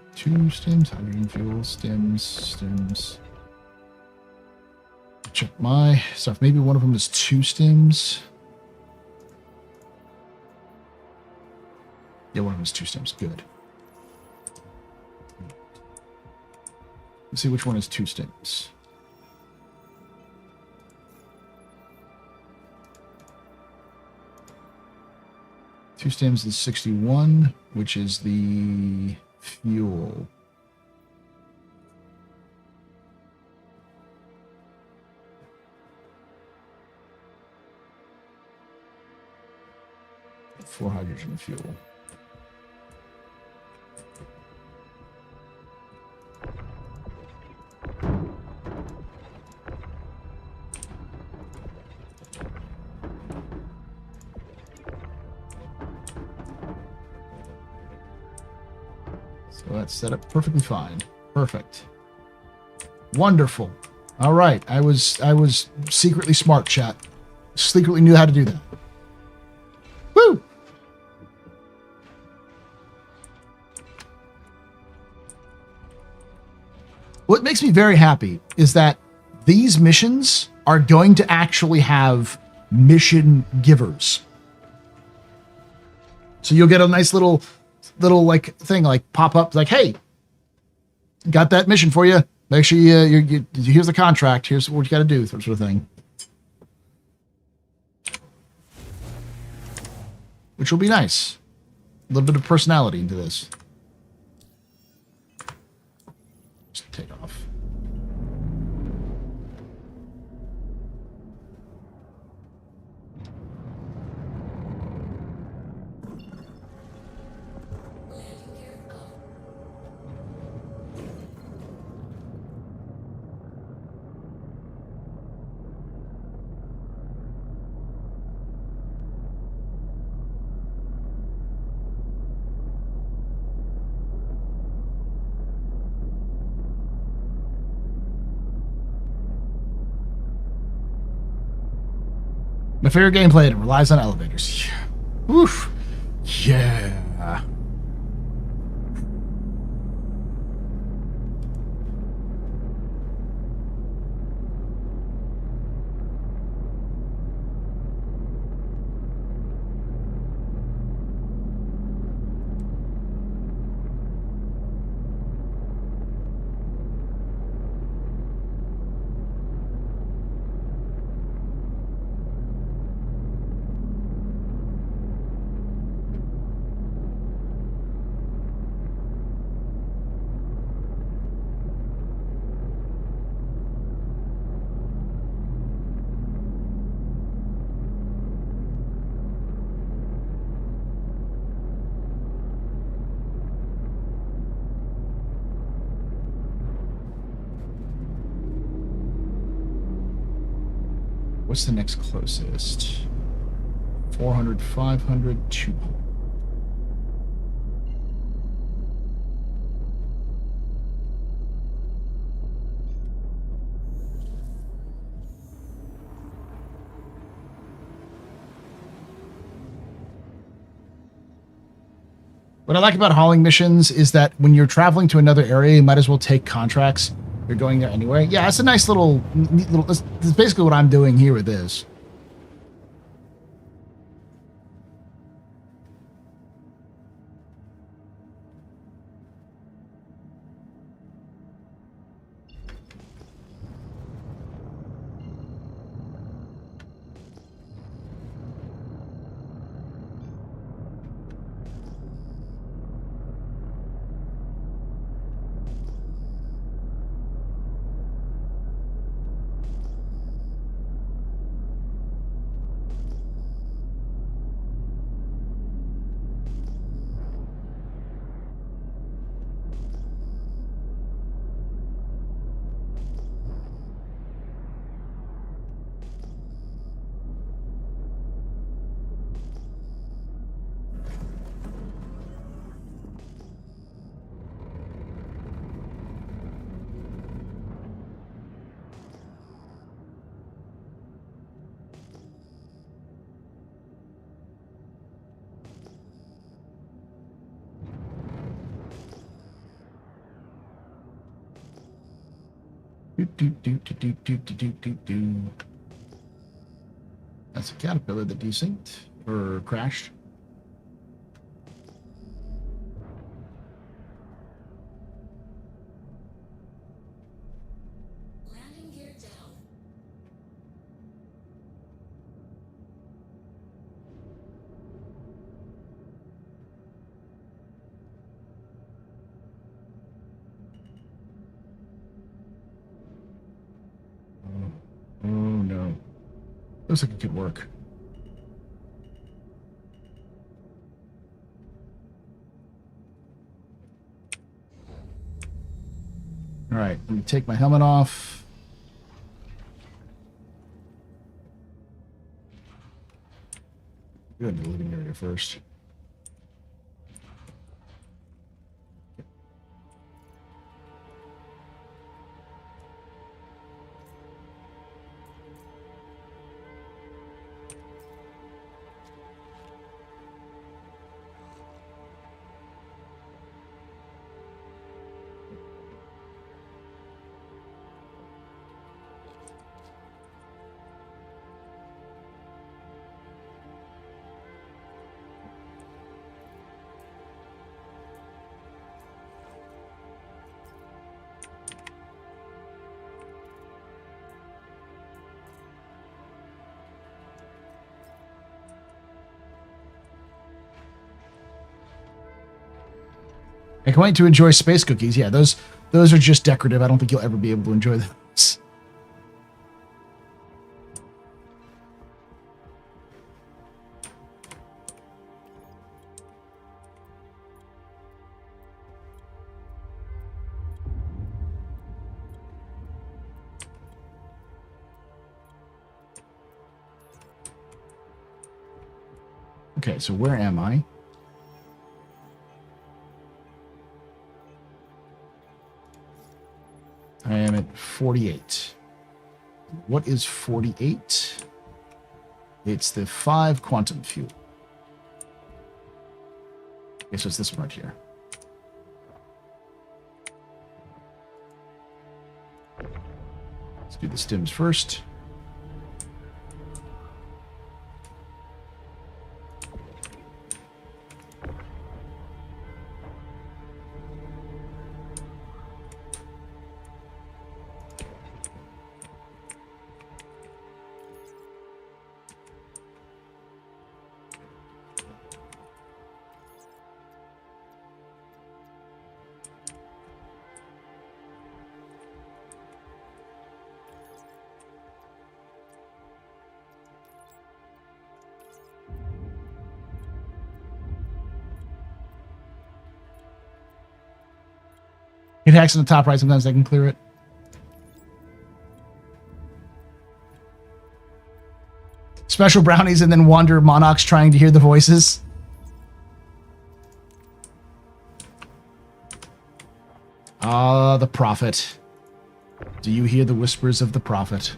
stims. Hydrogen fuel, stims. Check my stuff. Maybe one of them is 2 stims. Yeah, one of them is 2 stims. Good. Let's see which one is 2 stims. Two stims is 61, which is the fuel. For hydrogen fuel. So that's set up perfectly fine. Perfect. Wonderful. All right. I was secretly smart, chat. Secretly knew how to do that. Woo! What makes me very happy is that these missions are going to actually have mission givers. So you'll get a nice little like thing like pop up like, hey, got that mission for you. Make sure you here's the contract. Here's what you got to do, sort of thing. Which will be nice. A little bit of personality into this. Just take off. My favorite gameplay, it relies on elevators. Oof. Yeah. What's the next closest? 400, 500, 200. What I like about hauling missions is that when you're traveling to another area, you might as well take contracts. You're going there anyway. Yeah, it's a nice little, neat little. This is basically what I'm doing here with this. That's a caterpillar that desynced or crashed. Landing gear down. Oh no. Looks like it could work. All right, let me take my helmet off. Go into the living area first. I can't wait to enjoy space cookies. Yeah, those are just decorative. I don't think you'll ever be able to enjoy those. Okay, so where am I? I am at 48. What is 48? It's the 5 quantum fuel. Okay, so it's this one right here. Let's do the stims first. It hacks in the top right. Sometimes I can clear it. Special brownies and then wander monarchs trying to hear the voices. Ah, the prophet. Do you hear the whispers of the prophet?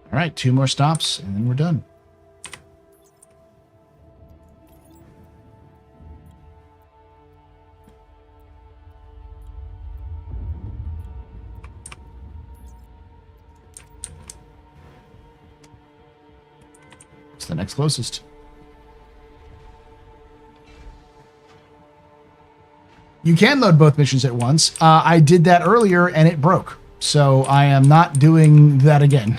All right, 2 more stops, and then we're done. It's the next closest. You can load both missions at once. I did that earlier, and it broke. So I am not doing that again.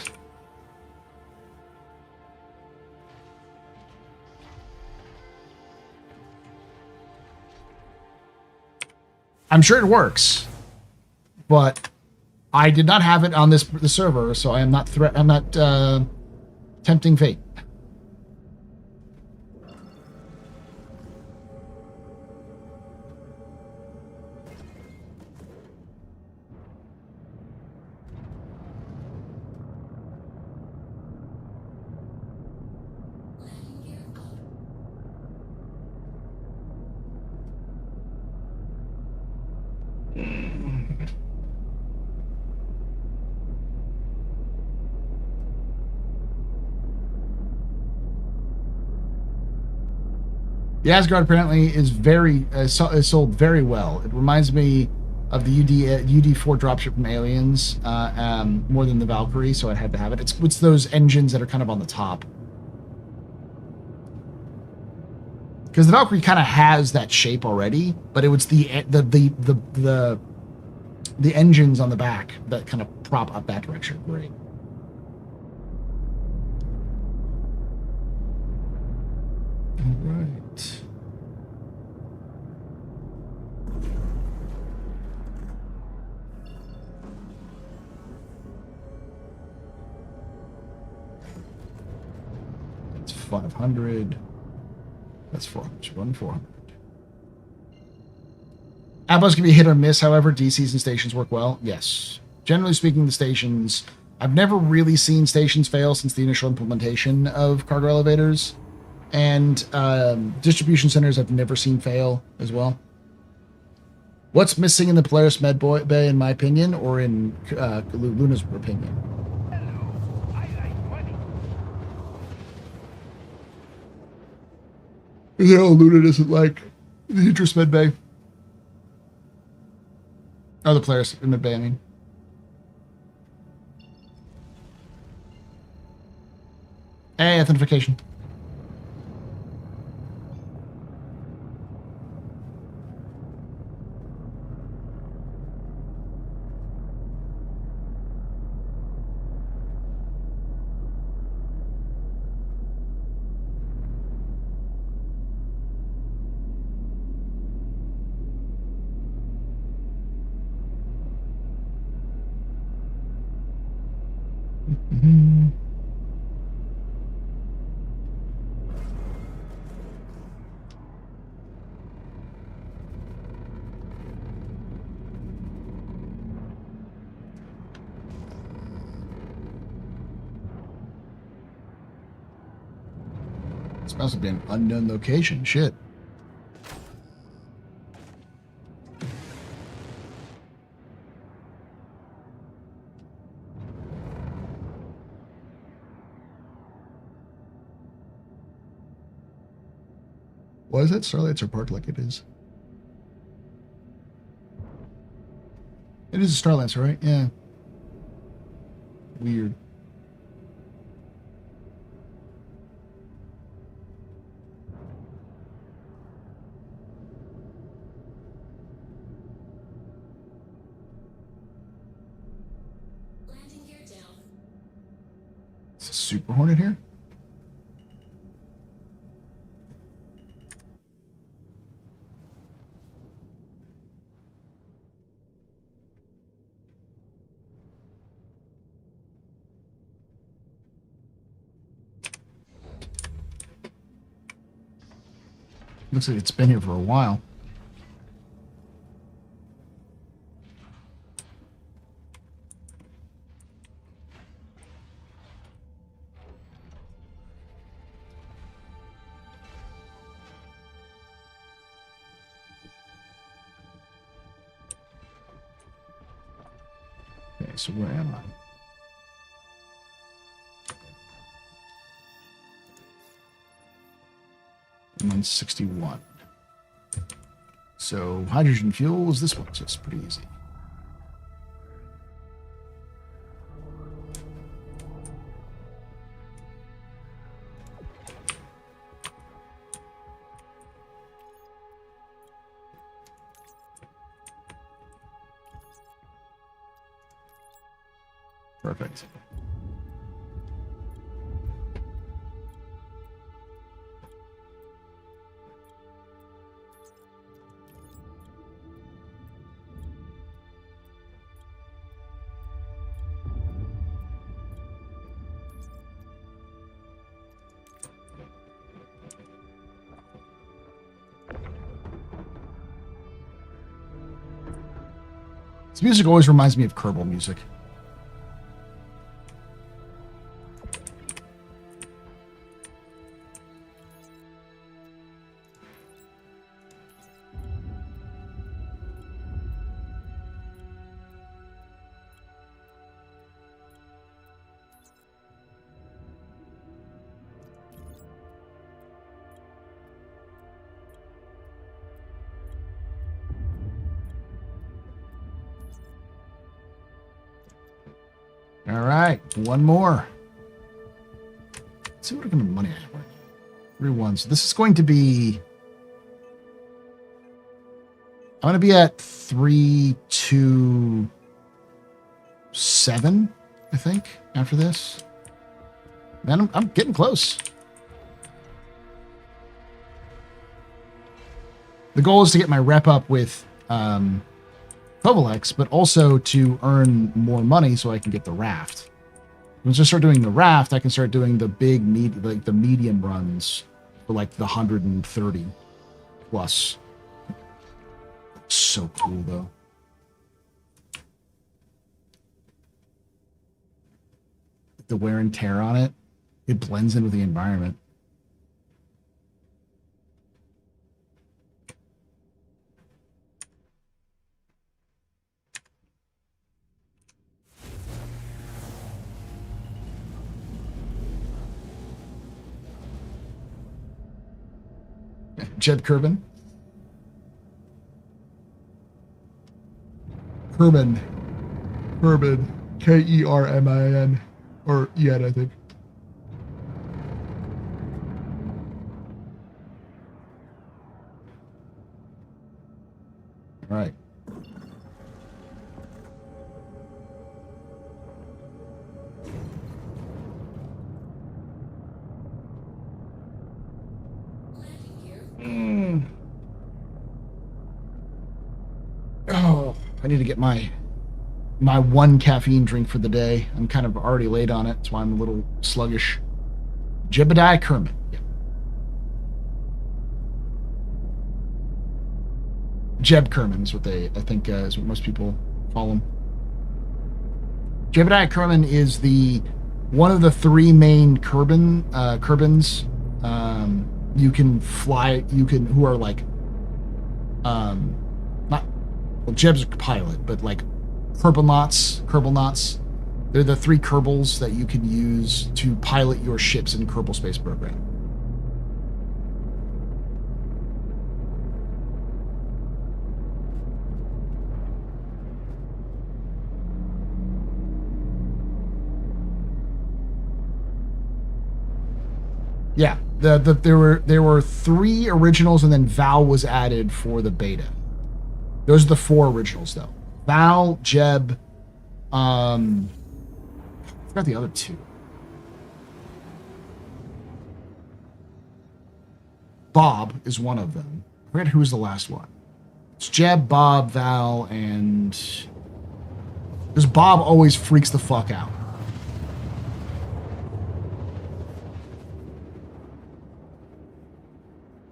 I'm sure it works, but I did not have it on the server, so I am not tempting fate. The Asgard apparently is is sold very well. It reminds me of the UD4 dropship from Aliens more than the Valkyrie, so I had to have it. It's those engines that are kind of on the top. Because the Valkyrie kind of has that shape already, but it was the engines on the back that kind of prop up that direction. Great. All right. That's 500. That's 400. 400. Apples can be hit or miss, however, DCs and stations work well. Yes. Generally speaking, the stations... I've never really seen stations fail since the initial implementation of cargo elevators. And distribution centers I've never seen fail as well. What's missing in the Polaris Med Bay, in my opinion, or in Luna's opinion? Yeah, Luna doesn't like the Interest Med Bay. Oh, the Polaris Med Bay, I mean. Hey, authentication. Mm-hmm. This must be an unknown location. Shit. Why is that Starlights are parked like it is? It is a Starlights, right? Yeah. Weird. Landing gear down. Is a Super Hornet here? Looks like it's been here for a while. Okay, so where am I? I'm on 61. So hydrogen fuel is this one, so it's pretty easy. Perfect. This music always reminds me of Kerbal music. All right, one more. Let's see what kind of money I have. 3 1. So this is going to be. I'm going to be at 327, I think, after this. Man, I'm getting close. The goal is to get my rep up with Povalex, but also to earn more money so I can get the raft. Once I start doing the raft, I can start doing the big, like the medium runs for like the 130 plus. So cool, though. The wear and tear on it, it blends in with the environment. Jed Kerbin. Kermin. Kermin. Kermin. Or Ed, I think. All right. Oh, I need to get my one caffeine drink for the day. I'm kind of already late on it. That's why I'm a little sluggish. Jebediah Kermit. Yeah. Jeb Kerman is what I think is what most people call him. Jebediah Kerman is one of the three main Kerbins. You can fly. Who are like, not. Well, Jeb's a pilot, but like Kerbal-nauts. They're the three Kerbals that you can use to pilot your ships in Kerbal Space Program. Yeah, there were three originals, and then Val was added for the beta. Those are the four originals, though. Val, Jeb, I forgot the other two. Bob is one of them. I forget who was the last one. It's Jeb, Bob, Val, and because Bob always freaks the fuck out.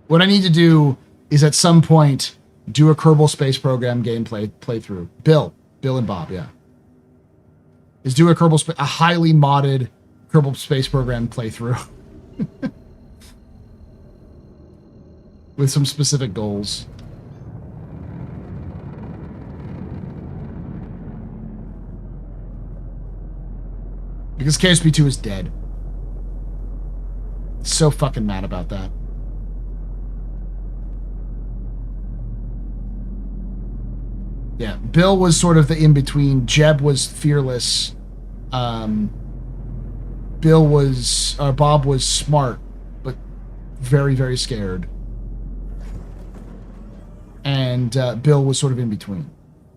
What I need to do is at some point do a Kerbal Space Program gameplay playthrough. Bill and Bob, yeah. Is do a highly modded Kerbal Space Program playthrough. With some specific goals. Because KSP2 is dead. So fucking mad about that. Yeah, Bill was sort of the in-between. Jeb was fearless. Bob was smart, but very, very scared. And Bill was sort of in between.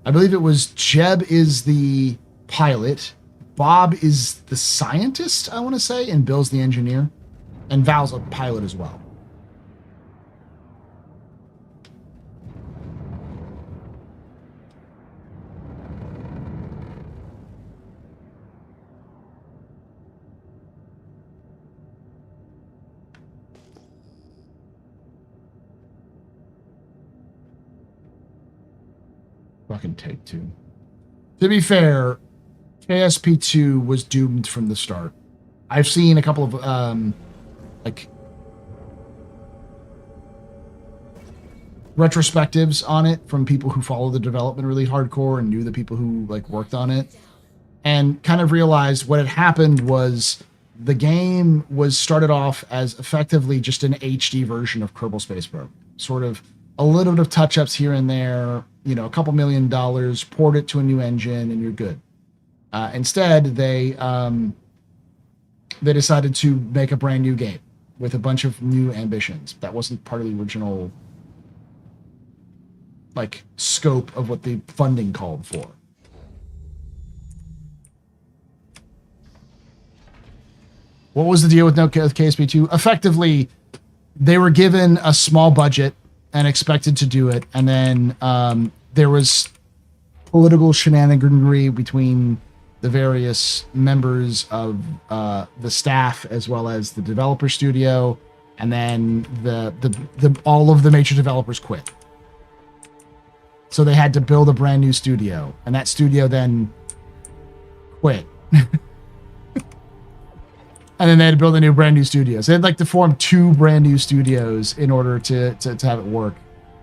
I believe it was Jeb is the pilot, Bob is the scientist, I want to say, and Bill's the engineer. And Val's a pilot as well. Fucking take two. To be fair, KSP2 was doomed from the start. I've seen a couple of retrospectives on it from people who follow the development really hardcore and knew the people who worked on it, and kind of realized what had happened was the game was started off as effectively just an HD version of Kerbal Space Program. Sort of a little bit of touch-ups here and there, a couple $1 million, port it to a new engine, and you're good. Instead, they decided to make a brand new game with a bunch of new ambitions. That wasn't part of the original scope of what the funding called for. What was the deal with KSP2? Effectively, they were given a small budget and expected to do it, and then there was political shenaniganry between the various members of the staff as well as the developer studio, and then all of the major developers quit. So they had to build a brand new studio, and that studio then quit. And then they had to build a brand new studio. So they had to form two brand new studios in order to have it work.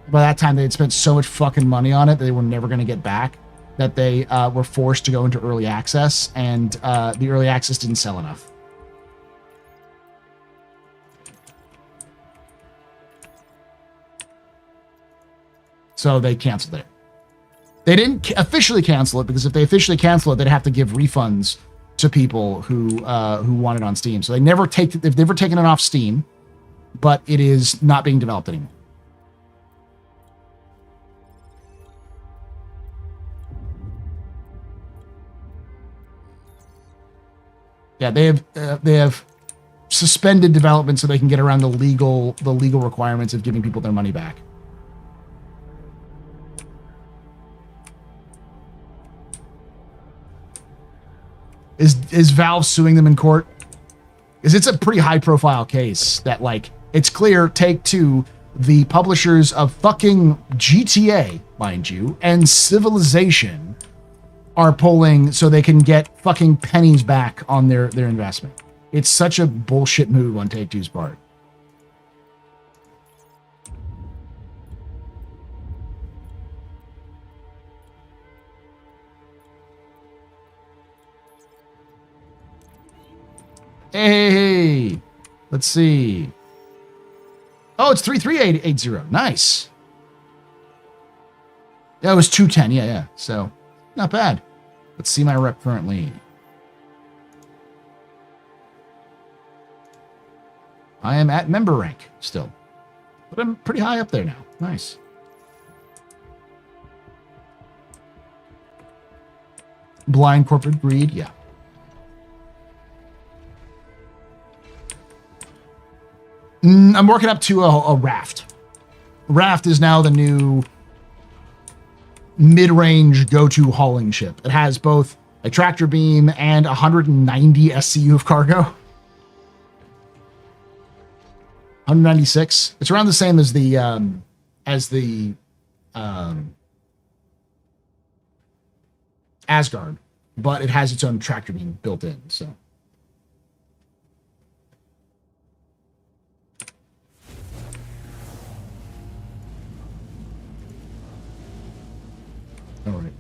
By that time, they had spent so much fucking money on it that they were never going to get back, that they were forced to go into early access, and the early access didn't sell enough. So they canceled it. They didn't officially cancel it, because if they officially cancel it, they'd have to give refunds to people who want it on Steam. So they've never taken it off Steam, but it is not being developed anymore. Yeah, they have suspended development so they can get around the legal requirements of giving people their money back. Is Valve suing them in court? Because it's a pretty high profile case that, like, it's clear Take-Two, the publishers of fucking GTA, mind you, and Civilization, are pulling so they can get fucking pennies back on their investment. It's such a bullshit move on Take-Two's part. Hey, let's see. Oh, it's 33880. Nice. That was 210. Yeah. So, not bad. Let's see my rep currently. I am at member rank still, but I'm pretty high up there now. Nice. Blind corporate greed. Yeah. I'm working up to a raft. Raft is now the new mid-range go-to hauling ship. It has both a tractor beam and 190 SCU of cargo. 196. It's around the same as the Asgard, but it has its own tractor beam built in. So. All right.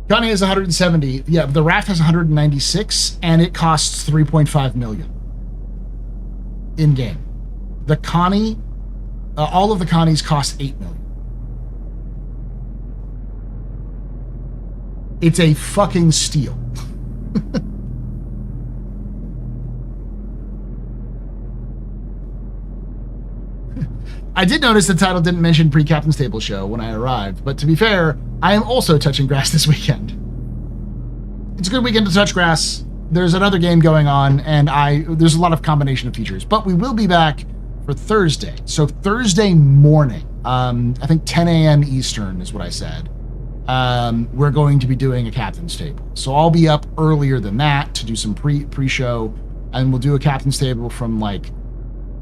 Connie has 170. Yeah, the Raft has 196, and it costs 3.5 million in game. The Connie, all of the Connies cost 8 million. It's a fucking steal. I did notice the title didn't mention pre-Captain's Table show when I arrived, but to be fair, I am also touching grass this weekend. It's a good weekend to touch grass. There's another game going on, and there's a lot of combination of features, but we will be back for Thursday. So Thursday morning, I think 10 a.m. Eastern is what I said. We're going to be doing a Captain's Table. So I'll be up earlier than that to do some pre-show, and we'll do a Captain's Table from like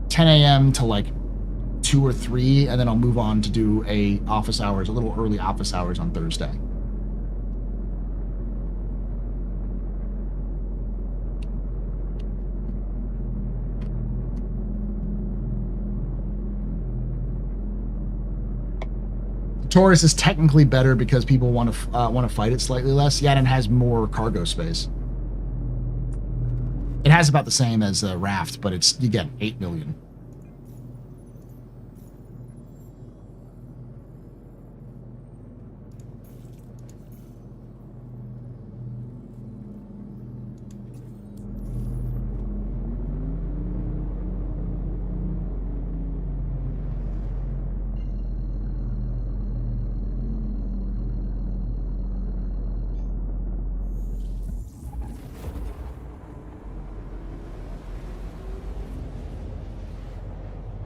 10 a.m. to like 2 or 3, and then I'll move on to do a little early office hours on Thursday. The Taurus is technically better because people want to fight it slightly less. Yeah, and it has more cargo space. It has about the same as the Raft, but it's, again, 8 million.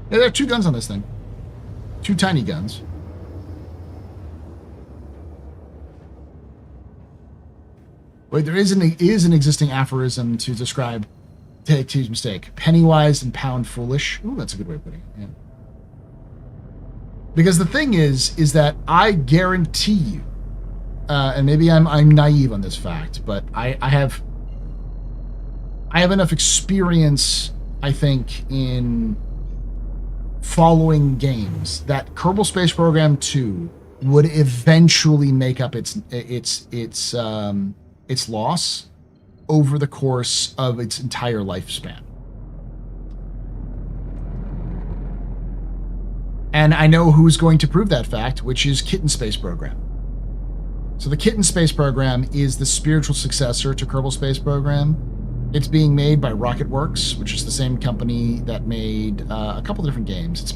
Yeah, there are 2 guns on this thing. 2 tiny guns. Wait, there is an existing aphorism to describe Take-Two's mistake. Penny wise and pound foolish. Ooh, that's a good way of putting it. Yeah. Because the thing is that I guarantee you, and maybe I'm naive on this fact, but I have enough experience, I think, in following games that Kerbal Space Program 2 would eventually make up its loss over the course of its entire lifespan. And I know who's going to prove that fact, which is Kitten Space Program. So the Kitten Space Program is the spiritual successor to Kerbal Space Program. It's being made by RocketWorks, which is the same company that made a couple different games. It's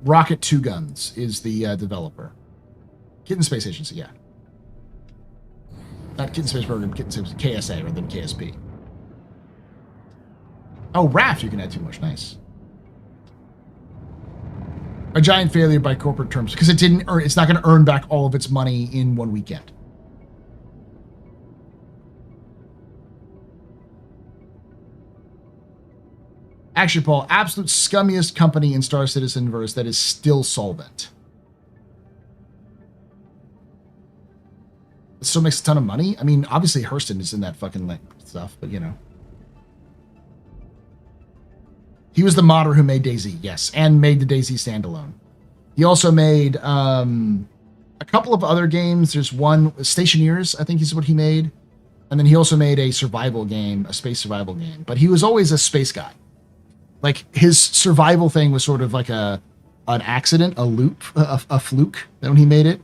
Rocket Two Guns is the developer. Kitten Space Agency, yeah. Not Kitten Space Program, Kitten Space KSA rather than KSP. Oh, Raft you can add too much. Nice. A giant failure by corporate terms because it didn't earn. It's not going to earn back all of its money in one weekend. Actually, Paul, absolute scummiest company in Star Citizen verse that is still solvent. It still makes a ton of money. I mean, obviously Hurston is in that fucking stuff, but you know. He was the modder who made DayZ, yes, and made the DayZ standalone. He also made a couple of other games. There's one, Stationeers, I think is what he made. And then he also made a survival game, a space survival game. But he was always a space guy. Like, his survival thing was sort of like an accident, a loop, a fluke when he made it.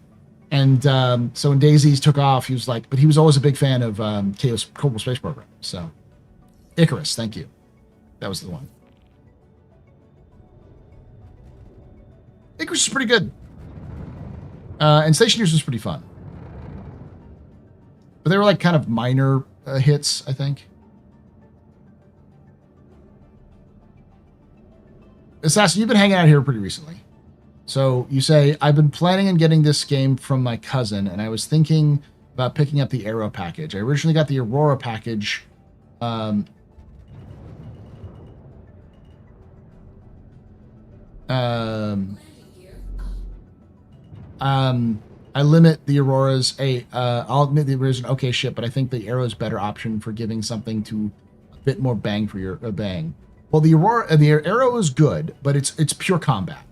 And so when DayZ took off, he was like, but he was always a big fan of Chaos Kerbal Space Program. So, Icarus, thank you. That was the one. Icarus is pretty good. And Stationeers was pretty fun. But they were like kind of minor hits, I think. Assassin, you've been hanging out here pretty recently. So you say, I've been planning on getting this game from my cousin, and I was thinking about picking up the Arrow package. I originally got the Aurora package. I limit the Auroras. I'll admit the Aurora's an okay ship, but I think the Arrow's better option for giving something to a bit more bang for your bang. Well, the Arrow is good, but it's pure combat.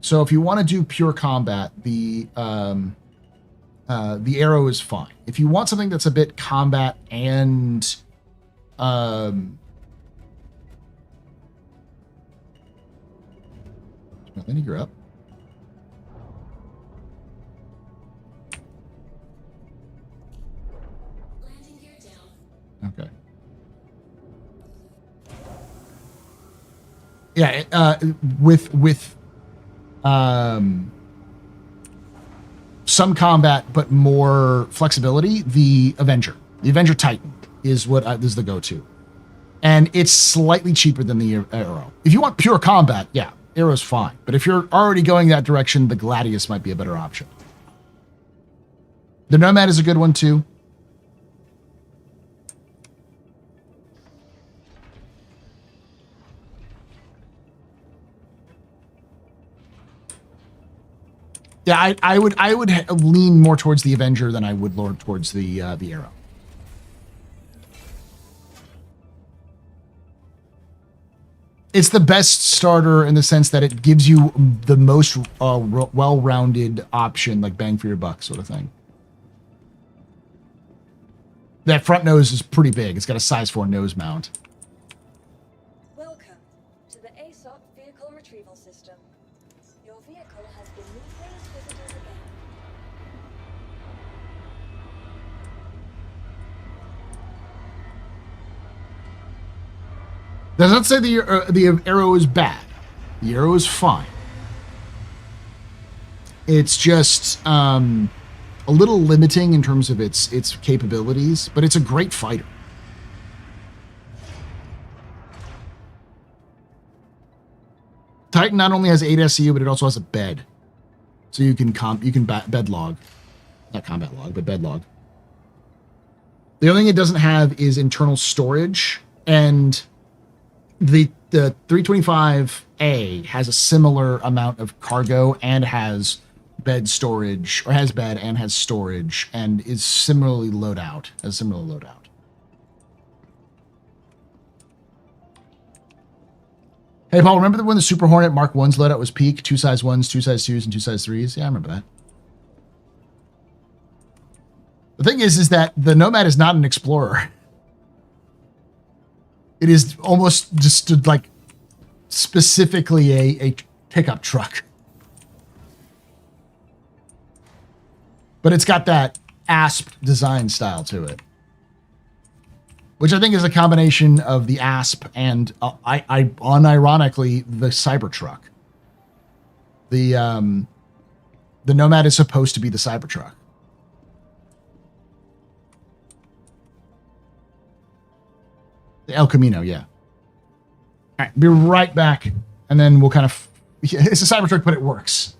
So if you want to do pure combat, the Arrow is fine. If you want something that's a bit combat and I think you're up. Okay. Yeah, with some combat but more flexibility, the Avenger Titan is what is the go-to, and it's slightly cheaper than the Arrow. If you want pure combat, yeah, Arrow's fine. But if you're already going that direction, the Gladius might be a better option. The Nomad is a good one too. Yeah, I would lean more towards the Avenger than I would towards the Arrow. It's the best starter in the sense that it gives you the most well-rounded option, like bang for your buck sort of thing. That front nose is pretty big. It's got a size 4 nose mount. Welcome to the ASOP Vehicle Retrieval System. Your vehicle has been moved as visitors again. Does not say the Arrow is bad. The Arrow is fine. It's just a little limiting in terms of its capabilities, but it's a great fighter. Titan not only has 8 SCU, but it also has a bed, so you can bed log, not combat log, but bed log. The only thing it doesn't have is internal storage, and the 325A has a similar amount of cargo and has bed storage, or has bed and has storage, and is similarly loadout. Hey, Paul, remember when the Super Hornet Mark 1's loadout was peak? 2 size 1s, 2 size 2s, and 2 size 3s? Yeah, I remember that. The thing is that the Nomad is not an explorer. It is almost just like specifically a pickup truck. But it's got that asp design style to it, which I think is a combination of the asp and I unironically the Cybertruck. The Nomad is supposed to be the Cybertruck. The El Camino, yeah. All right, be right back, and then we'll kind of... It's a Cybertruck, but it works.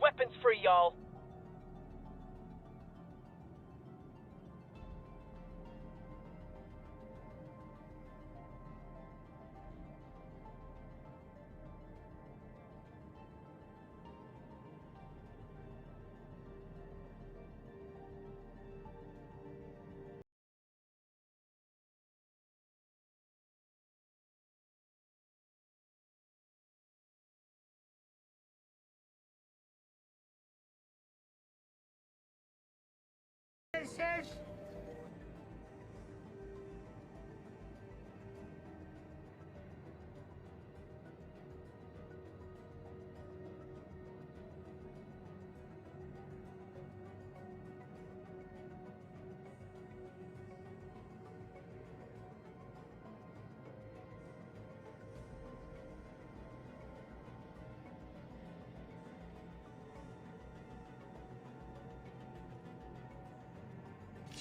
Weapons free, y'all.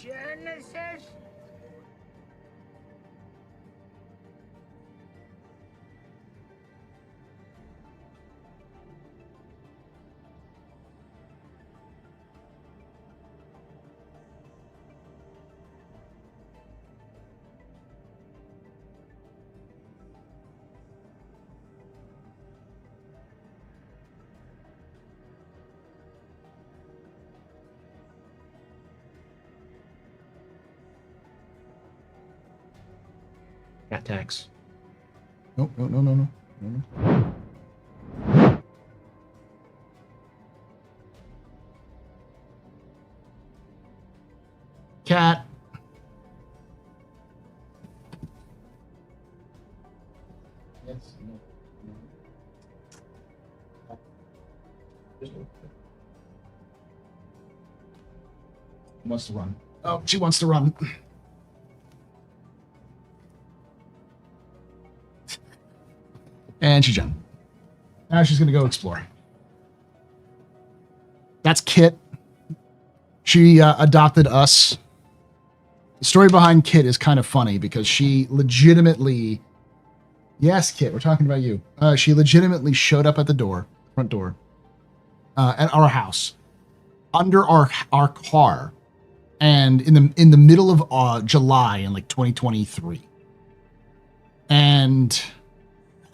Genesis? Cat tax. No, no, no, no, no, no, no. Cat. Yes. Wants to run. Oh, she wants to run. And she's done. Now she's going to go explore. That's Kit. She adopted us. The story behind Kit is kind of funny because she legitimately... Yes, Kit, we're talking about you. She legitimately showed up at the door, front door, at our house, under our car, and in the middle of July in like 2023. And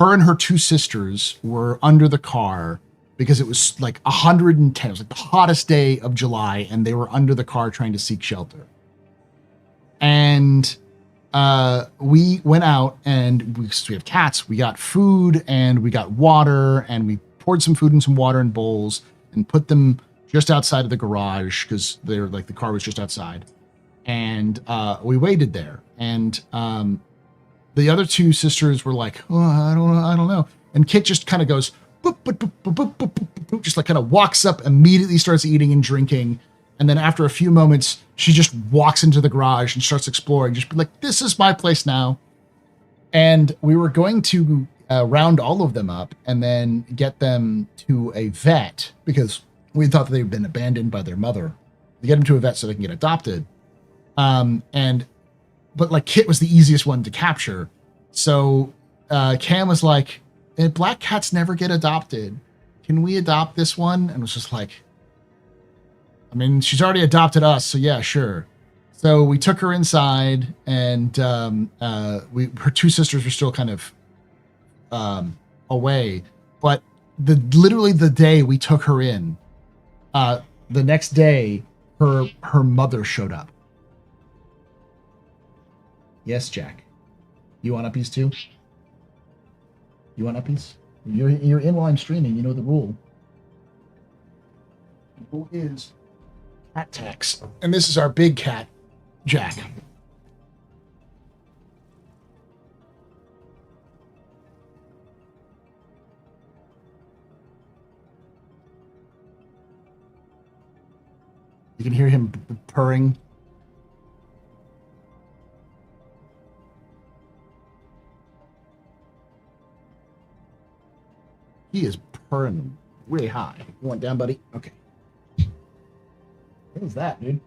her and her two sisters were under the car because it was like 110. It was like the hottest day of July, and they were under the car trying to seek shelter. And we went out, and we have cats. We got food, and we got water, and we poured some food and some water in bowls and put them just outside of the garage because they were like the car was just outside. And we waited there, and the other two sisters were like, "Oh, I don't know." And Kit just kind of goes, boop, boop, boop, boop, boop, boop, boop, boop, just like kind of walks up, immediately starts eating and drinking. And then after a few moments, she just walks into the garage and starts exploring. Just be like, "This is my place now." And we were going to round all of them up and then get them to a vet because we thought that they'd been abandoned by their mother. To get them to a vet so they can get adopted. But like Kit was the easiest one to capture. So Cam was like, "Black cats never get adopted. Can we adopt this one?" And it was just like, I mean, she's already adopted us, so yeah, sure. So we took her inside, and her two sisters were still kind of away. But literally the day we took her in, the next day, her mother showed up. Yes, Jack. You want uppies too? You want uppies? You're in while I'm streaming. You know the rule. The rule is cat tax. And this is our big cat, Jack. You can hear him purring. He is purring really high. You want down, buddy? Okay. What is that, dude?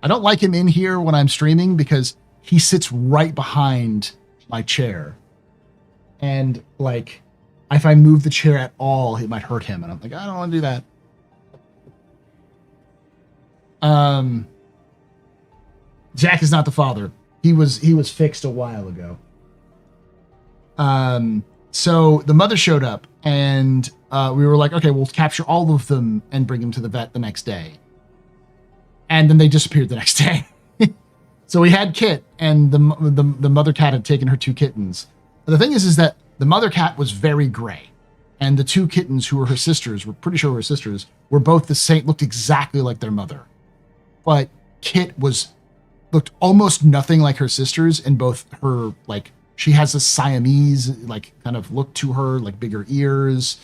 I don't like him in here when I'm streaming because he sits right behind my chair. And, like, if I move the chair at all, it might hurt him. And I'm like, I don't want to do that. Jack is not the father. He was fixed a while ago. So the mother showed up and we were like, okay, we'll capture all of them and bring them to the vet the next day. And then they disappeared the next day. So we had Kit, and the mother cat had taken her 2 kittens. The thing is that the mother cat was very gray, and the 2 kittens who were her sisters, we're pretty sure were her sisters, were both the same, looked exactly like their mother. But Kit looked almost nothing like her sisters, and both her, like, she has a Siamese, like, kind of look to her, like bigger ears,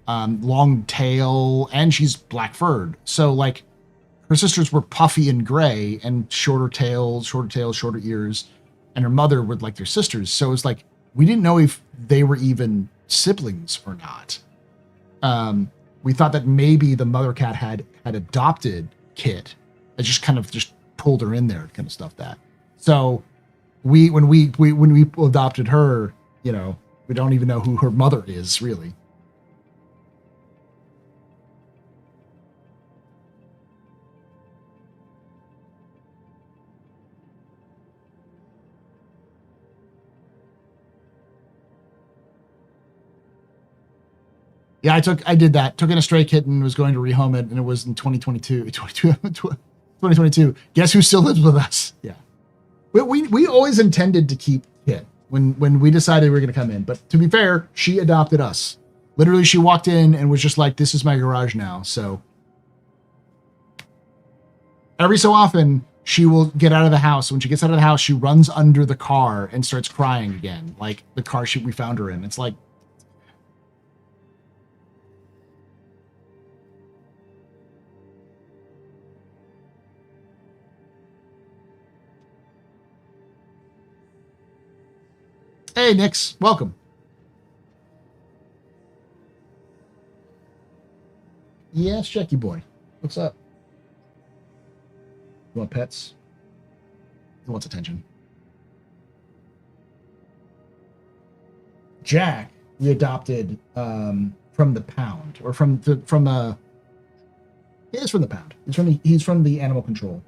long tail, and she's black furred. So, like, her sisters were puffy and gray and shorter tails, shorter ears, and her mother would like their sisters. So it was like, we didn't know if they were even siblings or not. We thought that maybe the mother cat had adopted Kit. I just kind of just pulled her in there, kind of stuff that. So when we adopted her, you know, we don't even know who her mother is really. Yeah, I did that. Took in a stray kitten, was going to rehome it, and it was in 2022. Guess who still lives with us? Yeah. We always intended to keep Kit when we decided we were going to come in. But to be fair, she adopted us. Literally, she walked in and was just like, this is my garage now. So every so often, she will get out of the house. When she gets out of the house, she runs under the car and starts crying again, like the car we found her in. It's like, hey, Nix, welcome. Yes, Jackie boy. What's up? You want pets? He wants attention. Jack, we adopted from the pound, or from the pound. He's from the animal control.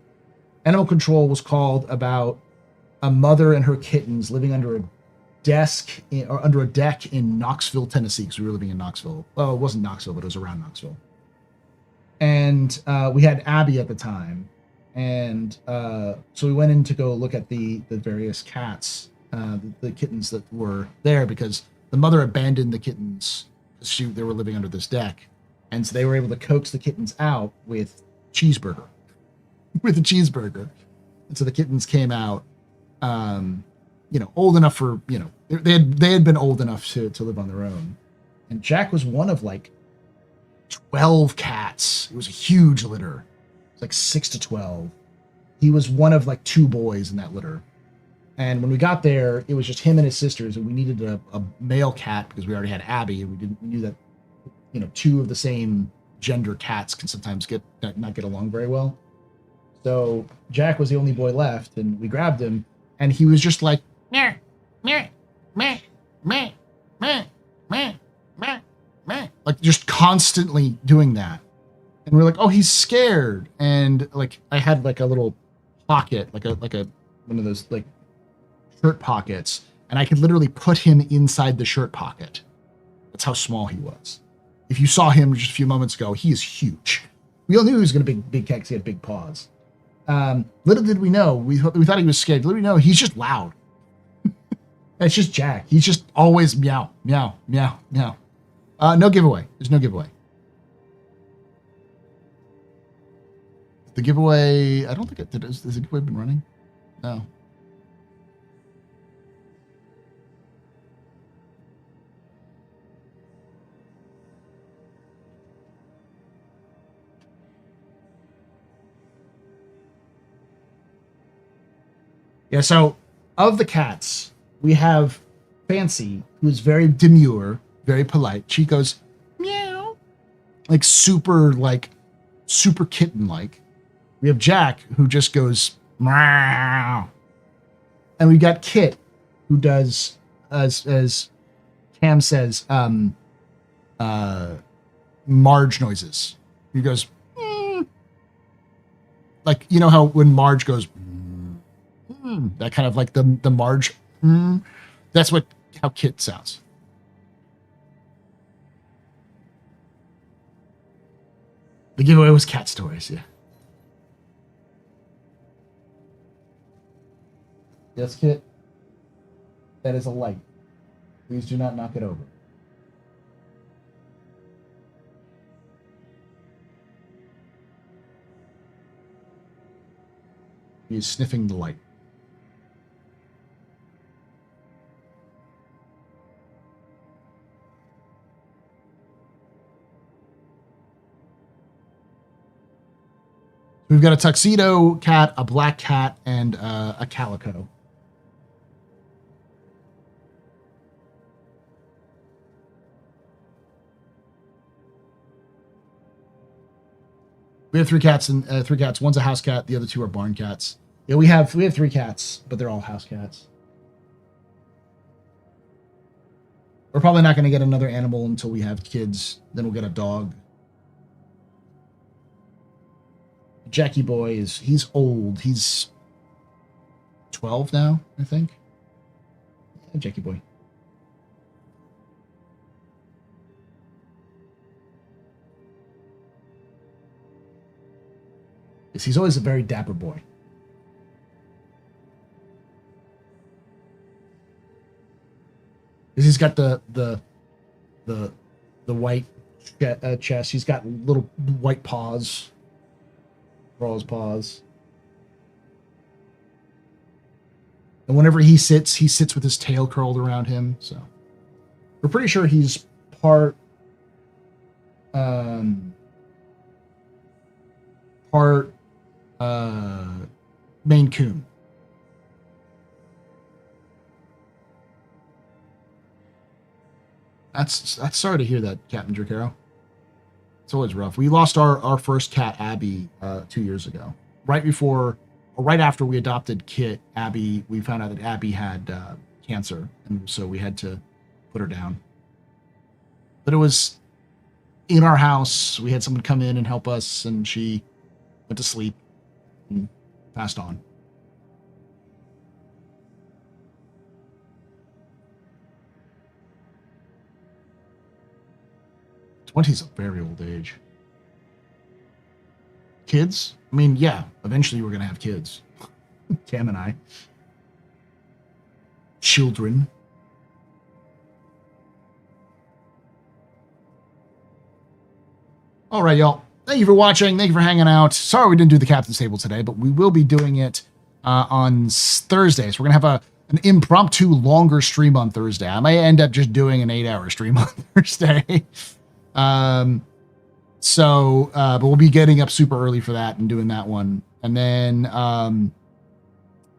Animal control was called about a mother and her kittens living under a deck in Knoxville, Tennessee, because we were living in Knoxville. Well, it wasn't Knoxville, but it was around Knoxville. And we had Abby at the time. And so we went in to go look at the various cats, the kittens that were there, because the mother abandoned the kittens because they were living under this deck. And so they were able to coax the kittens out with a cheeseburger. And so the kittens came out, old enough for, they had been old enough to live on their own. And Jack was one of like 12 cats. It was a huge litter. It was like 6 to 12. He was one of like 2 boys in that litter. And when we got there, it was just him and his sisters, and we needed a male cat because we already had Abby, and we knew that 2 of the same gender cats can sometimes not get along very well. So Jack was the only boy left, and we grabbed him, and he was just like, meh, meh, meh, meh, meh, meh, meh, meh, like just constantly doing that. And we're like, oh, he's scared. And like I had like a little pocket, like a one of those like shirt pockets, and I could literally put him inside the shirt pocket. That's how small he was. If you saw him just a few moments ago, he is huge. We all knew he was going to be big cat because he had big paws. Little did we know, we thought he was scared. Little did we know, he's just loud. That's just Jack. He's just always meow, meow, meow, meow. No giveaway. There's no giveaway. The giveaway, I don't think it did. Has the giveaway been running? No. Yeah, so of the cats, we have Fancy, who's very demure, very polite. She goes, meow, like super kitten-like. We have Jack, who just goes, meow. And we got Kit, who does, as Cam says, Marge noises. He goes, like, you know how when Marge goes, that kind of like the Marge, that's how Kit sounds. The giveaway was cat stories, yeah. Yes, Kit. That is a light. Please do not knock it over. He is sniffing the light. We've got a tuxedo cat, a black cat, and a calico. We have three cats and three cats. One's a house cat. The other two are barn cats. Yeah, we have three cats, but they're all house cats. We're probably not going to get another animal until we have kids. Then we'll get a dog. Jackie boy he's old. He's 12 now, I think. Yeah, Jackie boy. Yes, he's always a very dapper boy. Because he's got the white chest. He's got little white paws. For all his paws. And whenever he sits with his tail curled around him. So we're pretty sure he's part Maine Coon. That's sorry to hear that, Captain Dracaro. It's always rough. We lost our first cat, Abby, 2 years ago. Right after we adopted Kit, Abby, we found out that Abby had cancer, and so we had to put her down. But it was in our house. We had someone come in and help us, and she went to sleep and passed on. 20 is a very old age. Kids? I mean, yeah, eventually we're going to have kids. Cam and I. Children. All right, y'all. Thank you for watching. Thank you for hanging out. Sorry we didn't do the Captain's Table today, but we will be doing it on Thursday. So we're going to have an impromptu longer stream on Thursday. I may end up just doing an 8-hour stream on Thursday. But we'll be getting up super early for that and doing that one. And then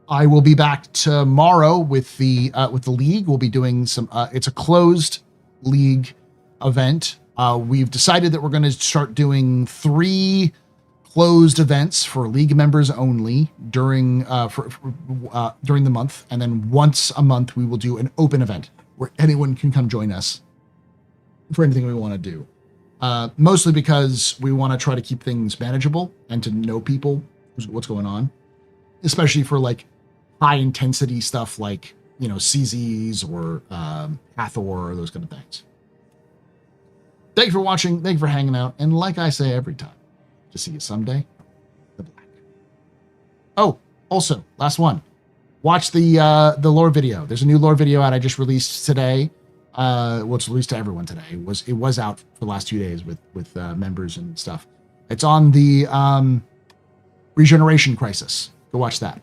I will be back tomorrow with the league. We'll be doing some it's a closed league event. We've decided that we're going to start doing 3 closed events for league members only during the month, and then once a month we will do an open event where anyone can come join us for anything we want to do. Mostly because we want to try to keep things manageable and to know people, what's going on, especially for like high intensity stuff like, CZs or Hathor or those kind of things. Thank you for watching. Thank you for hanging out. And like I say every time, to see you someday, the black. Oh, also, last one. Watch the lore video. There's a new lore video out I just released today. Well, it's released to everyone today. It was out for the last 2 days with members and stuff. It's on the regeneration crisis. Go watch that.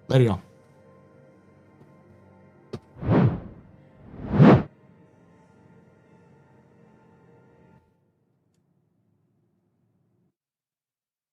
Later, y'all.